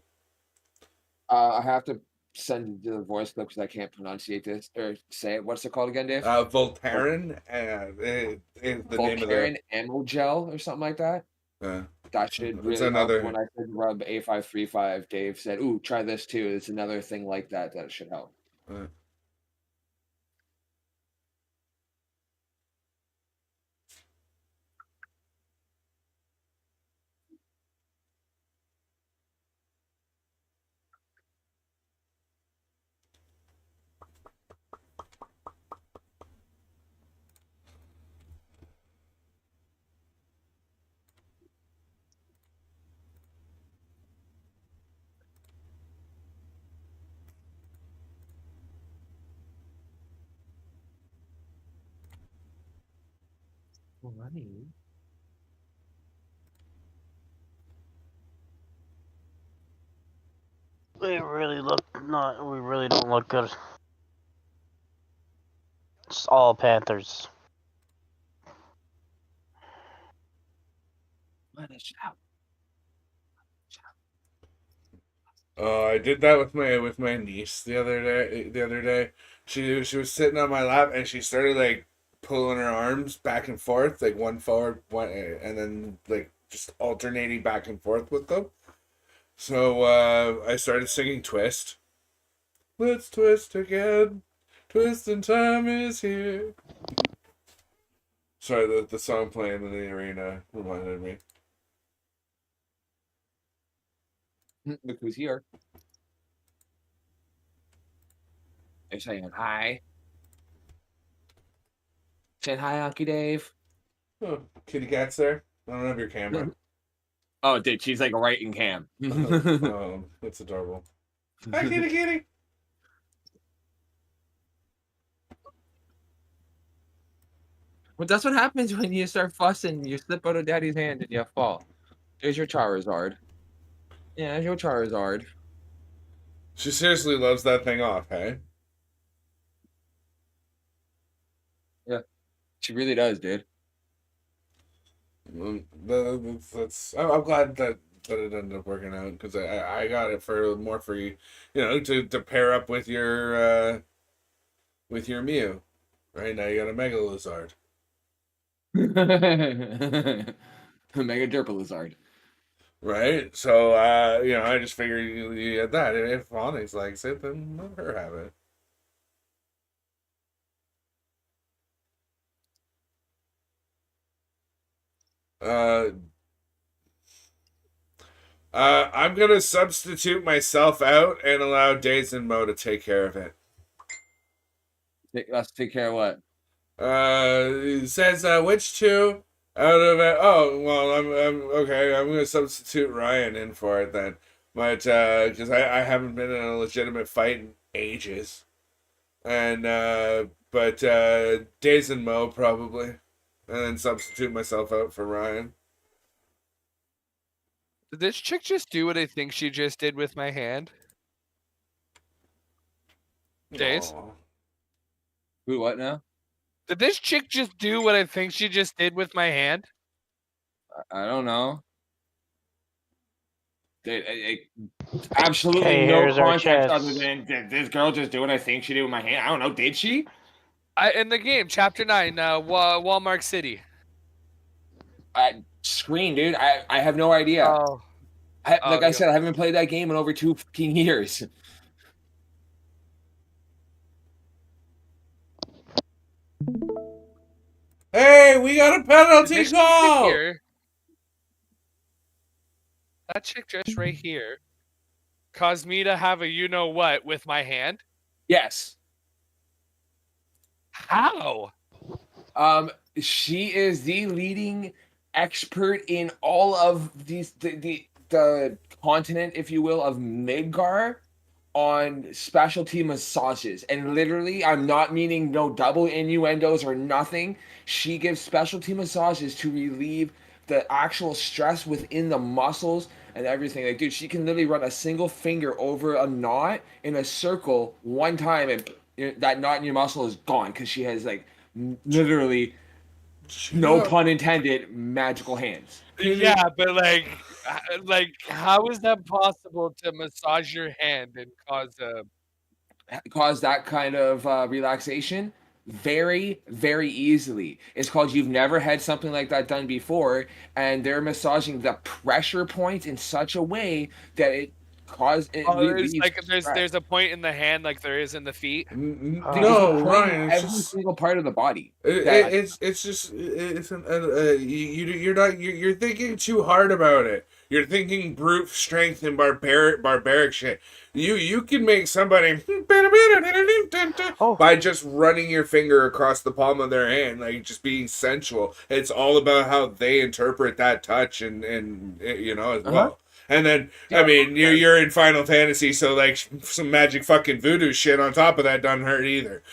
B: I have to send you the voice clip because I can't pronunciate this or say it. What's it called again, Dave?
A: Voltaren is the name of the.
B: Voltaren Amyl Gel or something like that. That should
A: It's
B: really help.
A: another.
B: When I said Rub A535, Dave said, ooh, try this too. It's another thing like that that should help. Money.
C: We really don't look good. It's all Panthers.
A: I did that with my niece the other day. She was sitting on my lap and she started like pulling her arms back and forth, like one forward, one, and then like just alternating back and forth with them. So I started singing "Twist." Let's twist again. Twist and time is here. Sorry, the song playing in the arena reminded me.
B: Look who's here. They're saying hi. Saying hi, Unky Dave.
A: Oh, kitty cat's there. I don't have your camera.
B: Oh, dude, she's like right in cam.
A: Oh, that's adorable. Hi, kitty.
B: Well, that's what happens when you start fussing. You slip out of daddy's hand and you fall. There's your Charizard. Yeah, there's your Charizard.
A: She seriously loves that thing off, hey?
B: Yeah, she really does, dude.
A: That's I'm glad that it ended up working out because I got it for more for you, to pair up with your Mew. Right now you got a Mega Lizard.
B: Mega Derpa Lizard.
A: Right? So I just figured you had that. And if Onyx likes it, then let her have it. Uh I'm gonna substitute myself out and allow Days and Mo to take care of it.
B: Let's take care of what?
A: It says which two out of it? Oh well, I'm okay. I'm gonna substitute Ryan in for it then, but because I haven't been in a legitimate fight in ages, and but Days and Mo probably, and then substitute myself out for Ryan.
E: Did this chick just do what I think she just did with my hand? Days?
A: Aw.
B: Who, what now?
E: Did this chick just do what I think she just did with my hand?
B: I don't know. Absolutely
C: Okay,
B: no
C: here's our
B: context
C: chance.
B: other than did this girl just do what I think she did with my hand? I don't know. Did she?
E: In the game, Chapter 9, Walmart City.
B: Screen, dude. I have no idea.
E: Oh.
B: I said, I haven't played that game in over 2 fucking years.
A: Hey, we got a penalty
E: This chick right
A: call.
E: here, that chick just right here caused me to have a you know what with my hand.
B: Yes.
E: How?
B: She is the leading expert in all of the continent, if you will, of Midgar on specialty massages. And literally, I'm not meaning no double innuendos or nothing. She gives specialty massages to relieve the actual stress within the muscles and everything. Like, dude, she can literally run a single finger over a knot in a circle one time, and that knot in your muscle is gone because she has like literally, no pun intended, magical hands.
E: Yeah, but like, how is that possible to massage your hand and
B: Cause that kind of relaxation very, very easily. It's called you've never had something like that done before, and they're massaging the pressure points in such a way that it
E: there's
B: relieves stress.
E: there's a point in the hand like there is in the feet?
B: There's
A: No,
B: a point in
A: Ryan, it's
B: every
A: just
B: single part of the body. That
A: it's just you're thinking too hard about it. You're thinking brute strength and barbaric shit. You can make somebody
C: Oh.
A: by just running your finger across the palm of their hand, like just being sensual. It's all about how they interpret that touch and you know as well. And then, I mean, you're in Final Fantasy, so like some magic fucking voodoo shit on top of that doesn't hurt either.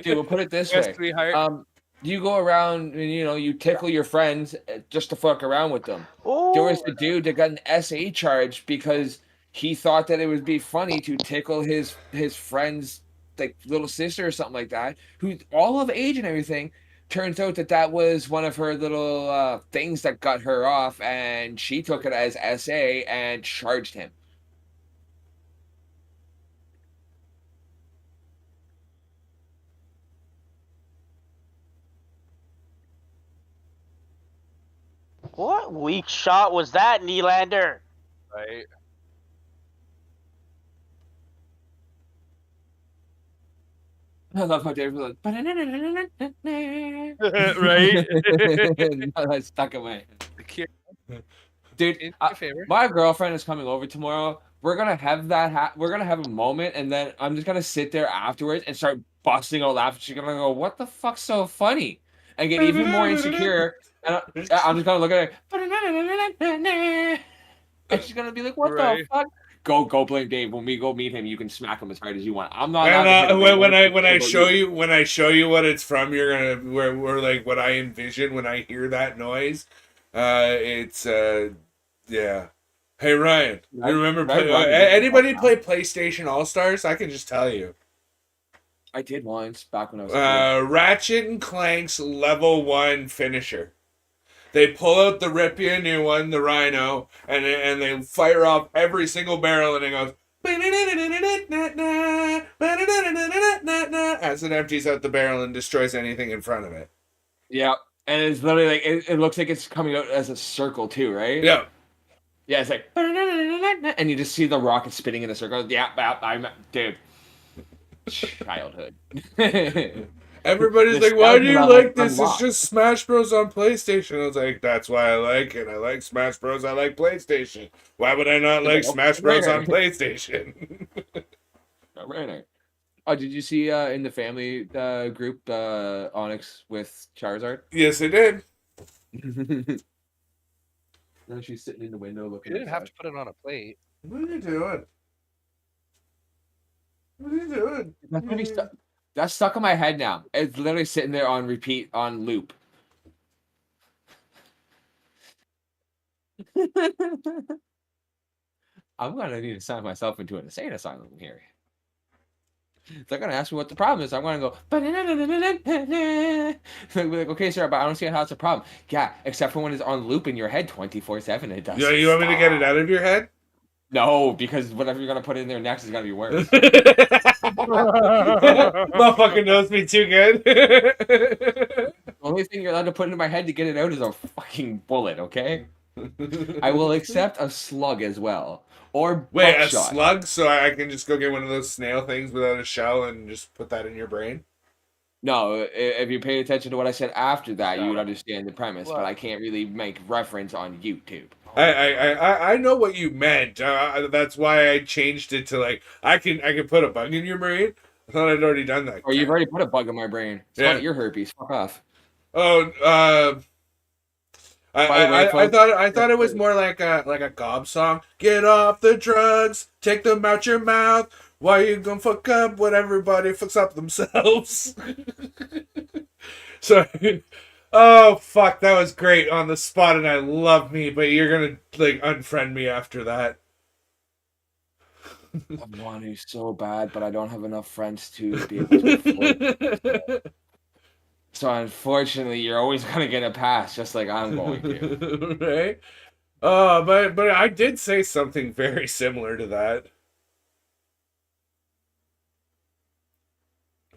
B: Dude, we'll put it this
E: Yes,
B: way.
E: sweetheart.
B: You go around and you tickle your friends just to fuck around with them.
C: Oh.
B: There was a dude that got an SA charge because he thought that it would be funny to tickle his friend's like little sister or something like that, who's all of age and everything. Turns out that was one of her little things that got her off, and she took it as SA and charged him.
C: What weak shot was that, Nylander?
E: Right.
B: I love how David was like,
E: Right?
B: That's stuck in my head.
E: Here,
B: Dude,
E: do me a favor.
B: my girlfriend is coming over tomorrow. We're gonna have we're gonna have a moment, and then I'm just gonna sit there afterwards and start busting out laughing. She's gonna go, "What the fuck's so funny?" And get even more insecure. And I'm just gonna look at her, and she's gonna be like, "What
E: Right.
B: the fuck?" Go blame Dave. When we go meet him, you can smack him as hard as you want. I'm not.
A: And
B: allowed to hit him
A: when I
B: anymore.
A: show you what it's from, you're gonna we're like what I envision when I hear that noise. It's yeah. Hey Ryan, you remember anybody play PlayStation All Stars? I can just tell you.
B: I did once back when I was a kid.
A: Ratchet and Clank's level 1 finisher. They pull out the rip you a new one, the Rhino, and they fire off every single barrel, and it goes as it empties out the barrel and destroys anything in front of it.
B: Yeah, and it's literally like it looks like it's coming out as a circle too, right?
A: Yeah.
B: Yeah, it's like, and you just see the rocket spinning in a circle. Yeah, I'm dude. Childhood.
A: Everybody's like, why do you like this? It's just Smash Bros. On PlayStation. I was like, that's why I like it. I like Smash Bros. I like PlayStation. Why would I not like Smash Bros. On PlayStation?
B: Right. Oh, did you see in the family group Onyx with Charizard?
A: Yes, I did.
B: No, she's sitting in the window
E: You
B: looking.
E: didn't have to put it on a plate.
A: What are you doing? What are you doing?
B: That's pretty that's stuck in my head now. It's literally sitting there on repeat on loop. I'm gonna need to sign myself into an insane asylum here. They're gonna ask me what the problem is. I'm gonna go. Like, okay, sir, but I don't see how it's a problem. Yeah, except for when it's on loop in your head 24/7. It does.
A: You want me to get it out of your head?
B: No, because whatever you're gonna put in there next is gonna be worse.
A: Motherfucker knows me too good.
B: The only thing you're allowed to put into my head to get it out is a fucking bullet. Okay. I will accept a slug as well, or
A: Wait,
B: buckshot.
A: a slug? So I can just go get one of those snail things without a shell and just put that in your brain?
B: No, if you pay attention to what I said after that,
E: Got
B: you would
E: it.
B: understand the premise. But
E: What?
B: I can't really make reference on YouTube.
A: I know what you meant. That's why I changed it to like I can put a bug in your brain. I thought I'd already done that.
B: Or you've already put a bug in my brain. It's
A: Yeah.
B: not your herpes. Fuck off.
A: Oh,
B: By the way, folks,
A: I thought it was more like a gob song. Get off the drugs, take them out your mouth. Why you gonna fuck up when everybody fucks up themselves? So, oh fuck, that was great on the spot, and I love me, but you're gonna like unfriend me after that.
B: I want to so bad, but I don't have enough friends to be able to afford it. So unfortunately, you're always gonna get a pass, just like I'm going to.
A: Right? But I did say something very similar to that.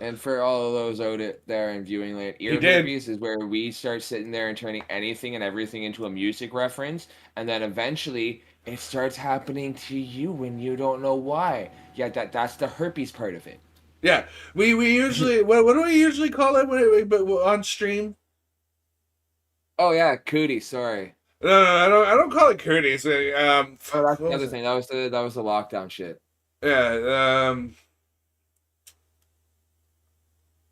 B: And for all of those out there and viewing land, ear
A: He did.
B: herpes is where we start sitting there and turning anything and everything into a music reference, and then eventually it starts happening to you when you don't know why. Yeah, that's the herpes part of it.
A: Yeah, we usually what do we usually call it but on stream?
B: Oh yeah, cootie. Sorry.
A: No, I don't call it courteous.
B: Oh, that's
A: What
B: the
A: was
B: other
A: it?
B: thing. That was the lockdown shit.
A: Yeah,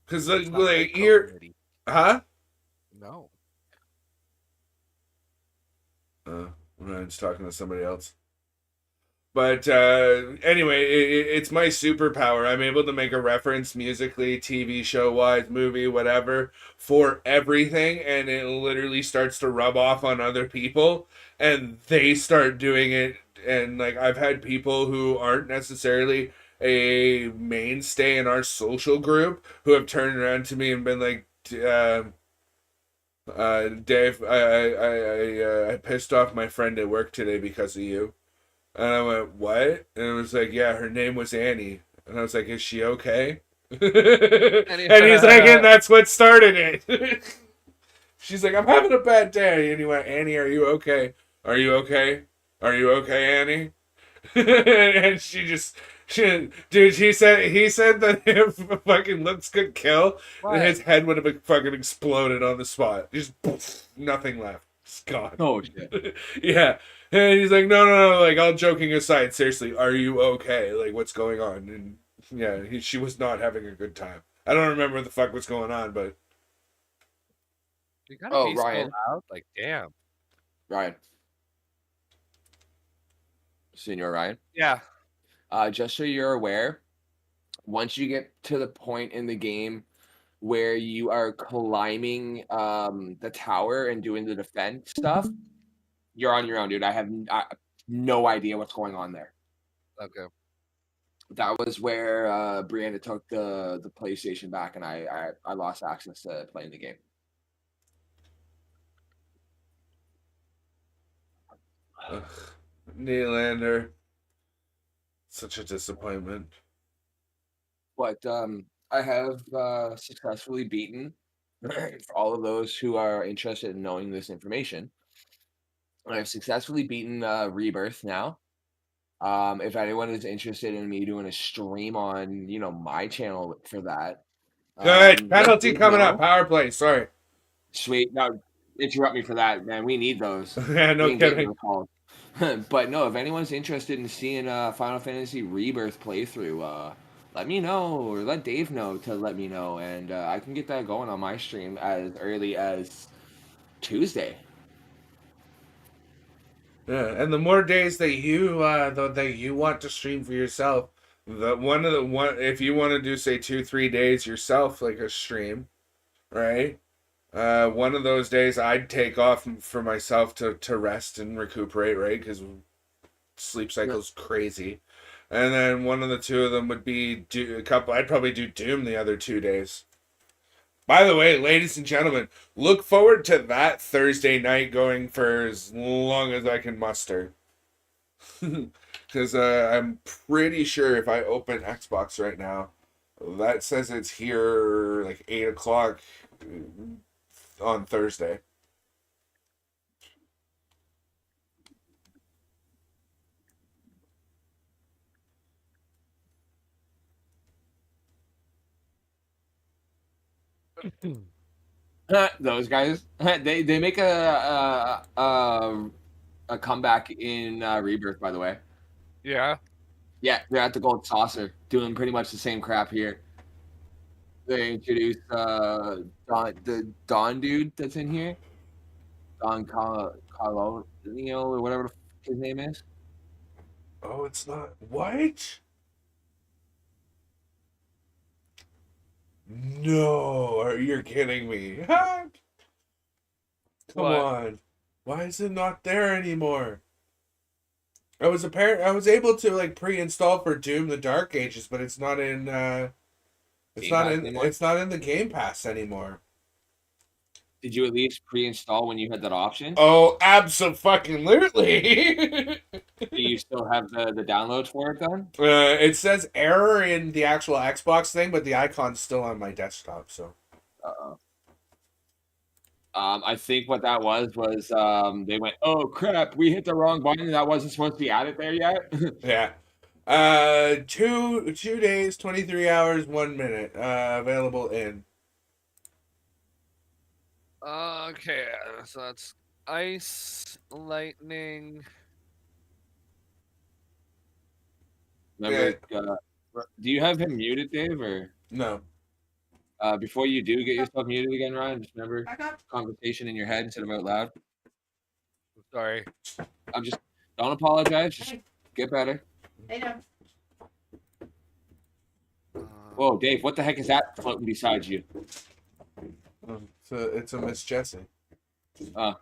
A: because
E: It's not
A: like
E: called
A: ear,
E: comedy.
A: huh?
E: No.
A: I'm just talking to somebody else. But anyway, it's my superpower. I'm able to make a reference musically, TV show wise, movie, whatever, for everything, and it literally starts to rub off on other people, and they start doing it. And like I've had people who aren't necessarily a mainstay in our social group who have turned around to me and been like, Dave, I pissed off my friend at work today because of you. And I went, what? And it was like, yeah, her name was Annie. And I was like, is she okay? And he's like, and that's what started it. She's like, I'm having a bad day. And he went, Annie, are you okay? Are you okay? Are you okay, Annie? And dude, he said that if fucking looks could kill,
E: What?
A: his head would have been fucking exploded on the spot. Just poof, nothing left. It's gone.
B: Oh shit.
A: Yeah. And he's like, no, like, all joking aside, seriously, are you okay? Like, what's going on? And yeah, she was not having a good time. I don't remember what the fuck was going on, but
E: You gotta
B: Oh,
E: be so
B: Ryan.
E: loud. Like, damn.
B: Ryan. Senior Ryan.
E: Yeah.
B: Just so you're aware, once you get to the point in the game where you are climbing the tower and doing the defense stuff, you're on your own, dude. I have no idea what's going on there.
E: Okay.
B: That was where Brianna took the PlayStation back, and I lost access to playing the game.
A: ugh, Nylander, such a disappointment.
B: But I have successfully beaten, for all of those who are interested in knowing this information, I've successfully beaten Rebirth now. If anyone is interested in me doing a stream on, my channel for that,
A: Good.
B: let
A: Penalty
B: Dave
A: coming up.
B: know.
A: Power play. Sorry.
B: Sweet. No, interrupt me for that, man. We need those.
A: Yeah, no
B: We ain't getting
A: kidding.
B: those calls. But no, if anyone's interested in seeing Final Fantasy Rebirth playthrough, let me know, or let Dave know to let me know, and I can get that going on my stream as early as Tuesday.
A: Yeah, and the more days that you want to stream for yourself, the one if you want to do say 2-3 days yourself like a stream, right? One of those days I'd take off for myself to rest and recuperate, right? Because sleep cycle's crazy. And then one of the two of them would be do a couple. I'd probably do Doom the other 2 days. By the way, ladies and gentlemen, look forward to that Thursday night going for as long as I can muster. Because I'm pretty sure if I open Xbox right now, that says it's here like 8 o'clock on Thursday.
B: Those guys, they make a comeback in Rebirth, by the way.
E: Yeah.
B: Yeah, they're at the Gold Saucer doing pretty much the same crap here. They introduced the Don dude that's in here, Don Colonial or whatever his name is.
A: Oh, it's not. What? No, you're kidding me. Come
E: What?
A: on. Why is it not there anymore? I was able to like pre-install for Doom the Dark Ages, but it's not in
B: Game Pass anymore?
A: it's not in the Game Pass anymore.
B: Did you at least pre-install when you had that option?
A: Oh, abso-fucking-lutely.
B: Do you still have the downloads for it done?
A: It says error in the actual Xbox thing, but the icon's still on my desktop, so.
B: Uh-oh. I think what that was they went, oh crap, we hit the wrong button. That wasn't supposed to be added there yet.
A: Yeah. 2 days, 23 hours, 1 minute. Available in.
E: Okay, so that's ice, lightning.
B: Remember, do you have him muted, Dave, or
A: No.
B: before you do get yourself muted again, Ryan? Just remember
D: Back up.
B: conversation in your head instead of out loud.
E: Sorry.
B: Don't apologize. Just get better.
D: Hey, no.
B: Whoa, Dave, what the heck is that floating beside you?
A: It's a Miss Jessie.
B: All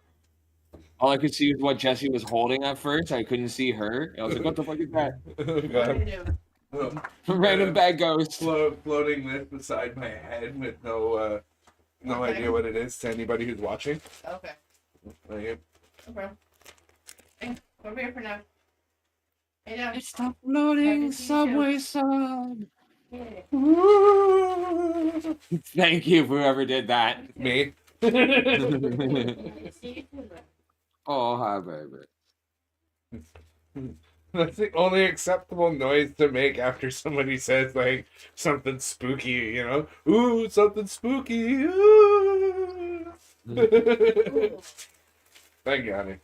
B: I could see was what Jesse was holding at first. I couldn't see her. I was like, what the fuck is that?
A: Oh,
D: What do
A: God.
D: you do?
B: Random bad ghost.
A: Floating this beside my head with no
D: Okay.
A: idea what it is to anybody who's watching.
D: Okay.
A: Thank you.
D: No problem. Hey, over here for now. Hey, no.
B: Stop
D: Happy
B: floating,
D: to see you
B: Subway Sub.
D: Yeah.
B: Thank you, whoever did that.
A: Me.
D: See you too, bro.
B: Oh, hi, baby.
A: That's the only acceptable noise to make after somebody says like something spooky, you know? Ooh, something spooky. Ooh.
D: Ooh.
A: Thank you, honey.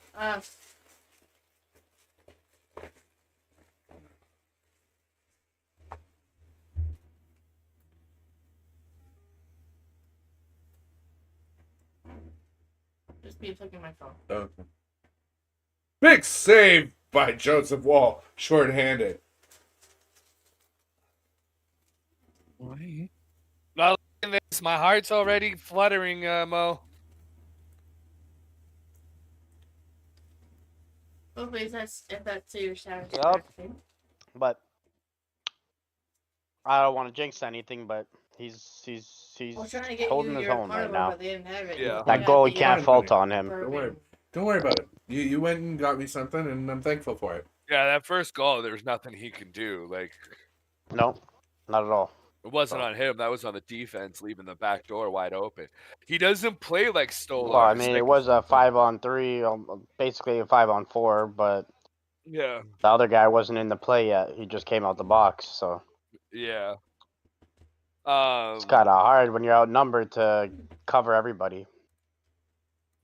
D: Just be looking at my phone.
A: Okay. Big save by Joseph Wall, short-handed.
E: Not looking at this. My heart's already fluttering, Mo.
D: Hopefully, if that's your sound.
C: Yup. But I don't want to jinx anything, but he's
D: We're trying to get
C: holding
D: you
C: his
D: your
C: own right
D: carnival,
C: now.
D: but they didn't have it.
E: Yeah.
C: That goal we can't fault on him.
A: Don't worry. Don't worry about it. You went and got me something, and I'm thankful for it.
E: Yeah, that first goal, there was nothing he could do. Like,
C: No, not at all.
E: it wasn't on him. That was on the defense, leaving the back door wide open. He doesn't play like Stolar.
C: Well, I mean, it was a 5-on-3, basically a 5-on-4, but
E: Yeah.
C: the other guy wasn't in the play yet. He just came out the box, so
E: Yeah.
C: it's kind of hard when you're outnumbered to cover everybody.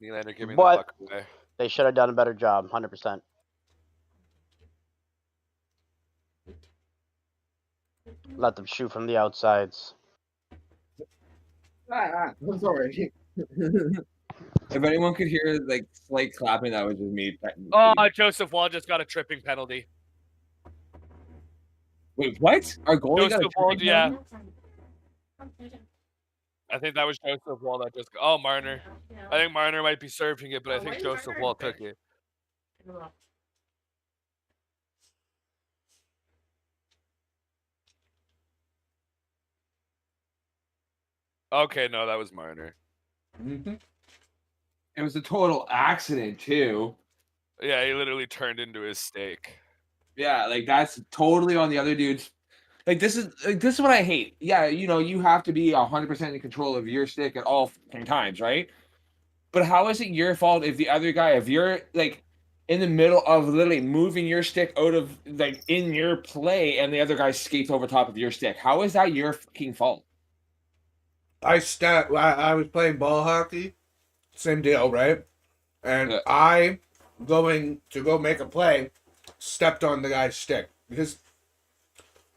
E: Nylander giving
C: But-
E: the puck away.
C: They should have done a better job, 100%. Let them shoot from the outsides.
B: I'm sorry. If anyone could hear like slight clapping, that was just me.
E: Oh, Joseph Wall just got a tripping penalty.
B: Wait, what? Our goalie got a
E: Joseph Wall,
B: tripping
E: yeah.
B: penalty?
E: I think that was Joseph Wall that just. Oh, Marner. I think Marner might be serving it, but I think Joseph Wall took it. Okay, no, that was Marner.
A: Mm-hmm.
B: It was a total accident too.
E: Yeah, he literally turned into his steak.
B: Yeah, like that's totally on the other dude's. Like this is what I hate. Yeah, you know, you have to be 100% in control of your stick at all times, right? But how is it your fault if the other guy, if you're like in the middle of literally moving your stick out of like in your play and the other guy skates over top of your stick? How is that your fucking fault?
A: I was playing ball hockey, same deal, right? And
B: Yeah.
A: I, going to go make a play, stepped on the guy's stick because,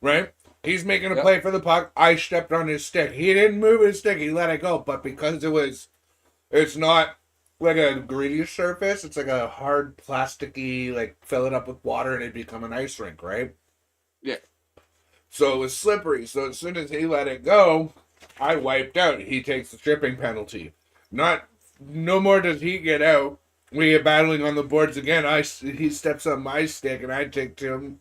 A: right? He's making a
B: Yep.
A: play for the puck. I stepped on his stick. He didn't move his stick. He let it go. But because it's not like a gritty surface. It's like a hard plasticky, like fill it up with water and it'd become an ice rink, right?
B: Yeah.
A: So it was slippery. So as soon as he let it go, I wiped out. He takes the tripping penalty. No more does he get out. We get battling on the boards again. He steps on my stick and I take to him.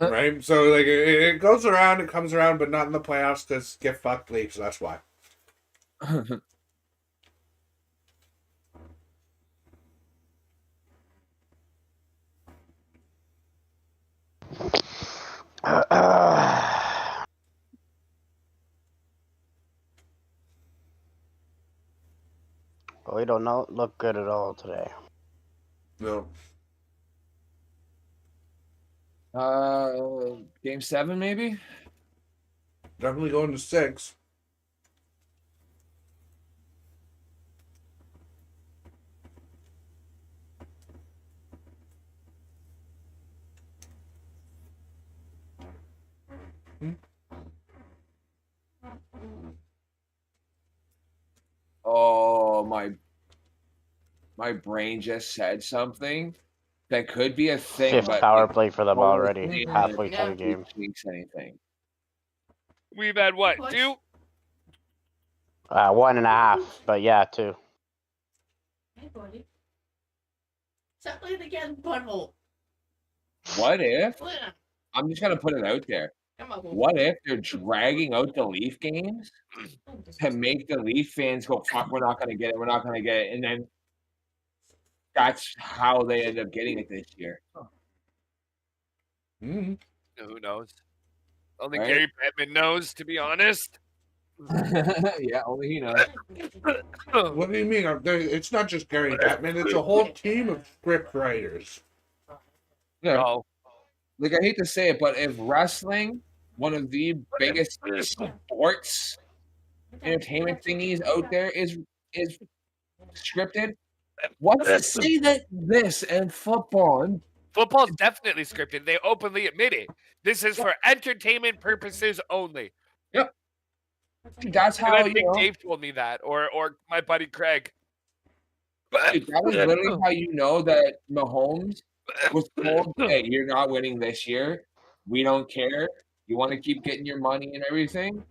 A: Right? So like it goes around, it comes around, but not in the playoffs because get fucked Leafs. That's why.
C: We don't look good at all today.
A: No.
B: Game 7 maybe.
A: Definitely going to 6.
B: Oh, my brain just said something that could be a thing,
C: Fifth
B: but
C: power
B: it
C: play for them already,
B: totally
C: halfway through
D: Yeah.
C: the game.
B: jinx anything.
E: We've had what,
D: Push.
E: 2?
C: 1.5, but yeah, 2.
D: Hey, buddy. Stop playing again, butthole.
B: What if?
D: Yeah.
B: I'm just gonna put it out there.
D: Come on.
B: What if they're dragging out the Leaf games to make the Leaf fans go, "Fuck, we're not gonna get it. We're not gonna get it," and then that's how they end up getting it this year.
A: Mm-hmm.
E: Who knows? Only
B: Right?
E: Gary Bettman knows, to be honest.
B: Yeah, only he knows.
A: What do you mean? It's not just Gary Bettman. It's a whole team of script writers.
B: Yeah.
E: No.
B: Like, I hate to say it, but if wrestling, one of the biggest sports entertainment thingies out there, is scripted, what's to say that this and football and
E: Football's definitely scripted. They openly admit it. This is for entertainment purposes only.
B: that's
E: And
B: how
E: I
B: you
E: think
B: know,
E: Dave told me that, or my buddy Craig.
B: dude, that is literally how you know that Mahomes was told, "Hey, you're not winning this year. We don't care. You want to keep getting your money and everything?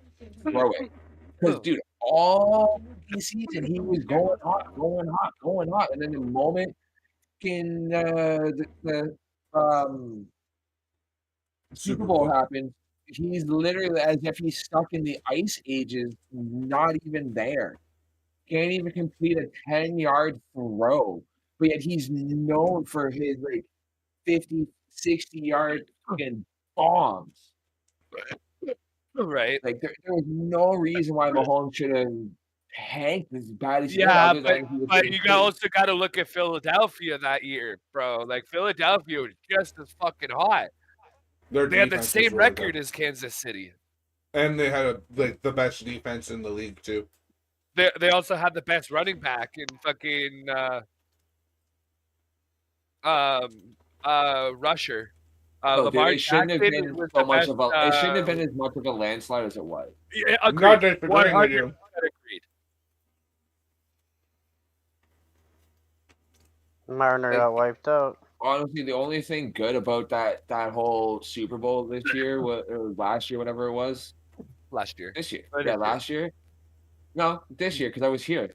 B: Throw it." Because, dude, all season he was going hot, and then the moment the Super Bowl happened, he's literally as if he's stuck in the ice ages, not even there. Can't even complete a 10-yard throw, but yet he's known for his, like, 50, 60-yard fucking bombs.
E: Right.
B: Like, there was no reason why Mahomes should have tanked as bad as he did,
E: Yeah,
B: other than he was
E: but
B: getting
E: you
B: paid.
E: also got to look at Philadelphia that year, bro. Like, Philadelphia was just as fucking hot.
A: Their
E: They had the
A: defense is
E: same
A: really
E: record
A: good.
E: as Kansas City.
A: And they had the best defense in the league too.
E: They also had the best running back in fucking rusher.
B: Oh, dude,
E: Lamar
B: it shouldn't have
E: Jackson
B: been
E: was
B: so
E: the
B: much
E: best,
B: of a. It shouldn't have been as much of a landslide as it was.
E: Yeah,
A: I'm
E: agreed.
A: not disagreeing with you.
E: 100% agreed.
C: Marner got wiped out.
B: Honestly, the only thing good about that whole Super Bowl this year, or last year, whatever it was,
E: Last year.
B: this year,
E: Or
B: yeah,
E: this year.
B: last year, no, this year because I was here.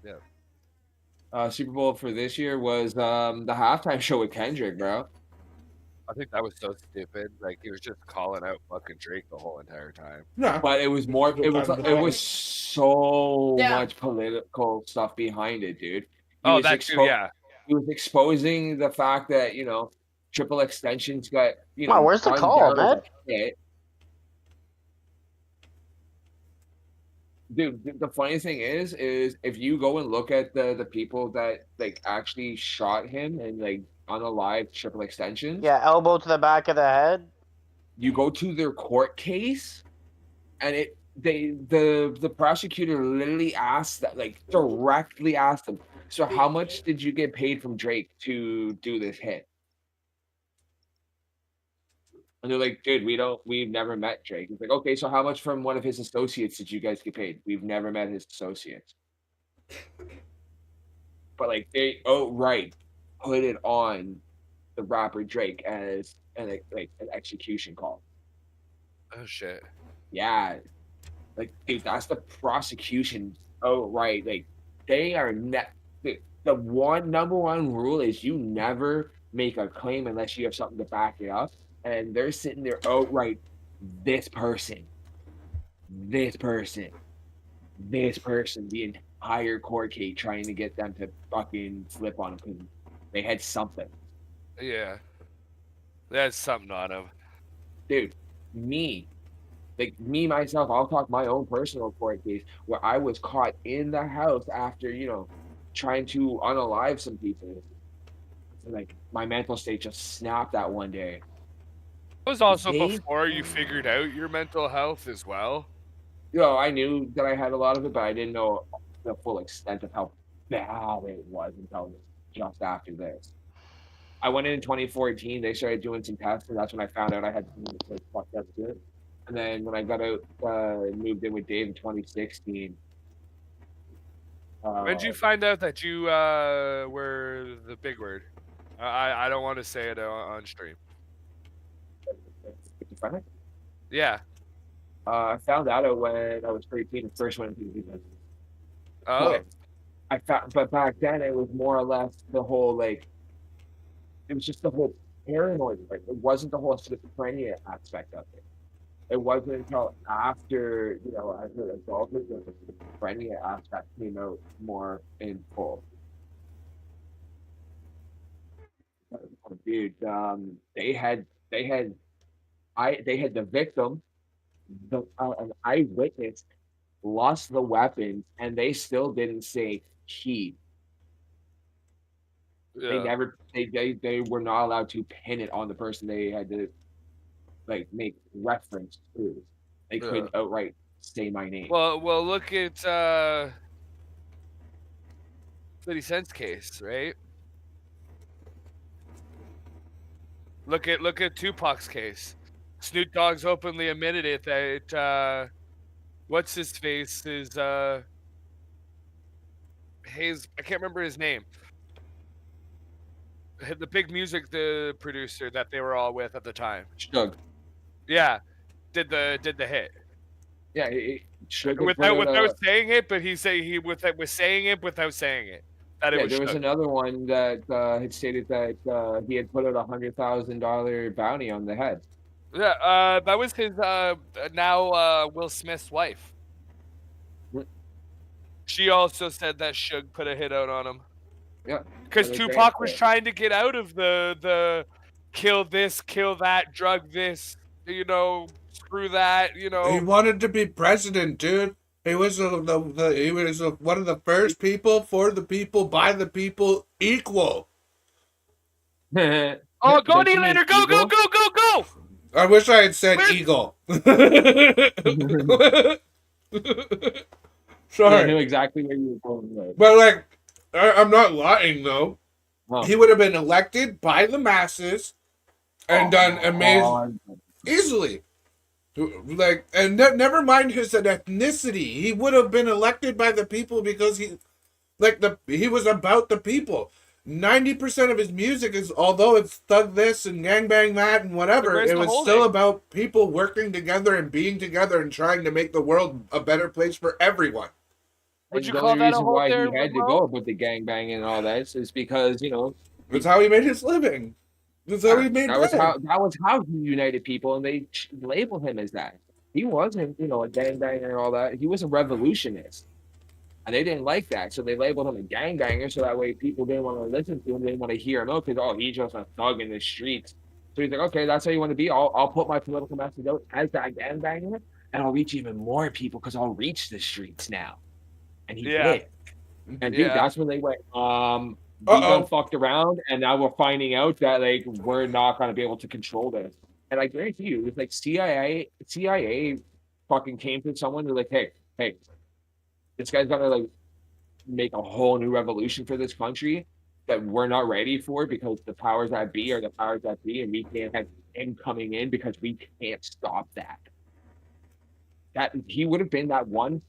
E: Yeah.
B: Super Bowl for this year was the halftime show with Kendrick, bro.
E: I think that was so stupid. Like, he was just calling out fucking Drake the whole entire time.
A: Yeah.
B: But it was more. It was so
D: Yeah.
B: much political stuff behind it, dude.
E: Oh, that too, yeah.
B: He was exposing the fact that triple extensions got
C: Wow, where's the
B: gunned
C: call,
B: down as a
C: man?
B: hit. Dude, the funny thing is if you go and look at the people that like actually shot him and like unalived triple extensions,
C: Yeah, elbow to the back of the head.
B: you go to their court case, and the prosecutor literally asked that, like directly asked him, so how much did you get paid from Drake to do this hit? And they're like, dude, we've never met Drake. He's like, okay, so how much from one of his associates did you guys get paid? We've never met his associates. But like they outright put it on the rapper Drake as an execution call.
E: Oh shit.
B: Yeah. Like, dude, that's the prosecution. Oh, right. Like, they are the number one rule is you never make a claim unless you have something to back it up. And they're sitting there, oh, right, this person, the entire court case trying to get them to fucking flip on him. They had something.
E: Yeah. That's something on him.
B: Dude, myself, I'll talk my own personal court case where I was caught in the house after, trying to unalive some people. And, like, my mental state just snapped that one day.
E: It was also before you figured out your mental health as well.
B: I knew that I had a lot of it, but I didn't know the full extent of how bad it was until just after this. I went in 2014. They started doing some tests, and that's when I found out I had fucked up shit. And then when I got out, moved in with Dave in 2016.
E: When did you find out that you were the big word? I don't want to say it on stream.
B: Schizophrenic?
E: Yeah.
B: I found out when I was 13 and first went into the
E: Oh.
B: But back then it was more or less the whole, like, it was just the whole paranoid part. It wasn't the whole schizophrenia aspect of it. It wasn't until after, after adulthood that the schizophrenia aspect came out more in full. Dude, they had the victim, an eyewitness, lost the weapons, and they still didn't say he.
E: Yeah.
B: They were not allowed to pin it on the person. They had to, like, make reference to. They couldn't outright say my name.
E: Well, look at 50 Cent's case, right? Look at Tupac's case. Snoop Dogg's openly admitted it that what's his face is I can't remember his name. The big music producer that they were all with at the time.
B: Shug.
E: Yeah, did the hit.
B: Yeah,
E: without saying it, but he was saying it without saying it.
B: There was another one that had stated that he had put out $100,000 bounty on the head.
E: Yeah, that was his now Will Smith's wife. She also said that Suge put a hit out on him.
B: Yeah,
E: because Tupac was trying to get out of the kill this, kill that, drug this, screw that,
A: He wanted to be president, dude. He was he was one of the first people, for the people, by the people, equal.
E: Oh, go Nylander, go!
A: I wish I had said eagle. Sorry.
B: I knew exactly where you were going with.
A: But, like, I'm not lying, though.
B: Wow.
A: He would have been elected by the masses and done amazing easily. Like, and never mind his ethnicity. He would have been elected by the people because he was about the people. 90% of his music is, although it's thug this and gangbang that and whatever, it was still about people working together and being together and trying to make the world a better place for everyone.
E: Would you call that a whole
B: why he had to go with the gangbang and all that is because,
A: That's how he made his living. That's how he made bread.
B: That was how he united people, and they labeled him as that. He wasn't, a gangbanger and all that. He was a revolutionist. And they didn't like that, so they labeled him a gangbanger, so that way people didn't want to listen to him, didn't want to hear him out, because, he's just a thug in the streets. So he's like, okay, that's how you want to be. I'll put my political message out as that gangbanger, and I'll reach even more people, because I'll reach the streets now. And he did. And dude, that's when they went, we done fucked around, and now we're finding out that, like, we're not going to be able to control this. And I guarantee you, it's like CIA fucking came to someone, they're like, hey, this guy's gonna like make a whole new revolution for this country that we're not ready for because the powers that be are the powers that be, and we can't have him coming in because we can't stop that. That he would have been that one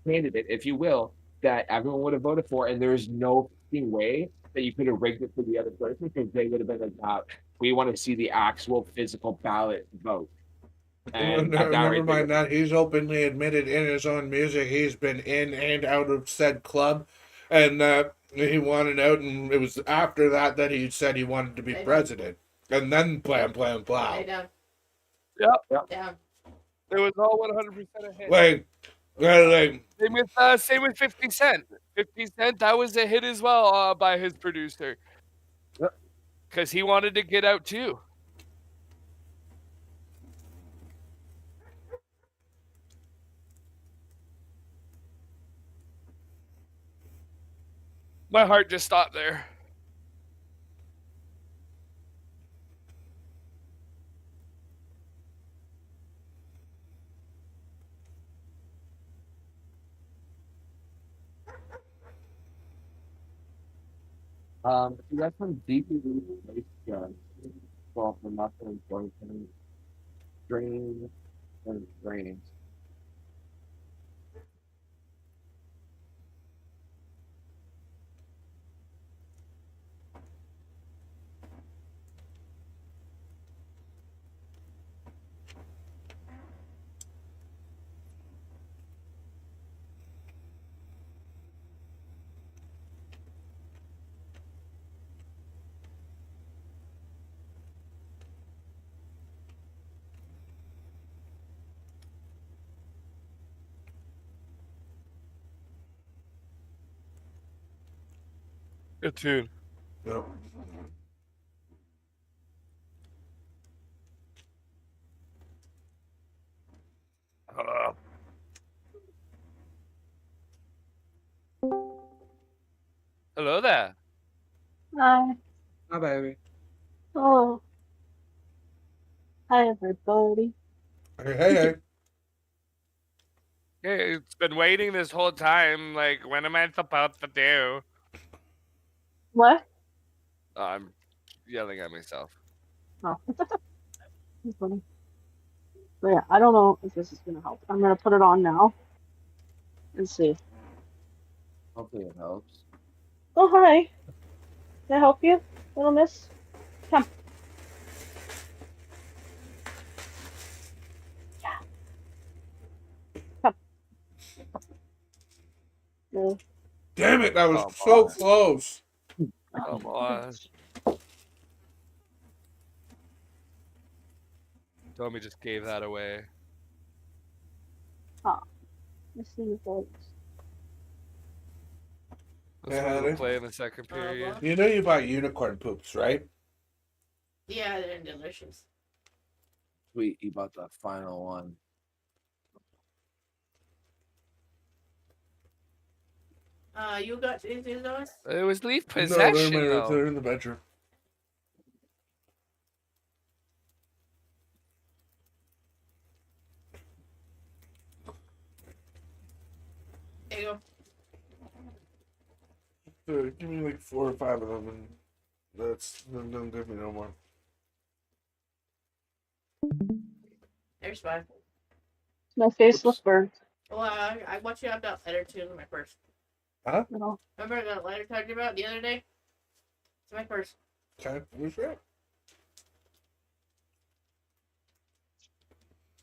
B: candidate, if you will, that everyone would have voted for, and there's no fucking way that you could have rigged it for the other person because they would have been like, we want to see the actual physical ballot vote. And at that
A: Never
B: rate,
A: mind that. He's openly admitted in his own music he's been in and out of said club, and he wanted out. And it was after that that he said he wanted to be president, and then blam blam
D: Lay
A: blam.
D: down.
E: Yep.
D: Down.
E: It was all 100% a hit.
A: Like,
E: Same with 50 Cent. 50 Cent, that was a hit as well by his producer.
B: Yep.
E: Because he wanted to get out too. My heart just stopped there.
B: you got some deeply rooted well, from nothing, drain, and drains.
E: Good tune.
A: no.
E: Hello there.
G: Hi.
B: Hi, baby.
G: Oh. Hi, everybody.
A: Hey.
E: Hey, it's been waiting this whole time. Like, when am I supposed to do?
G: What?
E: I'm yelling at myself.
G: Oh. That's funny. But yeah, I don't know if this is gonna help. I'm gonna put it on now and see.
B: Hopefully it helps.
G: Oh, hi. Can I help you, little miss? Come. Yeah. Come. No.
A: Damn it! That was
E: Come
A: so
E: on.
A: close.
E: Come on. Tommy just gave that away.
G: Let's see the folks.
E: Let's
A: Yeah,
E: go
A: they-
E: play in the second period.
A: You know you buy unicorn poops, right?
D: Yeah, they're delicious.
B: Sweet, you bought the final one.
D: You got these those?
E: It was leaf
A: No,
E: possession,
A: they're
E: though.
A: in the bedroom.
D: There you go.
A: Give me like 4 or 5 of them, and then don't give me no more.
D: There's 5.
G: My face looks burnt.
D: Well, I want you to have that letter too in my purse.
G: You know.
D: Remember that letter I talked about the other day? It's in my purse.
A: Okay, you sure?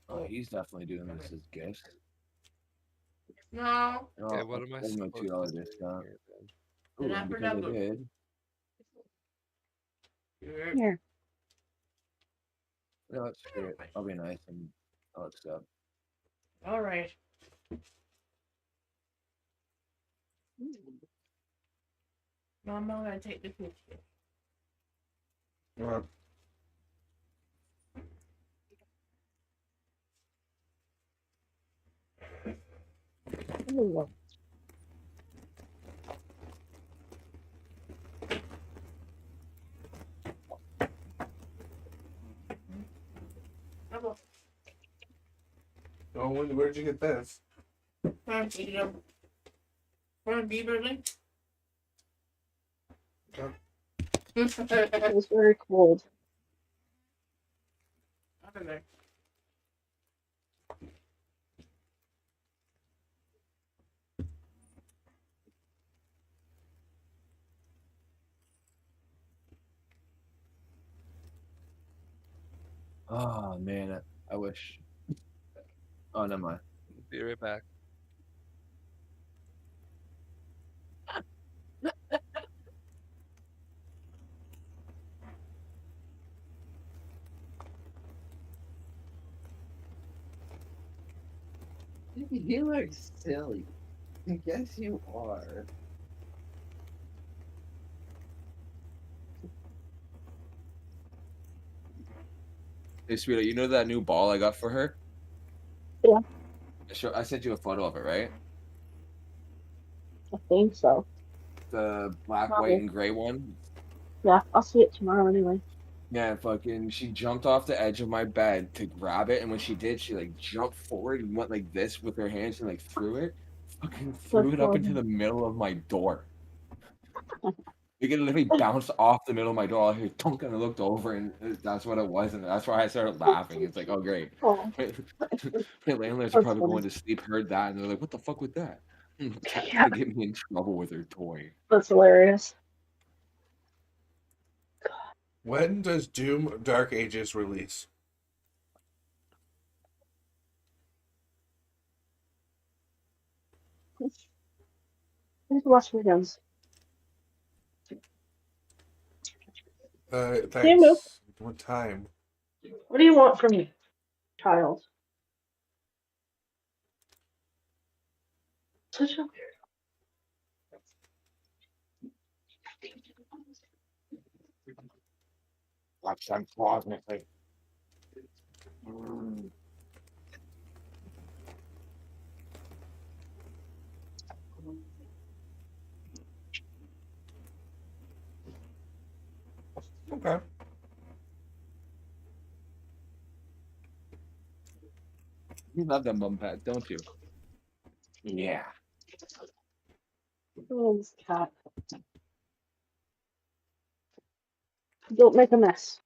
B: Oh, he's definitely doing this as gift.
D: No.
B: Oh,
E: Okay, what am I
B: give him a
E: supposed
B: $2
E: to do
B: discount.
E: here, then?
B: Ooh,
D: Not for
B: because I
D: double.
B: did.
G: Here.
B: No, it's great. I'll be nice and I'll accept.
D: All right. No, I'm not gonna take the picture.
A: Alright.
G: Ooh.
D: Double.
A: Oh, where'd you get this?
D: From Beaver. From Beaverly.
G: It was very cold.
D: I don't know.
B: Oh man, I wish. Oh, never mind.
E: Be right back.
B: You are silly. Yes, you are. Hey, sweetheart, you know that new ball I got for her?
G: Yeah.
B: I sent you a photo of it, right?
G: I think so.
B: The black, white,
G: Probably.
B: and gray one.
G: Yeah, I'll see it tomorrow anyway.
B: Yeah, fucking. She jumped off the edge of my bed to grab it, and when she did, she like jumped forward and went like this with her hands and like threw it. Fucking
G: Good
B: threw it up
G: for
B: into
G: him.
B: the middle of my door. It literally bounced off the middle of my door. I heard tunk, and I looked over, and that's what it was, and that's why I started laughing. It's like, oh great.
G: Oh,
B: My landlords are
G: that's
B: probably
G: funny.
B: going to sleep, heard that, and they're like, "What the fuck with that?" Cat's
G: Yeah,
B: gonna get me in trouble with her toy.
G: that's hilarious.
A: When does Doom Dark Ages release?
G: Please watch videos. Timu,
A: Thanks. What time?
G: what do you want from me, child? Such a
B: Watch them claws, me.
A: Okay.
B: You love that mum pad, don't you? Yeah.
G: oh, this cat. Don't make a mess.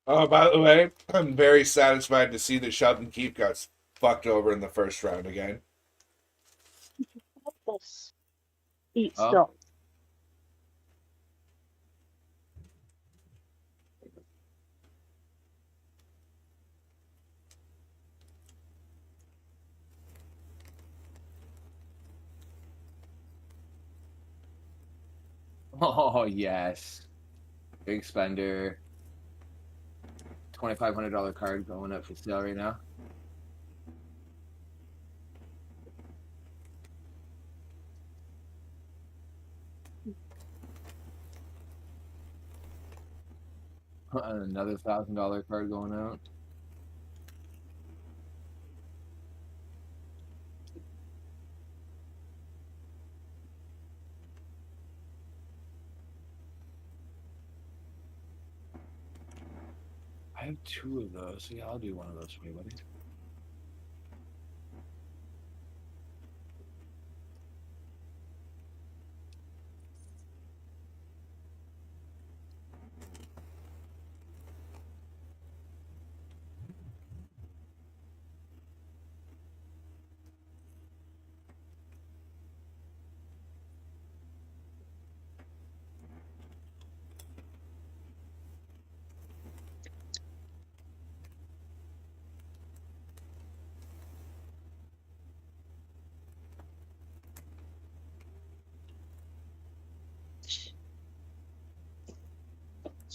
A: Oh, by the way, I'm very satisfied to see that Sheldon Keefe got fucked over in the first round again.
G: This. Eat
B: Oh.
G: still.
B: Oh yes. Big spender. $2,500 card going up for sale right now. Another $1,000 card going out. I have two of those. So yeah, I'll do one of those for you, buddy.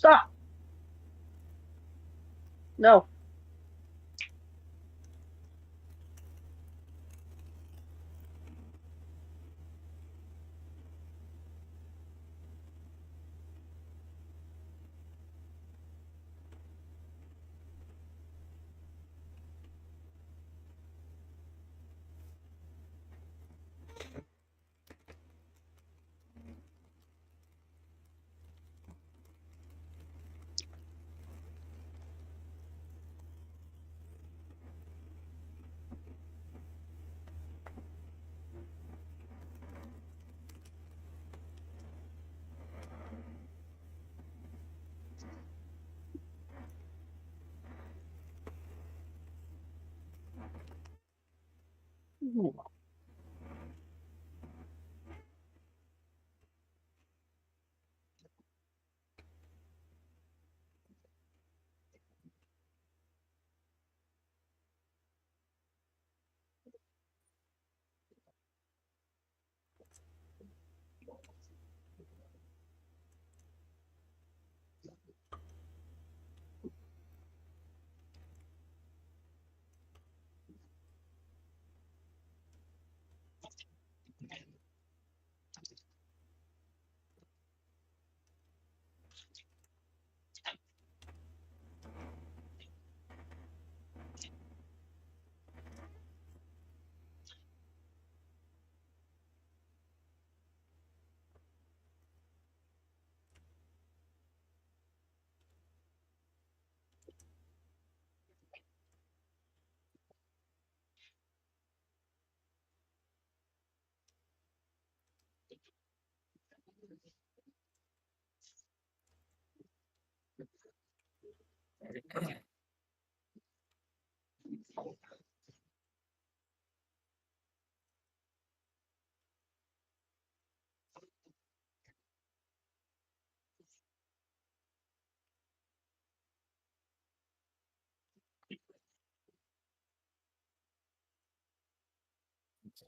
G: Stop. No.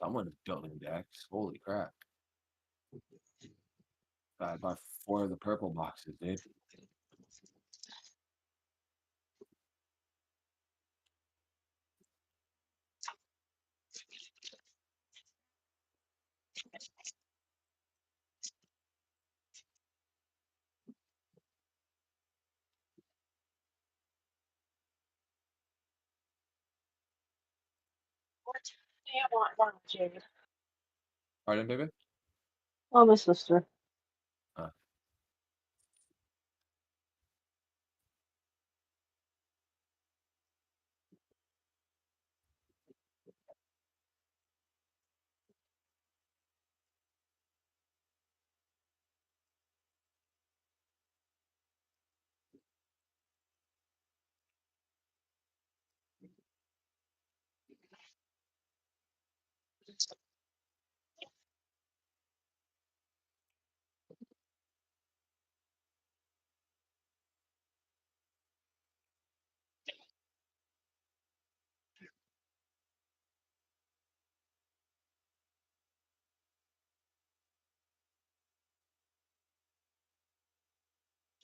B: Someone's building decks. Holy crap. I bought 4 of the purple boxes, dude.
G: What do you want now, Jade?
B: Pardon, baby?
G: Oh, my sister.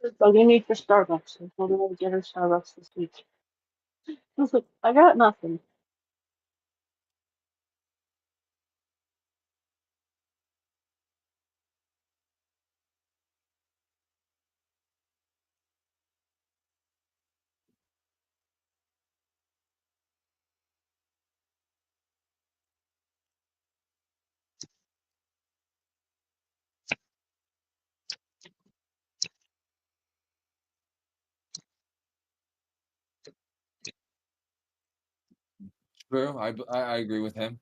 G: Just bugging me for Starbucks. I told her I would get her Starbucks this week. I was like, I got nothing.
B: True. I agree with him.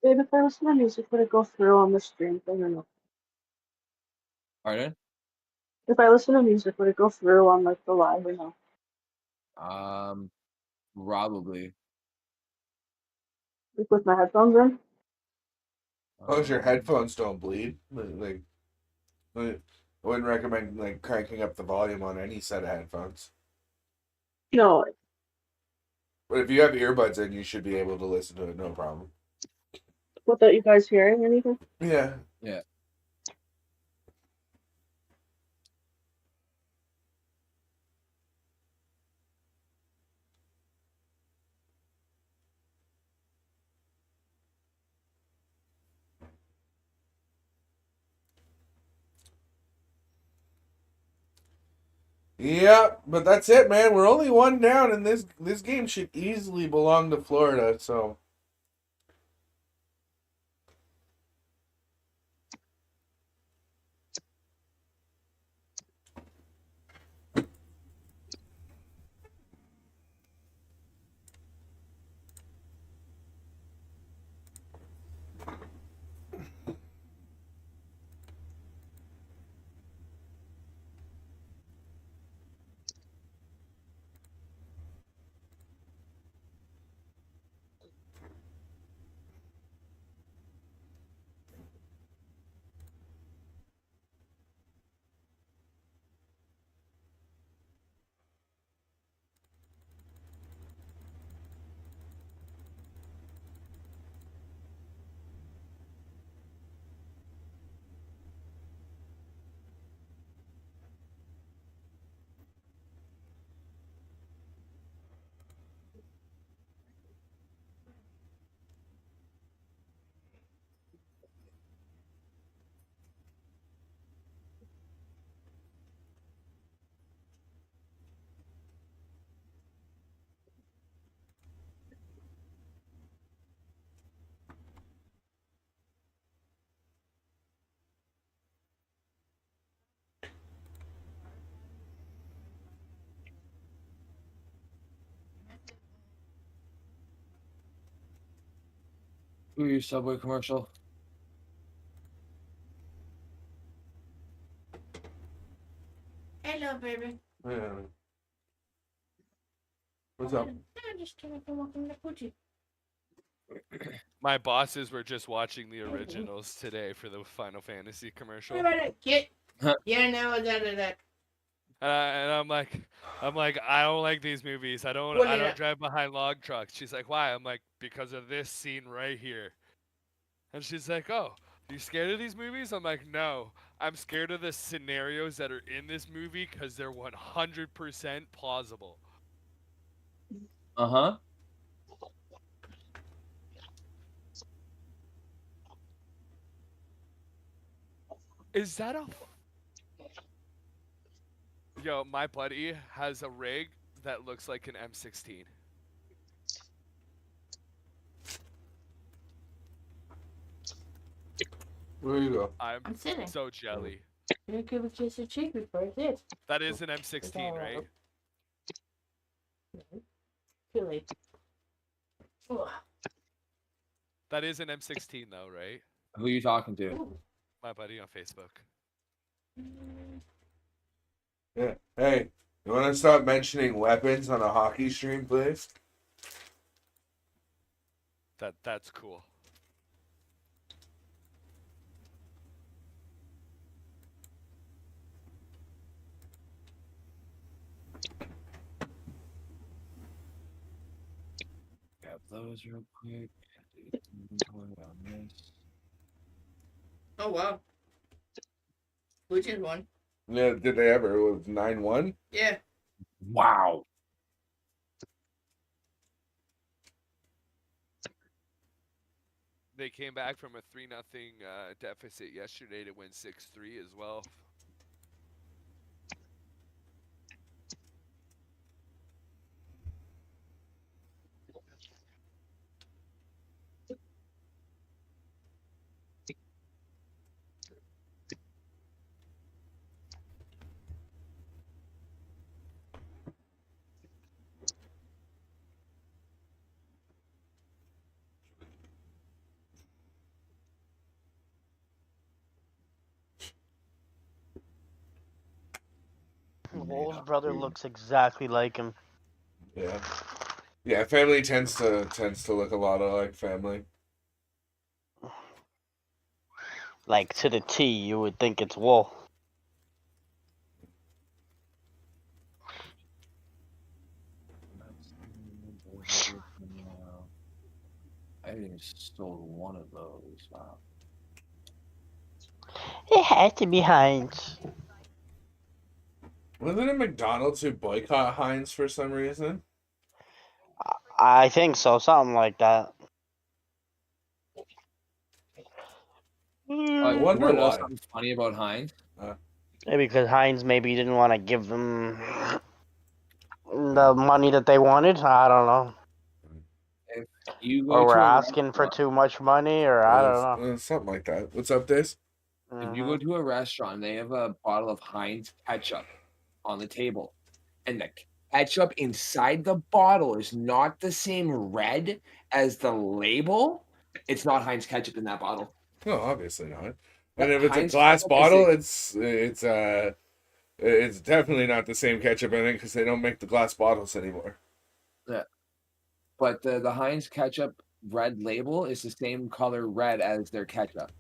B: Babe, if I listen to music, would it go through on the stream thing or no? Pardon?
G: If I listen to music, would it go through on like the live or no?
B: Probably.
G: Like with my headphones in?
A: As long as your
B: Um,
A: headphones don't bleed, I wouldn't recommend like cranking up the volume on any set of headphones.
G: No.
A: But if you have earbuds in, you should be able to listen to it, no problem.
G: Without you guys hearing anything?
A: Yeah.
B: Yeah.
A: Yeah, but that's it, man. We're only one down, and this game should easily belong to Florida. So
B: Ooh, your Subway commercial.
D: Hello, baby.
A: yeah. What's up?
D: I just came up and walking the coochie.
E: My bosses were just watching the originals today for the Final Fantasy commercial.
D: What about it? Get. Yeah, no, that.
E: And I'm like, I don't like these movies. I don't
D: Well, yeah.
E: drive behind log trucks. She's like, why? I'm like, because of this scene right here. And she's like, oh, you scared of these movies? I'm like, no. I'm scared of the scenarios that are in this movie because they're 100% plausible.
B: Uh-huh.
E: Is that a... Yo, my buddy has a rig that looks like an M16.
A: Where you go?
E: I'm
D: I'm sitting.
E: so jelly.
D: You give a kiss a cheek before I did.
E: That is an M16, right?
D: Too late. Ugh.
E: That is an M16 though, right?
B: Who are you talking to?
D: Ooh.
E: My buddy on Facebook.
A: Yeah. Hey, you want to stop mentioning weapons on a hockey stream, please?
E: That's cool.
B: Grab those real quick.
D: Oh, wow. Blue Jays won.
A: Yeah, did they ever? It was 9-1?
D: Yeah.
B: Wow.
E: They came back from a 3-0 deficit yesterday to win 6-3 as well.
C: Wool's
B: up,
C: brother
B: dude.
C: looks exactly like him.
A: Yeah. Yeah, family tends to look a lot like family.
C: Like to the T, you would think it's Wool.
B: I haven't even sold one of those. Wow.
C: It had to be Heinz.
A: Wasn't it McDonald's who boycott Heinz for some reason?
C: I think so, something like that.
A: I
B: You
A: wonder
B: want to know
A: why.
B: something funny about Heinz?
C: Maybe because Heinz maybe didn't want to give them the money that they wanted. I don't know.
B: If you go
C: Or we're
B: to a
C: asking for
B: restaurant,
C: too much money, or I don't know.
A: Something like that. What's up, Dace?
B: if you go to a restaurant, they have a bottle of Heinz ketchup on the table, and the ketchup inside the bottle is not the same red as the label. It's not Heinz ketchup in that bottle.
A: No, obviously not.
B: Yeah,
A: And if it's a
B: Heinz
A: glass
B: ketchup is
A: bottle, it's definitely not the same ketchup in it because they don't make the glass bottles anymore.
B: Yeah. But the Heinz ketchup red label is the same color red as their ketchup.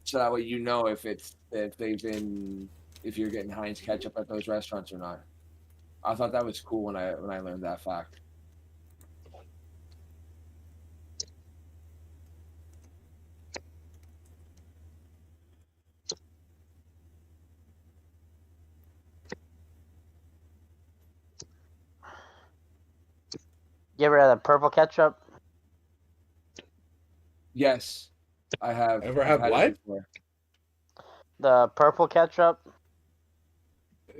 B: So that way you know if you're getting Heinz ketchup at those restaurants or not. I thought that was cool when I learned that fact.
C: You ever had a purple ketchup?
B: Yes, I have.
A: Ever
B: I've
A: had
B: had
A: what?
B: it before.
C: The purple ketchup?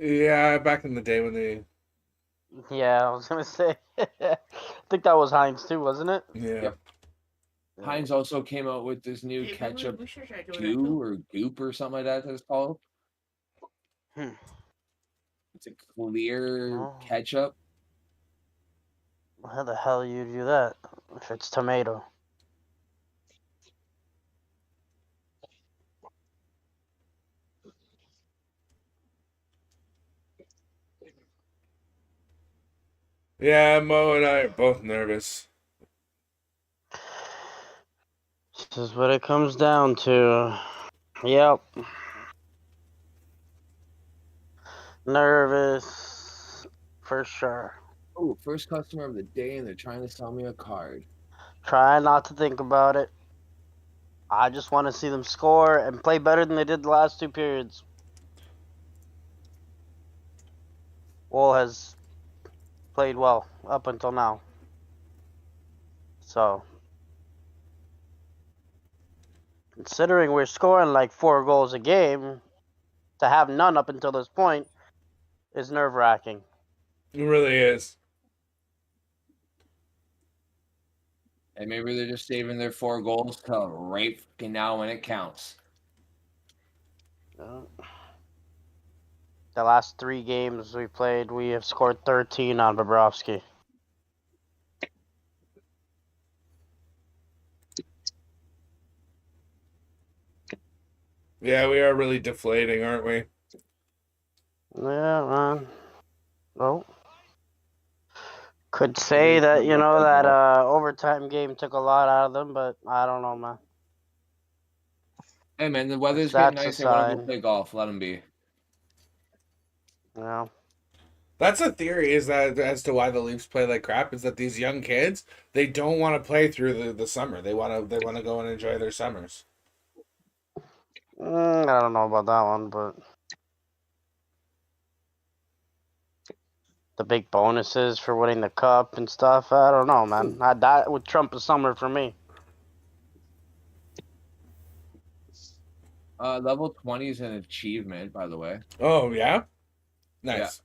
A: Yeah, back in the day when they.
C: Yeah, I was gonna say. I think that was Heinz too, wasn't it?
A: Yeah.
B: Yep. Heinz also came out with this new ketchup goo or goop or something like that. It's called.
C: Hmm.
B: It's a clear
C: Oh.
B: ketchup.
C: How the hell you do that if it's tomato?
A: Yeah, Mo and I are both nervous.
C: This is what it comes down to. Yep. Nervous. For sure.
B: Oh, first customer of the day, and they're trying to sell me a card.
C: Try not to think about it. I just want to see them score and play better than they did the last two periods. Wool has played well up until now. So, considering we're scoring like 4 goals a game, to have none up until this point is nerve-wracking.
A: It really is.
B: And maybe they're just saving their 4 goals till right fucking now when it counts.
C: The last 3 games we played, we have scored 13 on Bobrovsky.
A: Yeah, we are really deflating, aren't we?
C: Yeah, man. Well, could say that, that overtime game took a lot out of them, but I don't know, man.
B: Hey, man, the weather's
C: That's
B: getting
C: a
B: nice. They want to go
C: sign.
B: play golf. Let them be.
C: Yeah.
A: That's a theory, is that as to why the Leafs play like crap, is that these young kids, they don't want to play through the summer. They want to go and enjoy their summers.
C: I don't know about that one, but the big bonuses for winning the cup and stuff, I don't know, man. That would trump a summer for me.
B: Level 20 is an achievement, by the way.
A: Oh, yeah? Nice.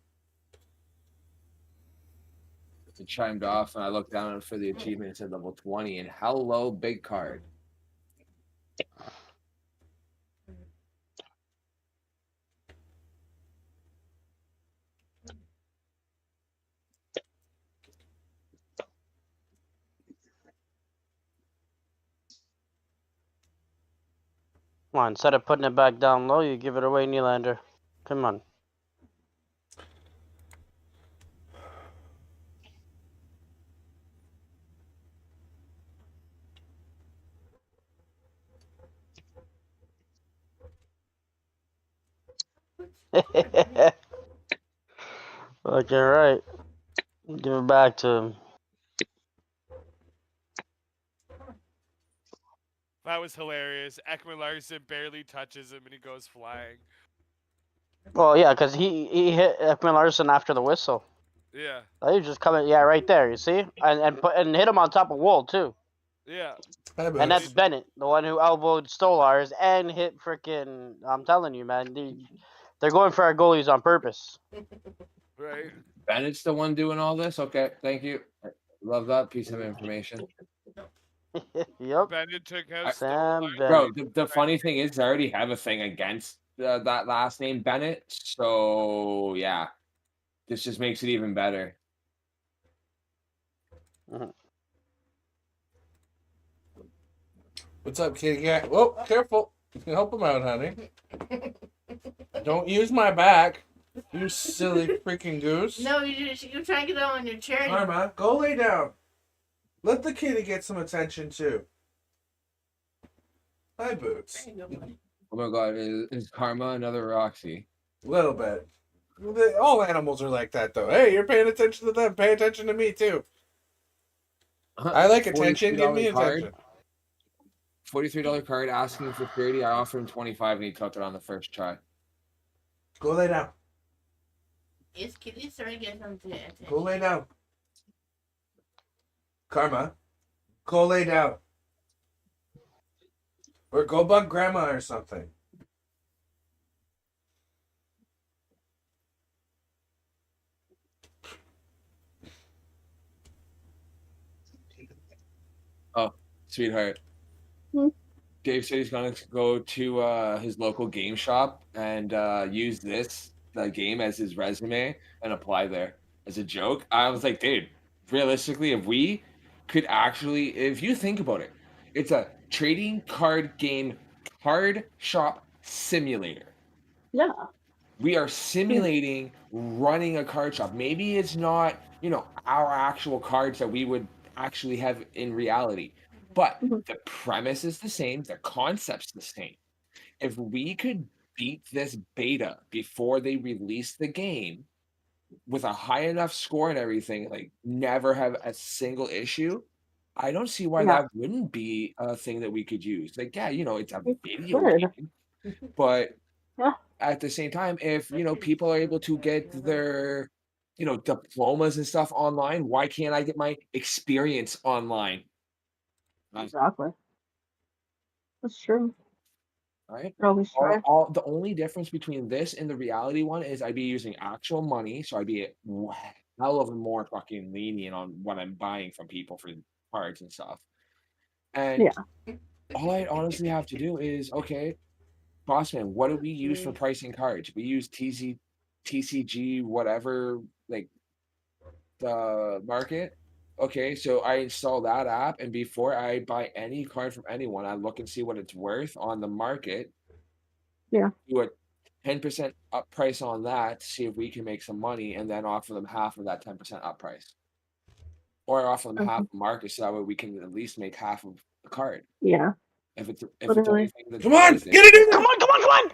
B: It chimed off, and I looked down for the achievement. It said level 20, and hello, big card.
C: Come on, instead of putting it back down low, you give it away, Nylander. Come on. Okay, right. Give it back to him.
E: That was hilarious. Ekman Larson barely touches him and he goes flying.
C: Well, yeah, because he hit Ekman Larson after the whistle.
E: Yeah.
C: He was just coming, yeah, right there. You see, and hit him on top of Wool too.
E: Yeah.
A: Hi,
C: And that's
A: Boots.
C: Bennett, the one who elbowed Stolars and hit freaking. I'm telling you, man, they're going for our goalies on purpose.
E: Right.
B: Bennett's the one doing all this. Okay, thank you. Love that piece of information.
C: Yep.
E: Bennett took out
C: Sam
E: Stolar.
C: Bennett.
B: Bro, the funny thing is, I already have a thing against that last name Bennett. So yeah, this just makes it even better.
A: What's up, kitty cat? Whoa, careful. You can help him out, honey. Don't use my back, you silly freaking goose.
D: No, you try to get on your chair.
A: Karma, go lay down. Let the kitty get some attention too. Hi, Boots.
D: There you go, buddy.
B: Oh my god, is Karma another Roxy?
A: A little bit. All animals are like that, though. Hey, you're paying attention to them. Pay attention to me too. I like attention. Give me
B: $43 card.
A: attention.
B: $43 card asking for 30. I offered him 25 and he took it on the first try.
A: Go lay down.
D: Is Kitty starting to get some attention?
A: Go lay down. Karma, go lay down. Or go bug grandma or something.
B: Oh, sweetheart.
G: Hmm?
B: Dave said he's gonna go to his local game shop and use the game as his resume and apply there as a joke. I was like, dude, realistically, if we could actually, if you think about it, it's a trading card game card shop simulator.
G: Yeah.
B: We are simulating running a card shop. Maybe it's not, our actual cards that we would actually have in reality, but
G: Mhm.
B: the premise is the same, the concept's the same. If we could beat this beta before they release the game with a high enough score and everything, like never have a single issue, I don't see why
G: Yeah.
B: that wouldn't be a thing that we could use. Like, yeah, it's a
G: We
B: video
G: could.
B: game, but
G: Yeah.
B: at the same time, if people are able to get their diplomas and stuff online, why can't I get my experience online?
G: Exactly. That's true.
B: Right?
G: Always try.
B: All the only difference between this and the reality one is I'd be using actual money, so I'd be a hell of a more fucking lenient on what I'm buying from people for cards and stuff. And
G: Yeah.
B: all I honestly have to do is, okay, Bossman, what do we use for pricing cards? We use TCG, whatever, like the market. Okay, so I install that app, and before I buy any card from anyone, I look and see what it's worth on the market.
G: Yeah.
B: Do a 10% up price on that to see if we can make some money, and then offer them half of that 10% up price. Or offer them half the market so that way we can at least make half of the card.
G: Yeah.
B: If it's
G: Literally.
B: anything that's
A: Come on,
B: worth
A: get it in
C: Come
A: there.
C: on, come on, come on!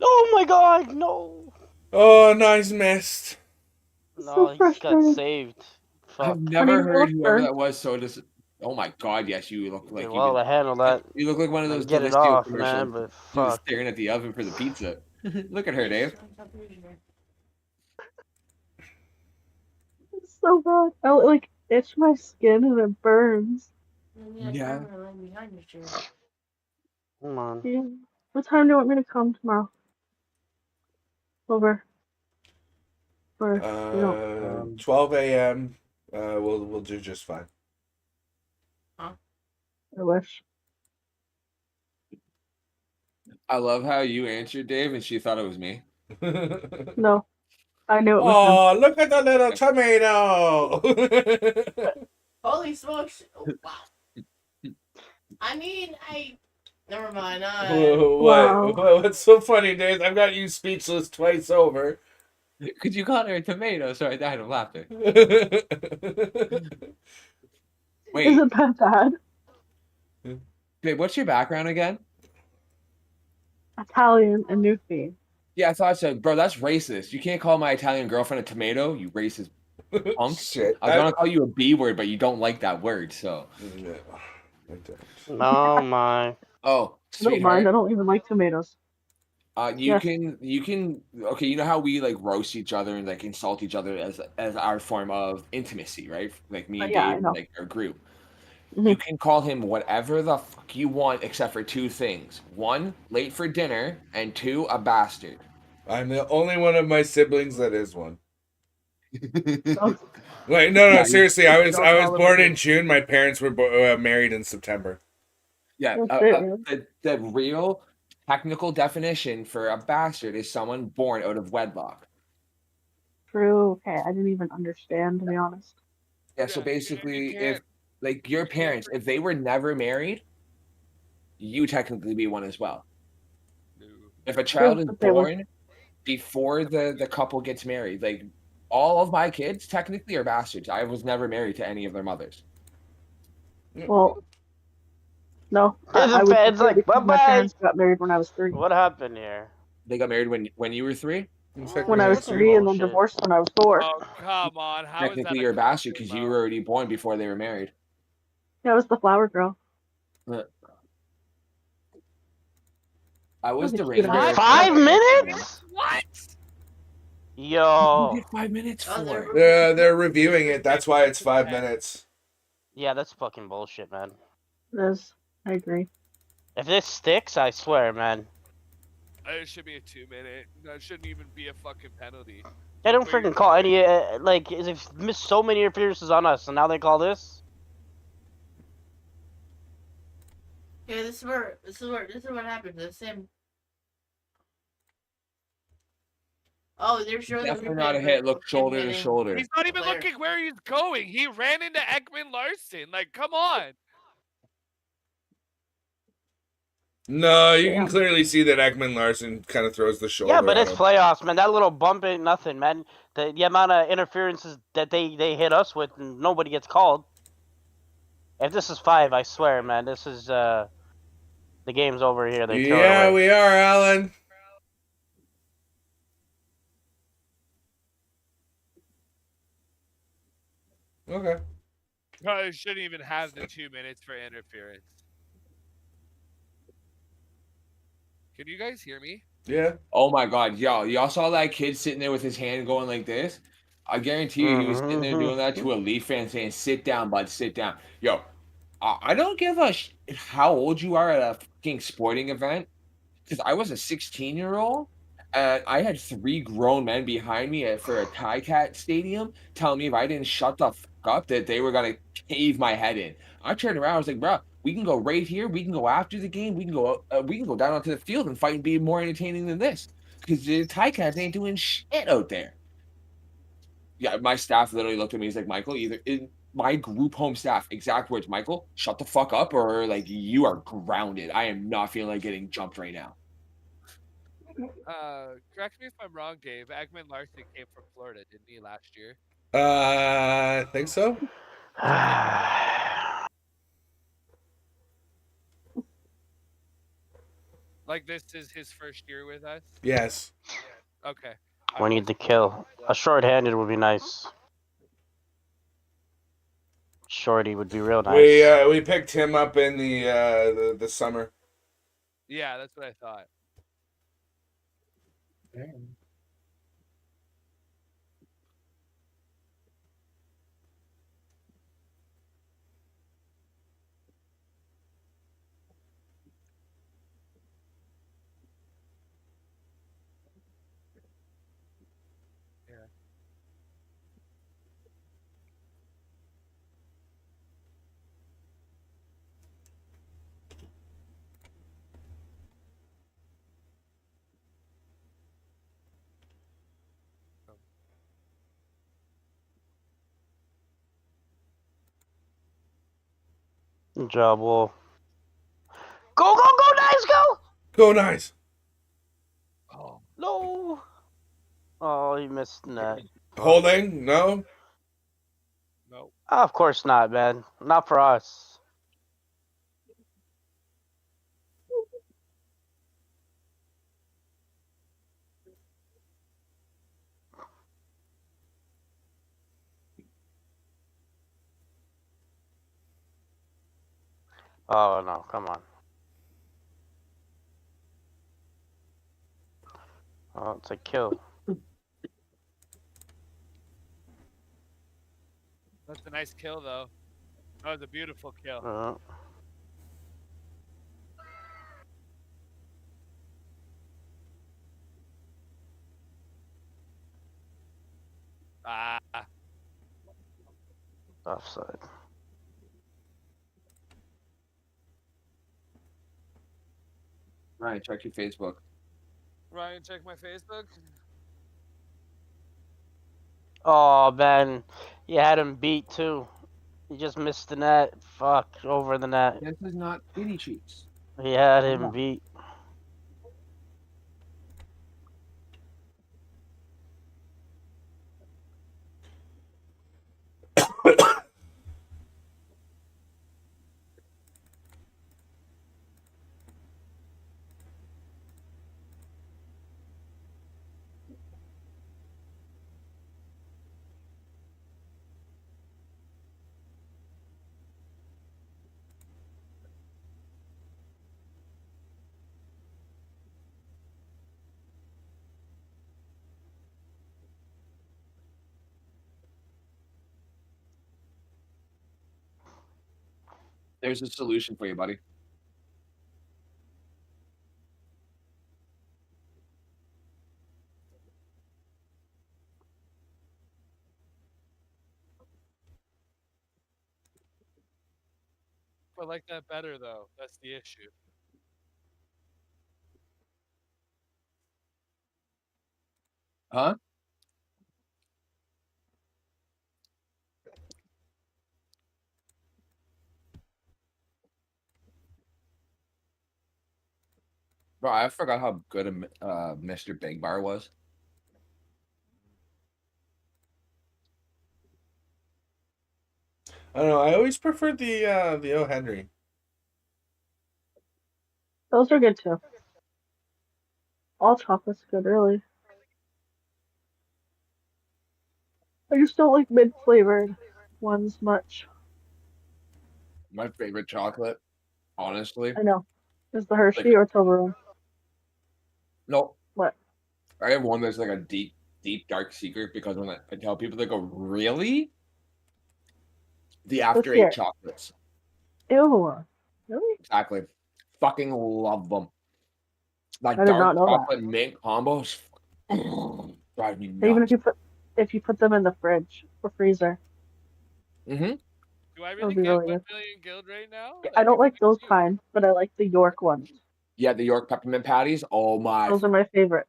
C: Oh my God, no!
A: Oh, nice missed.
C: No,
G: So
C: he got
G: frustrating.
C: saved. Fuck.
B: I've never
G: Honey,
B: heard
G: look,
B: whoever
G: burn.
B: that was so just. Oh my god! Yes, you look like
C: Okay, well, to handle that,
B: you look like one of
C: I
B: those
C: get it
B: Delistio
C: off,
B: commercials.
C: man, but
B: Just
C: fuck.
B: staring at the oven for the pizza. Look at her, Dave.
G: It's so bad. I like itch my skin and it burns.
B: Yeah.
C: Come on.
G: Yeah. What time do you want me to come tomorrow? Over. Or
A: 12 a.m. We'll do just fine.
G: I wish.
B: I love how you answered, Dave, and she thought it was me.
G: No. I knew it was
A: Oh, look at the little tomato!
D: Holy smokes! Oh, wow. I mean, Never mind.
G: Wow.
A: What's so funny, Dave? I've got you speechless twice over.
B: Could you call her a tomato? Sorry, I died of laughter.
G: Is
B: Wait,
G: it that bad?
B: babe, what's your background again?
G: Italian and Newfie.
B: Yeah, I thought so. Bro, that's racist. You can't call my Italian girlfriend a tomato, you racist punk.
A: Shit.
B: I was gonna call you a B word, but you don't like that word, so.
A: No, I don't.
C: Oh my.
B: Oh,
G: I don't mind.
B: sweetheart.
G: I don't even like tomatoes.
B: You
G: Yes.
B: can okay, you know how we like roast each other and like insult each other as our form of intimacy, right? Like me and
G: Yeah, I
B: Dave,
G: know.
B: like our group.
G: Mhm.
B: You can call him whatever the fuck you want except for two things. One, late for dinner, and two, a bastard.
A: I'm the only one of my siblings that is one.
G: So,
A: Wait, no,
B: Yeah,
A: seriously. I was
B: don't call him
A: born
B: a-
A: in June. My parents were married in September.
B: Yeah,
G: that's great, man.
B: the real technical definition for a bastard is someone born out of wedlock.
G: True. Okay, I didn't even understand, to be honest.
B: Yeah, so
E: Yeah,
B: basically,
E: you
B: if
E: can't.
B: like your parents, if they were never married, you technically be one as well.
E: No.
B: If a
G: True,
B: child is
G: but they were.
B: born before the couple gets married, like all of my kids technically are bastards. I was never married to any of their mothers.
G: Well, no, I
C: The
G: would
C: fans
G: say
C: like, bye
G: because my
C: bye.
G: parents got married when I was 3.
C: What happened here?
B: They got married when you were 3.
A: It's like
G: When I was
C: That's some
G: 3, and then
C: bullshit.
G: divorced when I was 4.
E: Oh come on! How is that
B: Technically,
E: a
B: you're a bastard
E: country,
B: because you
E: Mo?
B: were already born before they were married.
G: Yeah, I was the flower girl.
B: I was
G: That
B: the
G: was a cute
B: ranger.
G: ass.
E: What?
B: Of
C: 5 minutes?
E: What?
B: You
C: Yo.
B: get 5 minutes
D: Oh,
B: for.
A: they're reviewing it. That's why it's 5 minutes.
C: Yeah, that's fucking bullshit, man.
G: It is. I agree.
C: If this sticks, I swear, man.
E: It should be a 2-minute. That shouldn't even be a fucking penalty.
C: They don't
E: What you're
C: freaking call
E: doing.
C: any like they've missed so many interferences on us, and now they call this.
D: Yeah, this is what happens. The same. Oh, they're showing the
B: Definitely
D: replay
B: not a
D: of
B: hit. Look
D: him
B: shoulder to
D: hitting
B: shoulder.
E: He's not even
D: player.
E: looking where he's going. He ran into Ekman Larson. Like, come on.
A: No, you can
G: Damn.
A: clearly see that Ekman Larson kind of throws the shoulder
C: Yeah, but
A: at
C: it's
A: him.
C: playoffs, man. That little bump ain't nothing, man. The amount of interferences that they hit us with, and nobody gets called. If this is 5, I swear, man, this is the game's over here. They throw it
A: Yeah,
C: away.
A: we are, Alan. Okay.
E: Probably shouldn't even have the 2 minutes for interference. Can you guys hear me?
A: Yeah.
B: Oh my god, y'all saw that kid sitting there with his hand going like this? I guarantee you he was sitting there doing that to a Leaf fan saying, "Sit down, bud, sit down." Yo, I don't give a how old you are at a fucking sporting event, because I was a 16-year-old and I had 3 grown men behind me for a Cat stadium telling me if I didn't shut the fuck up that they were gonna cave my head in. I turned around, I was like, bro, we can go right here, we can go after the game, we can go down onto the field and fight and be more entertaining than this. Because the Cats ain't doing shit out there. Yeah, my staff literally looked at me. He's like, Michael, either in my group home staff, exact words, Michael, shut the fuck up, or like you are grounded. I am not feeling like getting jumped right now.
E: Correct me if I'm wrong, Dave. Ekman Larson came from Florida, didn't he, last year?
A: I think so.
E: Like, this is his first year with us?
A: Yes.
E: Okay.
C: We need the kill. A short-handed would be nice. Shorty would be real nice.
A: We picked him up in the summer.
E: Yeah, that's what I thought.
C: Good job, Wolf. Go, go, go
A: Go nice.
B: Oh,
C: No. Oh, he missed net.
A: Holding? No.
E: No.
C: Oh, of course not, man. Not for us. Oh no, come on. Oh, it's a kill.
E: That's a nice kill, though. That was a beautiful kill. Ah,
C: Offside.
B: Ryan, check your Facebook.
E: Ryan, check my Facebook.
C: Oh man, you had him beat too. You just missed the net. Fuck, over the net.
B: This is not kitty cheeks.
C: He had
B: Calm
C: him
B: down.
C: beat.
B: There's a solution for you, buddy.
E: I like that better, though. That's the issue.
B: Huh? Bro, I forgot how good Mr. Big Bar was.
A: I don't know. I always preferred the O. Henry.
G: Those are good too. All chocolate's good, really. I just don't like mid-flavored ones much.
B: My favorite chocolate, honestly.
G: I know. Is the Hershey or Toblerone?
B: Nope.
G: What?
B: I have one that's like a deep, deep, dark secret because when I tell people, they go, "Really?" The After
G: hear
B: Eight
G: it.
B: chocolates.
G: Ew. Really?
B: Exactly. Fucking love them. That
G: I did not
B: dark
G: know that.
B: chocolate mint combos drive me
G: Even
B: nuts.
G: if you put them in the fridge or freezer,
B: Mm-hmm.
E: Do I
G: that
E: really
G: would be
E: get
G: really
E: 1
G: good.
E: million guild right now?
G: I don't like
E: if
G: those
E: you-
G: kind, but I like the York ones.
B: Yeah, the York peppermint patties. Oh my!
G: Those are my favorite.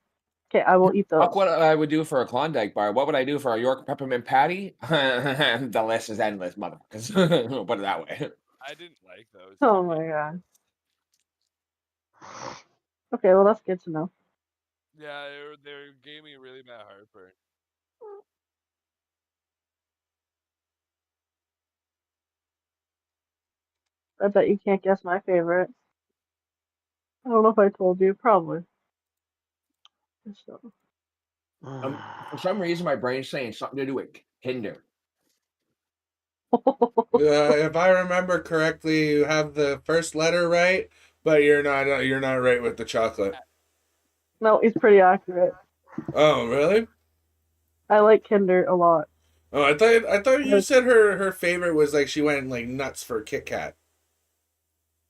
G: Okay, I will eat those.
B: Fuck what I would do for a Klondike bar. What would I do for a York peppermint patty? The list is endless, motherfuckers. We'll put it that way.
E: I didn't like those.
G: Oh
E: to be
G: my god.
E: honest.
G: Okay, well that's good to know.
E: Yeah, they gave me really bad heartburn.
G: I bet you can't guess my favorite. I don't know if I told you. Probably. So,
B: For some reason, my brain's saying something to do with Kinder.
A: If I remember correctly, you have the first letter right, but you're not right with the chocolate.
G: no, it's pretty accurate.
A: Oh, really?
G: I like Kinder a lot.
A: Oh, I thought you
G: Like-
A: said her favorite was like she went like nuts for Kit Kat.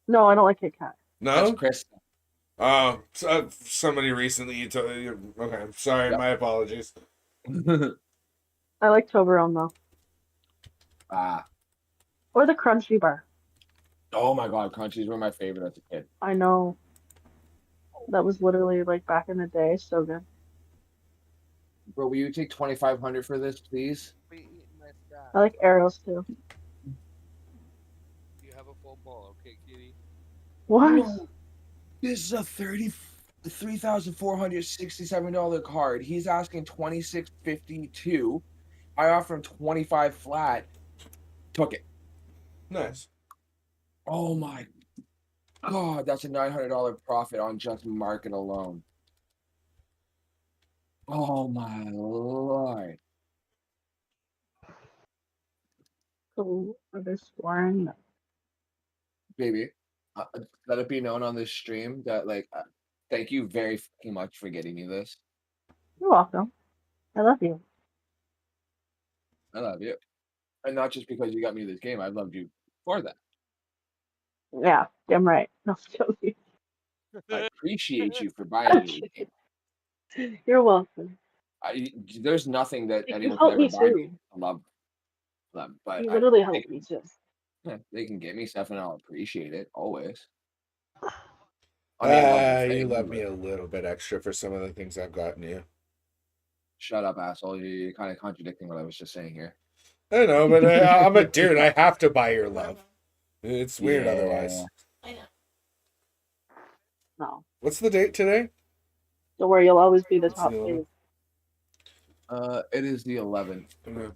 G: No, I don't like Kit Kat.
B: That's
A: No?
B: Chris.
A: Oh, somebody recently you told you. Okay, sorry,
B: Yep.
A: my apologies.
G: I like Toblerone though,
B: Ah.
G: or the Crunchy bar.
B: Oh my god, Crunchies were my favorite as a kid.
G: I know. That was literally like back in the day. So good.
B: Bro, will you take 2,500 for this, please?
E: Be eating my scrap.
G: I like Arrows too.
E: You have a full bowl, okay, kitty?
G: What?
B: No. This is a $33,467 card. He's asking $26.52. I offer him 25 flat. Took it.
A: Nice.
B: Oh my God, that's a $900 profit on just market alone. Oh my Lord.
G: So are they scoring? No.
B: Baby, let it be known on this stream that, like, thank you very fucking much for getting me this.
G: You're welcome. I love you.
B: I love you. And not just because you got me this game, I've loved you for that.
G: Yeah, damn right. No, I'm joking.
B: I appreciate you for buying me the game.
G: You're welcome.
B: There's nothing that
G: You
B: anyone could
G: helped
B: ever
G: me
B: buy me
G: too.
B: to love them, but
G: You literally helped me too.
B: they can get me stuff and I'll appreciate it always. I mean, I love the
A: You
B: thing,
A: love
B: but
A: me a little bit extra for some of the things I've gotten you.
B: shut up, asshole. You're kind of contradicting what I was just saying here.
A: I know, but I'm a dude. I have to buy your love. It's weird
B: Yeah.
A: otherwise.
D: I know.
G: No.
A: What's the date today?
G: Don't worry, you'll always be the
A: It's
G: top
A: the
G: favorite.
B: It is the 11th.
A: Okay.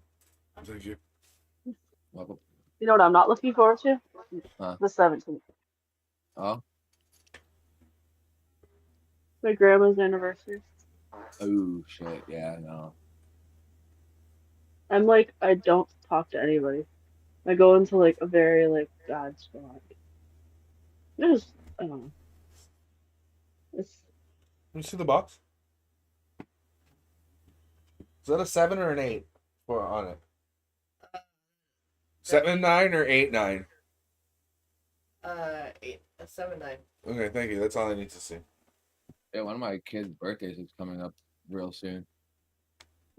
A: Thank you.
B: Welcome.
G: You know what I'm not looking forward to?
B: Huh?
G: The 17th.
B: Oh,
G: My grandma's anniversary.
B: oh shit. Yeah, no.
G: I'm like, I don't talk to anybody. I go into like a very like bad spot. Just, I don't know. It's
A: Let me see the box. Is that a 7 or an 8 for on it? 7-9 or 8-9?
D: 7-9.
A: Okay, thank you. That's all I need to see.
B: Yeah, one of my kids' birthdays is coming up real soon.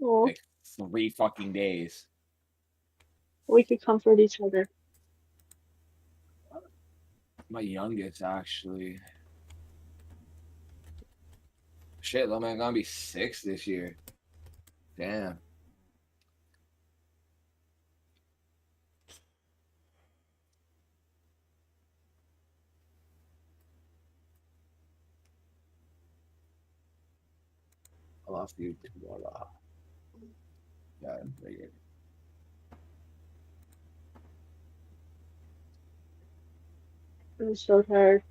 G: oh,
B: Like 3 fucking days.
G: we could comfort each other.
B: My youngest, actually. Shit, little man gonna be 6 this year. Damn. I lost you. Yeah, I'm figured.
G: I'm so tired.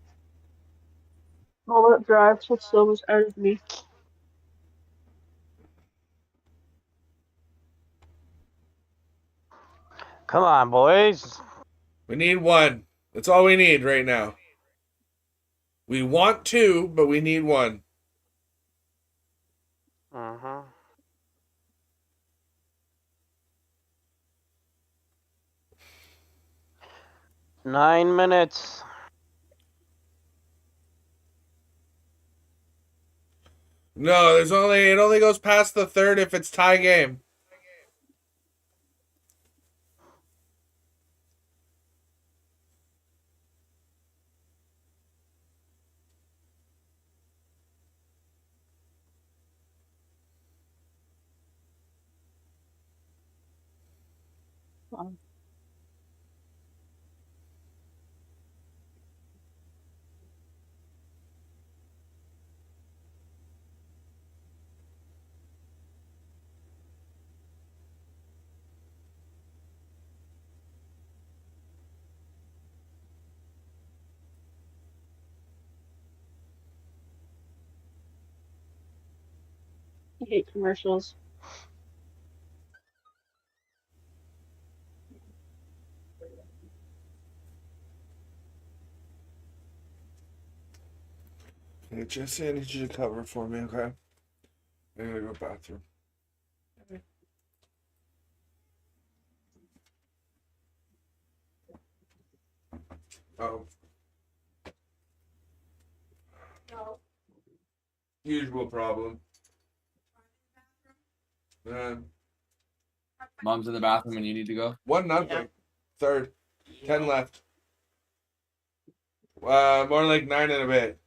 G: All that drive took so much out of me.
C: Come on, boys.
A: We need one. That's all we need right now. We want 2, but we need 1.
C: Uh-huh. Nine minutes.
A: No, it only goes past the third if it's tie game.
G: Um, I hate commercials.
A: Hey, Jesse, I need you to cover for me, okay? I gotta go to the bathroom. Oh.
D: No.
A: Usual problem.
B: Mom's in the bathroom and you need to go?
A: 1-0.
D: Yeah.
A: Third. 10 left. More like 9 and a bit.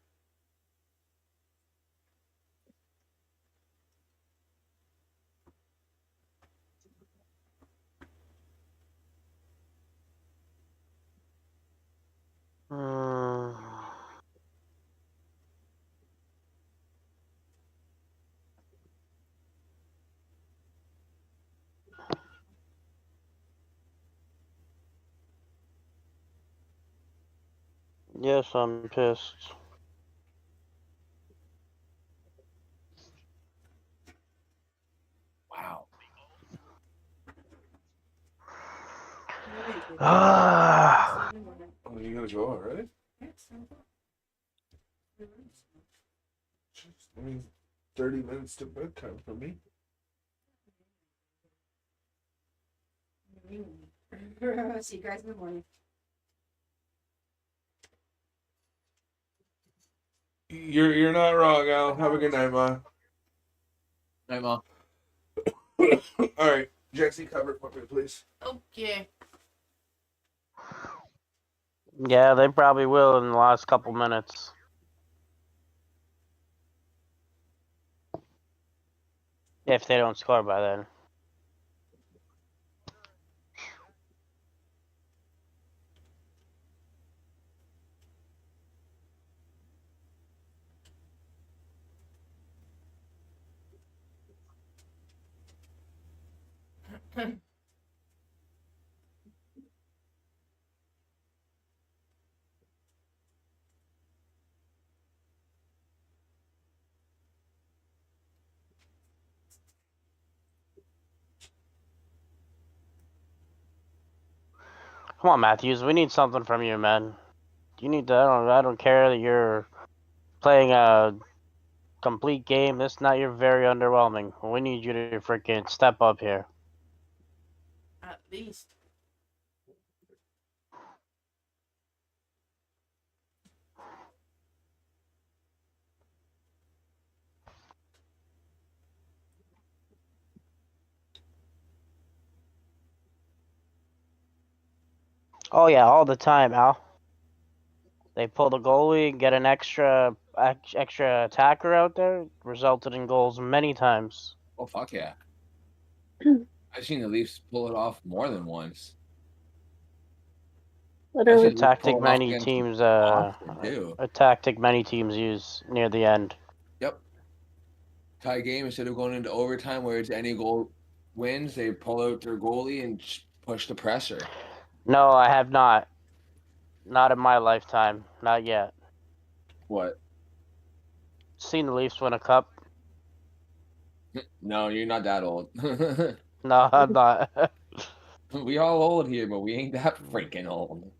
C: Mm. Yes, I'm pissed.
B: Wow.
C: Ah.
A: Oh, you gotta go already? Jeez, I mean, 30 minutes to bedtime for me.
H: See you guys in the morning.
A: You're not wrong, Al. Have a good night, Ma.
B: Night, Mom.
A: All right, Jesse, cover it for me, please.
D: Okay.
C: Yeah, they probably will in the last couple minutes. If they don't score by then. Come on, Matthews. We need something from you, man. You need to. I don't care that you're playing a complete game. This night you're very underwhelming. We need you to freaking step up here.
D: At least.
C: Oh yeah, all the time, Al. They pull the goalie, get an extra attacker out there, resulted in goals many times.
B: Oh, fuck yeah. I've seen the Leafs pull it off more than once. I've
C: It's
G: Literally,
C: a
B: seen the Leafs
C: tactic
B: pull it off
C: many
B: against
C: teams
B: Boston, too.
C: a tactic many teams use near the end.
B: Yep. Tie game, instead of going into overtime where it's any goal wins, they pull out their goalie and push the presser.
C: No, I have not. Not in my lifetime. Not yet.
B: What?
C: Seen the Leafs win a cup?
B: No, you're not that old.
C: No, I'm not.
B: We all old here, but we ain't that freaking old.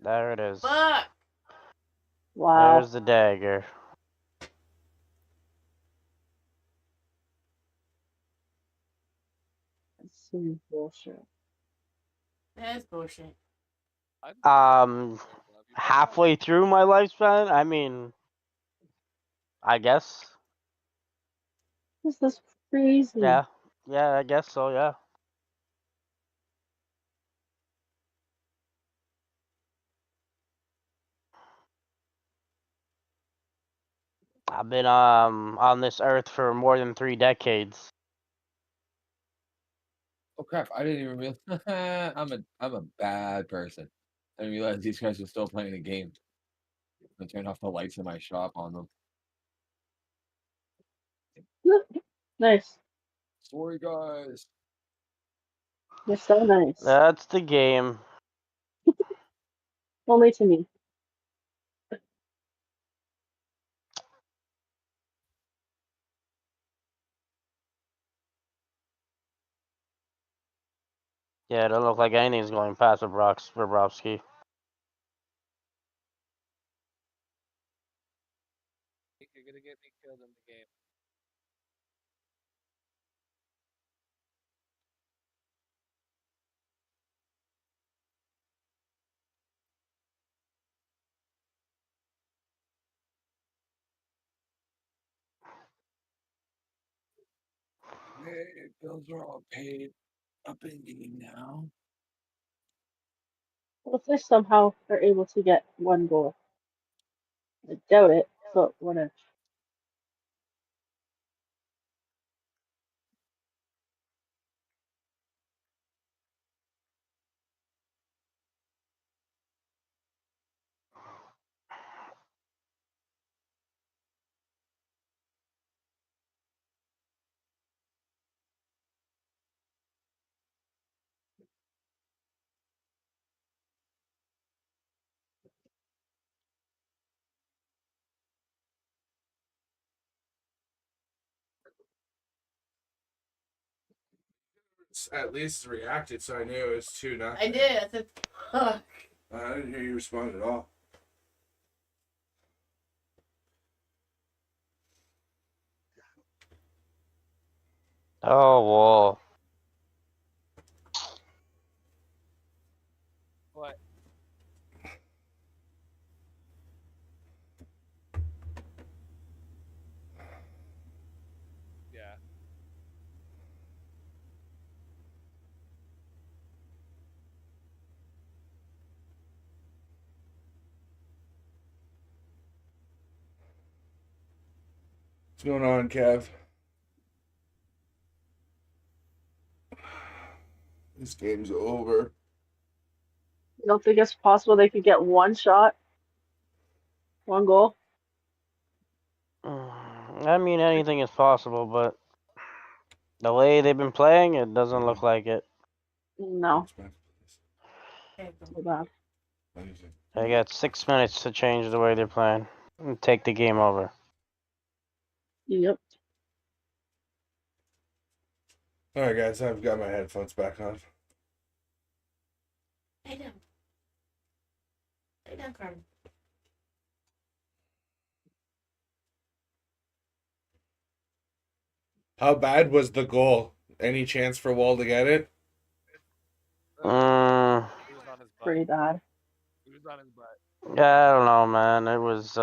C: There it is.
D: Fuck!
G: wow.
C: There's the dagger.
G: That's some bullshit.
D: That's bullshit.
C: Halfway through my lifespan, I mean, I guess.
G: This is crazy.
C: Yeah. Yeah, I guess so, yeah. I've been on this earth for more than 3 decades.
B: Oh crap! I didn't even realize. I'm a bad person. I didn't realize these guys were still playing the game. I turned off the lights in my shop on them.
G: Nice.
B: Sorry, guys.
G: You're so nice.
C: That's the game.
G: Only to me.
C: Yeah, it doesn't look like anything's going past Bobrovsky.
E: You're gonna get me killed in the game.
B: Hey, bills are all paid up in game now.
G: What if they somehow are able to get one goal? I doubt it, but whatever.
A: at least reacted, so I knew it was 2-0.
D: I did. I said, fuck.
A: I didn't hear you respond at all.
C: Oh, Wool.
E: What? Yeah.
A: What's going on, Kev? This game's over.
G: You don't think it's possible they could get one shot, one goal?
C: I mean, anything is possible, but the way they've been playing, it doesn't look like it.
G: No,
D: Okay,
G: so bad.
C: They got 6 minutes to change the way they're playing and take the game over.
G: Yep.
A: All right, guys, I've got my headphones back on.
D: Lay down. Lay down, Carmen.
A: How bad was the goal? Any chance for Wall to get it?
E: He was on his butt.
G: Pretty bad.
E: He was on his butt.
C: Yeah, I don't know, man. It was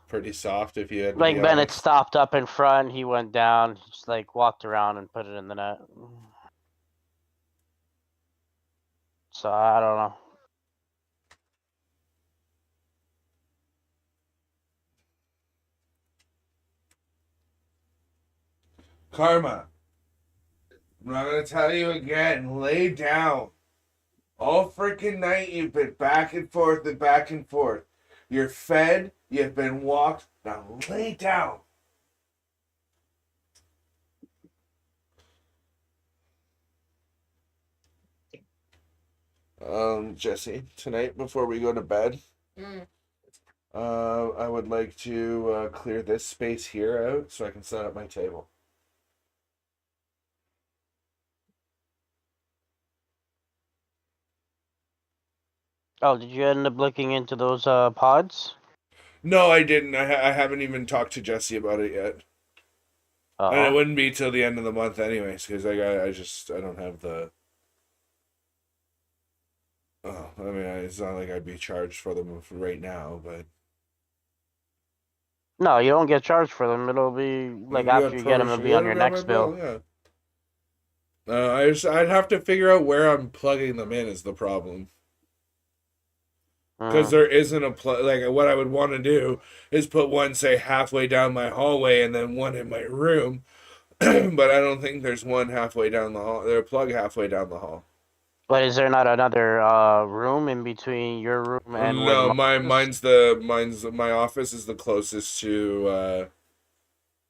A: Pretty soft, if you had to
C: like
A: be
C: Bennett
A: honest.
C: stopped up in front. He went down, just like walked around and put it in the net. So I don't know.
A: Karma, I'm not gonna tell you again. Lay down. All freaking night you've been back and forth and back and forth. You're fed. You've been walked. Now lay down. Jesse, tonight before we go to bed,
D: Mm.
A: I would like to clear this space here out so I can set up my table.
C: Oh, did you end up looking into those pods?
A: No, I didn't. I haven't even talked to Jesse about it yet. And it
C: Uh-oh.
A: wouldn't be till the end of the month anyways, because I don't have the. Oh, I mean, it's not like I'd be charged for them right now, but
C: No, you don't get charged for them. It'll be like after you get them, it'll be on your next bill.
A: Yeah. I'd have to figure out where I'm plugging them in is the problem. Because there isn't a plug. Like, what I would want to do is put one, say, halfway down my hallway and then one in my room. But I don't think there's one halfway down the hall. There's a plug halfway down the hall.
C: But is there not another room in between your room and where
A: No,
C: the
A: mine's my office is the closest to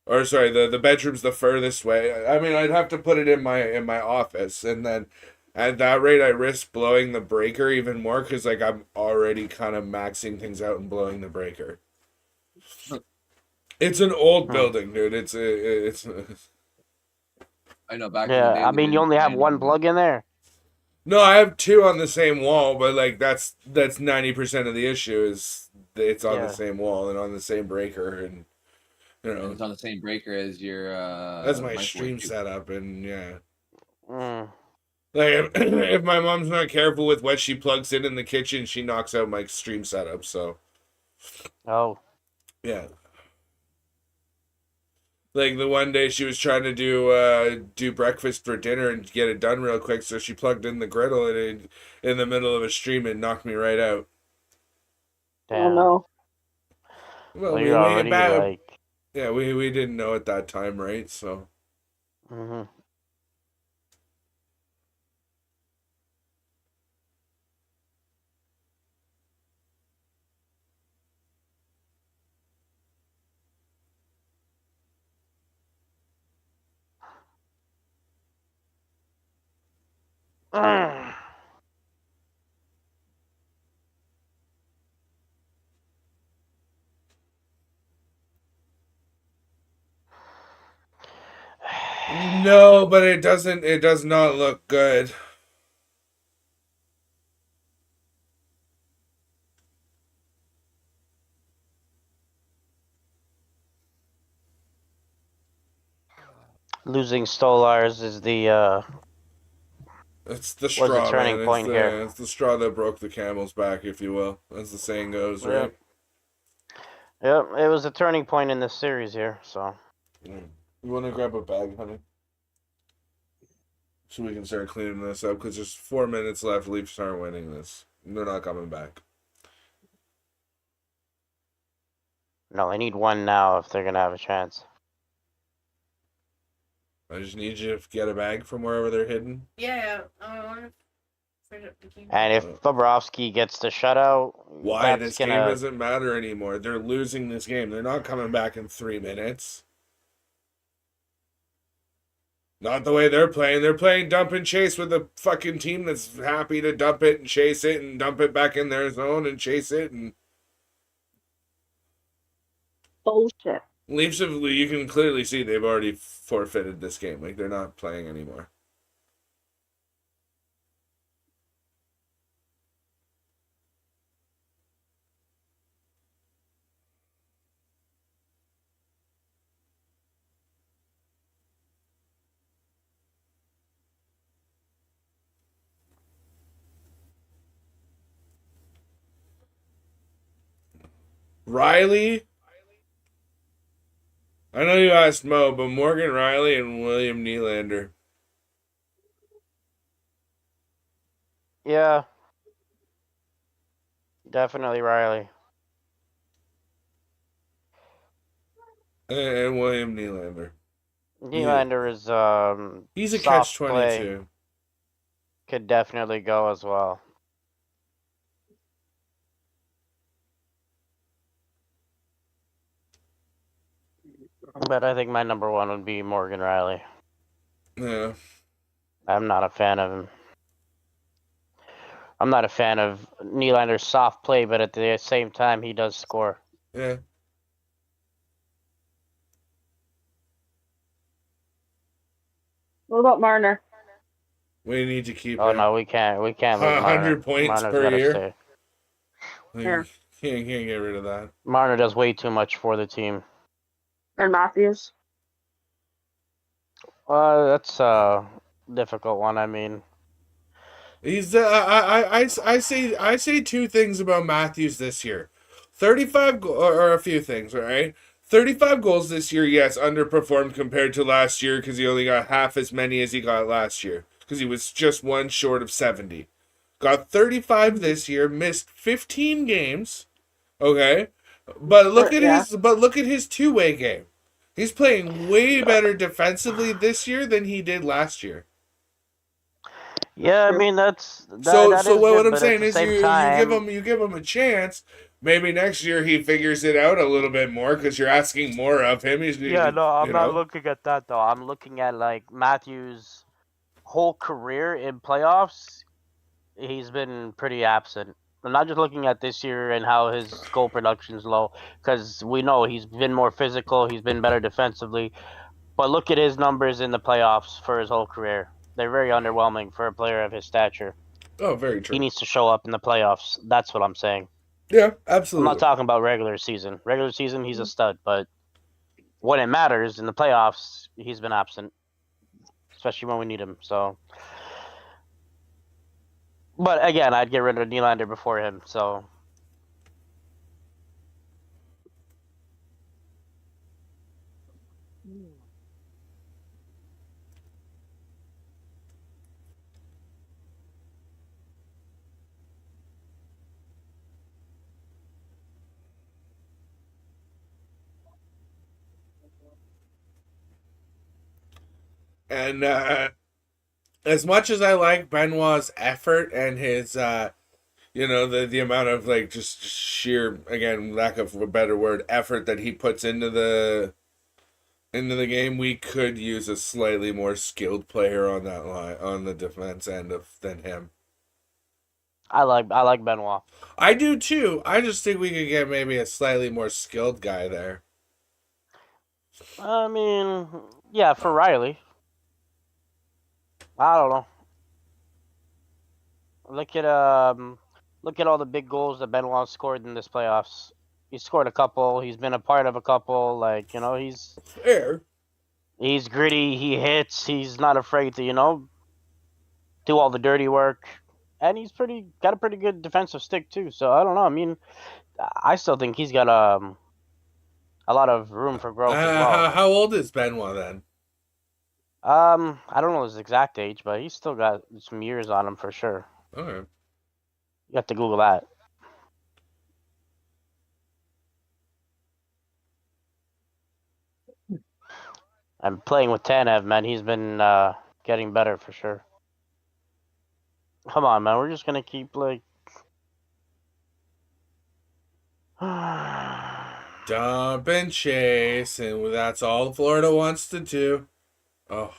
A: or sorry, the bedroom's the furthest way. I mean, I'd have to put it in my office, and then at that rate I risk blowing the breaker even more because like I'm already kind of maxing things out and blowing the breaker. It's an old building, dude. It's
B: I know. Back in the
C: Yeah,
B: day,
C: I
B: they
C: mean, you
B: didn't
C: only have
B: plan
C: one
B: on-
C: plug in there.
A: No, I have two on the same wall, but like that's 90% of the issue is it's on
C: Yeah.
A: the same wall and on the same breaker, and you
B: And
A: know
B: it's on the same breaker as your.
A: that's my
B: microwave
A: stream
B: too.
A: setup, and yeah.
C: Mm.
A: Like if my mom's not careful with what she plugs in the kitchen, she knocks out my stream setup. So
C: Oh.
A: yeah. Like the one day she was trying to do breakfast for dinner and get it done real quick, so she plugged in the griddle and in the middle of a stream and knocked me right out.
G: Oh
C: Damn.
G: no.
A: Well,
C: Well, you're already like.
A: yeah, we didn't know at that time, right? So
C: Mm-hmm.
A: No, but it doesn't. It does not look good.
C: Losing Stolars is the
A: It's the
C: was the
A: straw,
C: turning
A: man.
C: point here.
A: It's the straw that broke the camel's back, if you will, as the saying goes, right?
C: Yep, it was a turning point in this series here. So
A: You want to grab a bag, honey? So we can start cleaning this up because there's 4 minutes left. Leafs aren't winning this. They're not coming back.
C: no, I need one now if they're gonna have a chance.
A: I just need you to get a bag from wherever they're hidden.
D: Yeah, I want to finish up the game.
C: And if Bobrovsky gets the shutout,
A: Why
C: that's
A: this game
C: gonna.
A: doesn't matter anymore. They're losing this game. They're not coming back in 3 minutes. Not the way they're playing. They're playing dump and chase with a fucking team that's happy to dump it and chase it and dump it back in their zone and chase it. And
G: Bullshit.
A: Leafs have, you can clearly see they've already forfeited this game. Like, they're not playing anymore. Riley? I know you asked Mo, but Morgan Riley and William Nylander.
C: Yeah, definitely Riley.
A: And William Nylander.
C: Nylander is
A: He's a
C: soft
A: catch-22.
C: play. Could definitely go as well. But I think my number one would be Morgan Riley.
A: Yeah.
C: I'm not a fan of him. I'm not a fan of Nylander's soft play, but at the same time, he does score.
A: Yeah.
G: What about Marner?
A: We need to keep
C: Oh
A: him.
C: no, we can't lose
A: 100 points
C: Marner's
A: per
C: gotta
A: year.
C: stay.
A: Like, can't get rid of that.
C: Marner does way too much for the team.
G: And Matthews?
C: That's a difficult one. I mean,
A: He's I say two things about Matthews this year. 35 or a few things, all right? 35 goals this year, yes, underperformed compared to last year because he only got half as many as he got last year because he was just one short of 70. Got 35 this year, missed 15 games. Okay? But look at his two-way game. He's playing way better defensively this year than he did last year.
C: yeah, I mean that
A: So
C: is
A: what
C: good,
A: I'm
C: but
A: saying
C: at the
A: is
C: same
A: you
C: time,
A: give him a chance. Maybe next year he figures it out a little bit more because you're asking more of him.
C: yeah, no, I'm not looking at that though. I'm looking at like Matthews' whole career in playoffs. He's been pretty absent. I'm not just looking at this year and how his goal production's low, because we know he's been more physical, he's been better defensively. But look at his numbers in the playoffs for his whole career. They're very underwhelming for a player of his stature.
A: Oh, very true.
C: He needs to show up in the playoffs. That's what I'm saying.
A: Yeah,
C: I'm
A: absolutely.
C: not talking about regular season. Regular season, he's a stud, but when it matters in the playoffs, he's been absent, especially when we need him. So, but again, I'd get rid of Nylander before him. So,
A: And as much as I like Benoit's effort and his, the amount of like just sheer, again, lack of a better word, effort that he puts into the game, we could use a slightly more skilled player on that line, on the defense end than him.
C: I like Benoit.
A: I do too. I just think we could get maybe a slightly more skilled guy there.
C: I mean, yeah, for Riley. I don't know. Look at all the big goals that Benoit scored in this playoffs. He's scored a couple. He's been a part of a couple. Like, you know, he's
A: Fair.
C: gritty. He hits. He's not afraid to, you know, do all the dirty work. And he's got a pretty good defensive stick too. So I don't know. I mean, I still think he's got a lot of room for growth as well.
A: How old is Benoit then?
C: I don't know his exact age, but he's still got some years on him for sure.
A: Okay.
C: You have to Google that. And playing with Tanev, man, he's been getting better for sure. Come on, man, we're just gonna keep like.
A: Dump and chase, and that's all Florida wants to do. Oh.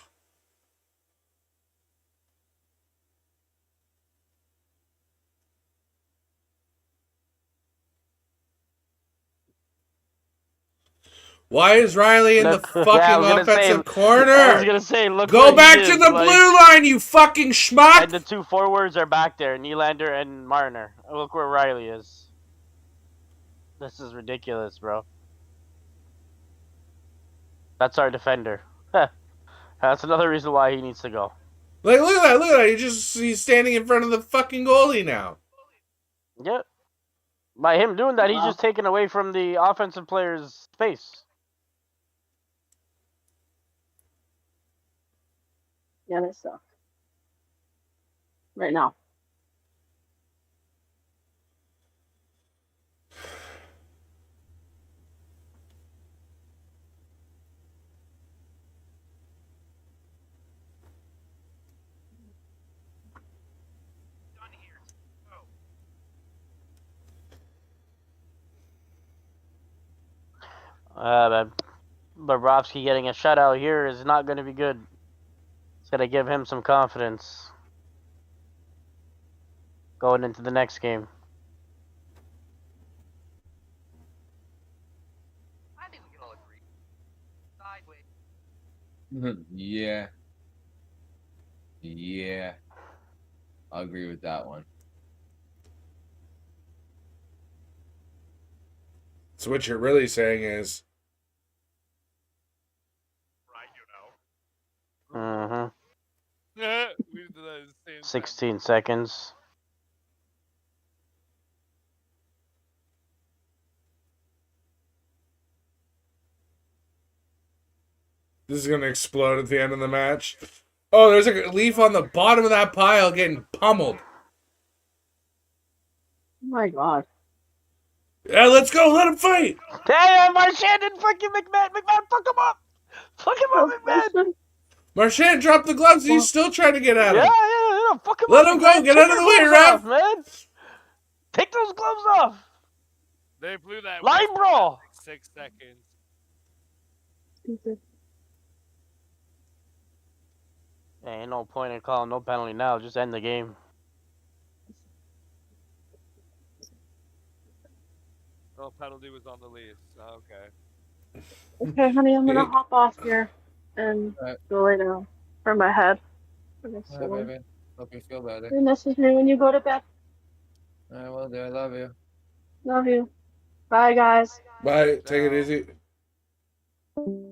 A: Why is Riley in the fucking offensive corner?
C: I was gonna say, look.
A: Go back to the blue line, you fucking schmuck!
C: And the two forwards are back there, Nylander and Marner. Look where Riley is. This is ridiculous, bro. That's our defender. That's another reason why he needs to go.
A: Like, look at that, look at that. He's standing in front of the fucking goalie now.
C: Yep. By him doing that, he's just taken away from the offensive player's space.
G: Yeah, they suck. Right now.
C: But Bobrovsky getting a shutout here is not going to be good. It's going to give him some confidence going into the next game.
F: I think we can all agree. Sideways.
B: Yeah. Yeah. I'll agree with that one.
A: So what you're really saying is,
C: Mm-hmm.
E: We did that at the same time.
C: 16 seconds.
A: this is gonna explode at the end of the match. Oh, there's a leaf on the bottom of that pile getting pummeled.
G: Oh my god.
A: Yeah, let's go. Let him fight.
C: Damn, Marchand and fucking McMahon. McMahon, fuck him up. Fuck him up, McMahon.
A: Marchand dropped the gloves. He's still trying to get at him.
C: Yeah. Fuck him
A: Let
C: up.
A: him
C: McMahon.
A: go. Get
C: Take
A: out of the
C: your
A: way,
C: gloves
A: ref.
C: off, man. Take those gloves off.
E: They blew that
C: Line
E: whistle
C: brawl.
E: at 6 seconds.
C: Ain't no point in calling no penalty now. Just end the game.
E: Oh, penalty was on the Leafs. Okay.
G: Okay, honey, I'm gonna hop off here and go lay down for my head.
B: Alright, baby. Hope you feel better.
G: You message me when you go to bed.
B: I will do. I love you.
G: Love you. Bye, guys.
A: Bye. Take it easy.
C: All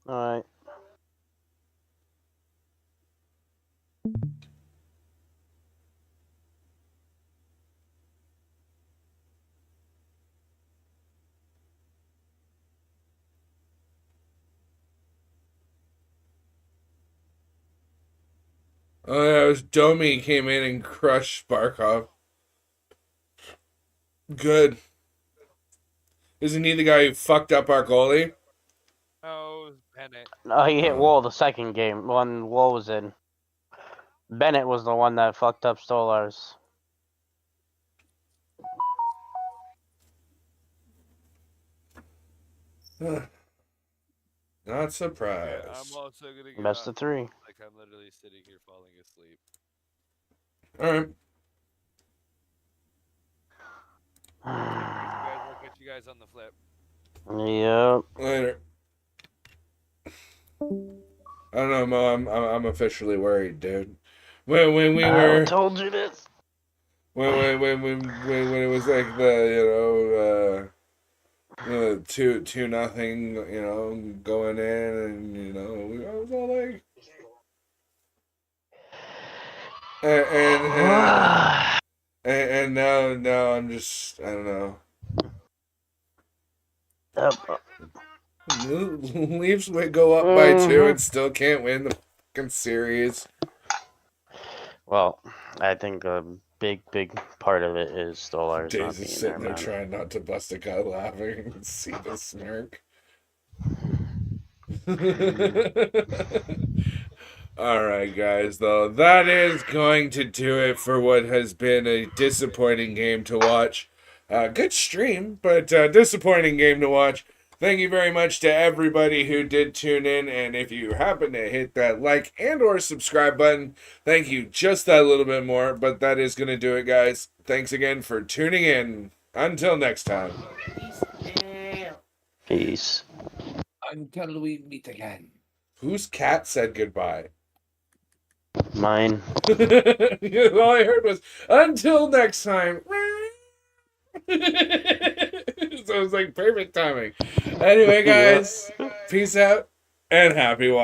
C: right.
A: Oh yeah, it was Domi came in and crushed Barkov. Good. Isn't he the guy who fucked up our goalie?
E: Oh, it was Bennett.
C: No, he hit Wool the second game when Wool was in. Bennett was the one that fucked up Stolarz.
A: Not surprised.
E: Yeah, I'm also gonna get
C: Best of 3.
E: Like I'm literally sitting here falling asleep.
A: All right.
E: I'll catch you guys on the flip.
C: Yep.
A: Later. I don't know, Mo. I'm officially worried, dude. When we
C: I
A: were
C: told you this.
A: when it was like the 2-0, going in, and I was all like, and now I'm just, I don't know. Leafs would go up by 2 and still can't win the fucking series.
C: Well, I think a big part of it is Stolarz not
A: Days is
C: being
A: sitting
C: there,
A: there
C: man.
A: trying not to bust a gut laughing and see the smirk. All right, guys, though, that is going to do it for what has been a disappointing game to watch. Good stream, but disappointing game to watch. Thank you very much to everybody who did tune in, and if you happen to hit that like and or subscribe button, thank you just that little bit more, but that is going to do it, guys. Thanks again for tuning in. Until next time.
D: Peace out.
C: Peace.
B: Until we meet again.
A: Whose cat said goodbye?
C: Mine.
A: All I heard was, until next time. So it was like perfect timing. Anyway, guys, peace out and happy watching.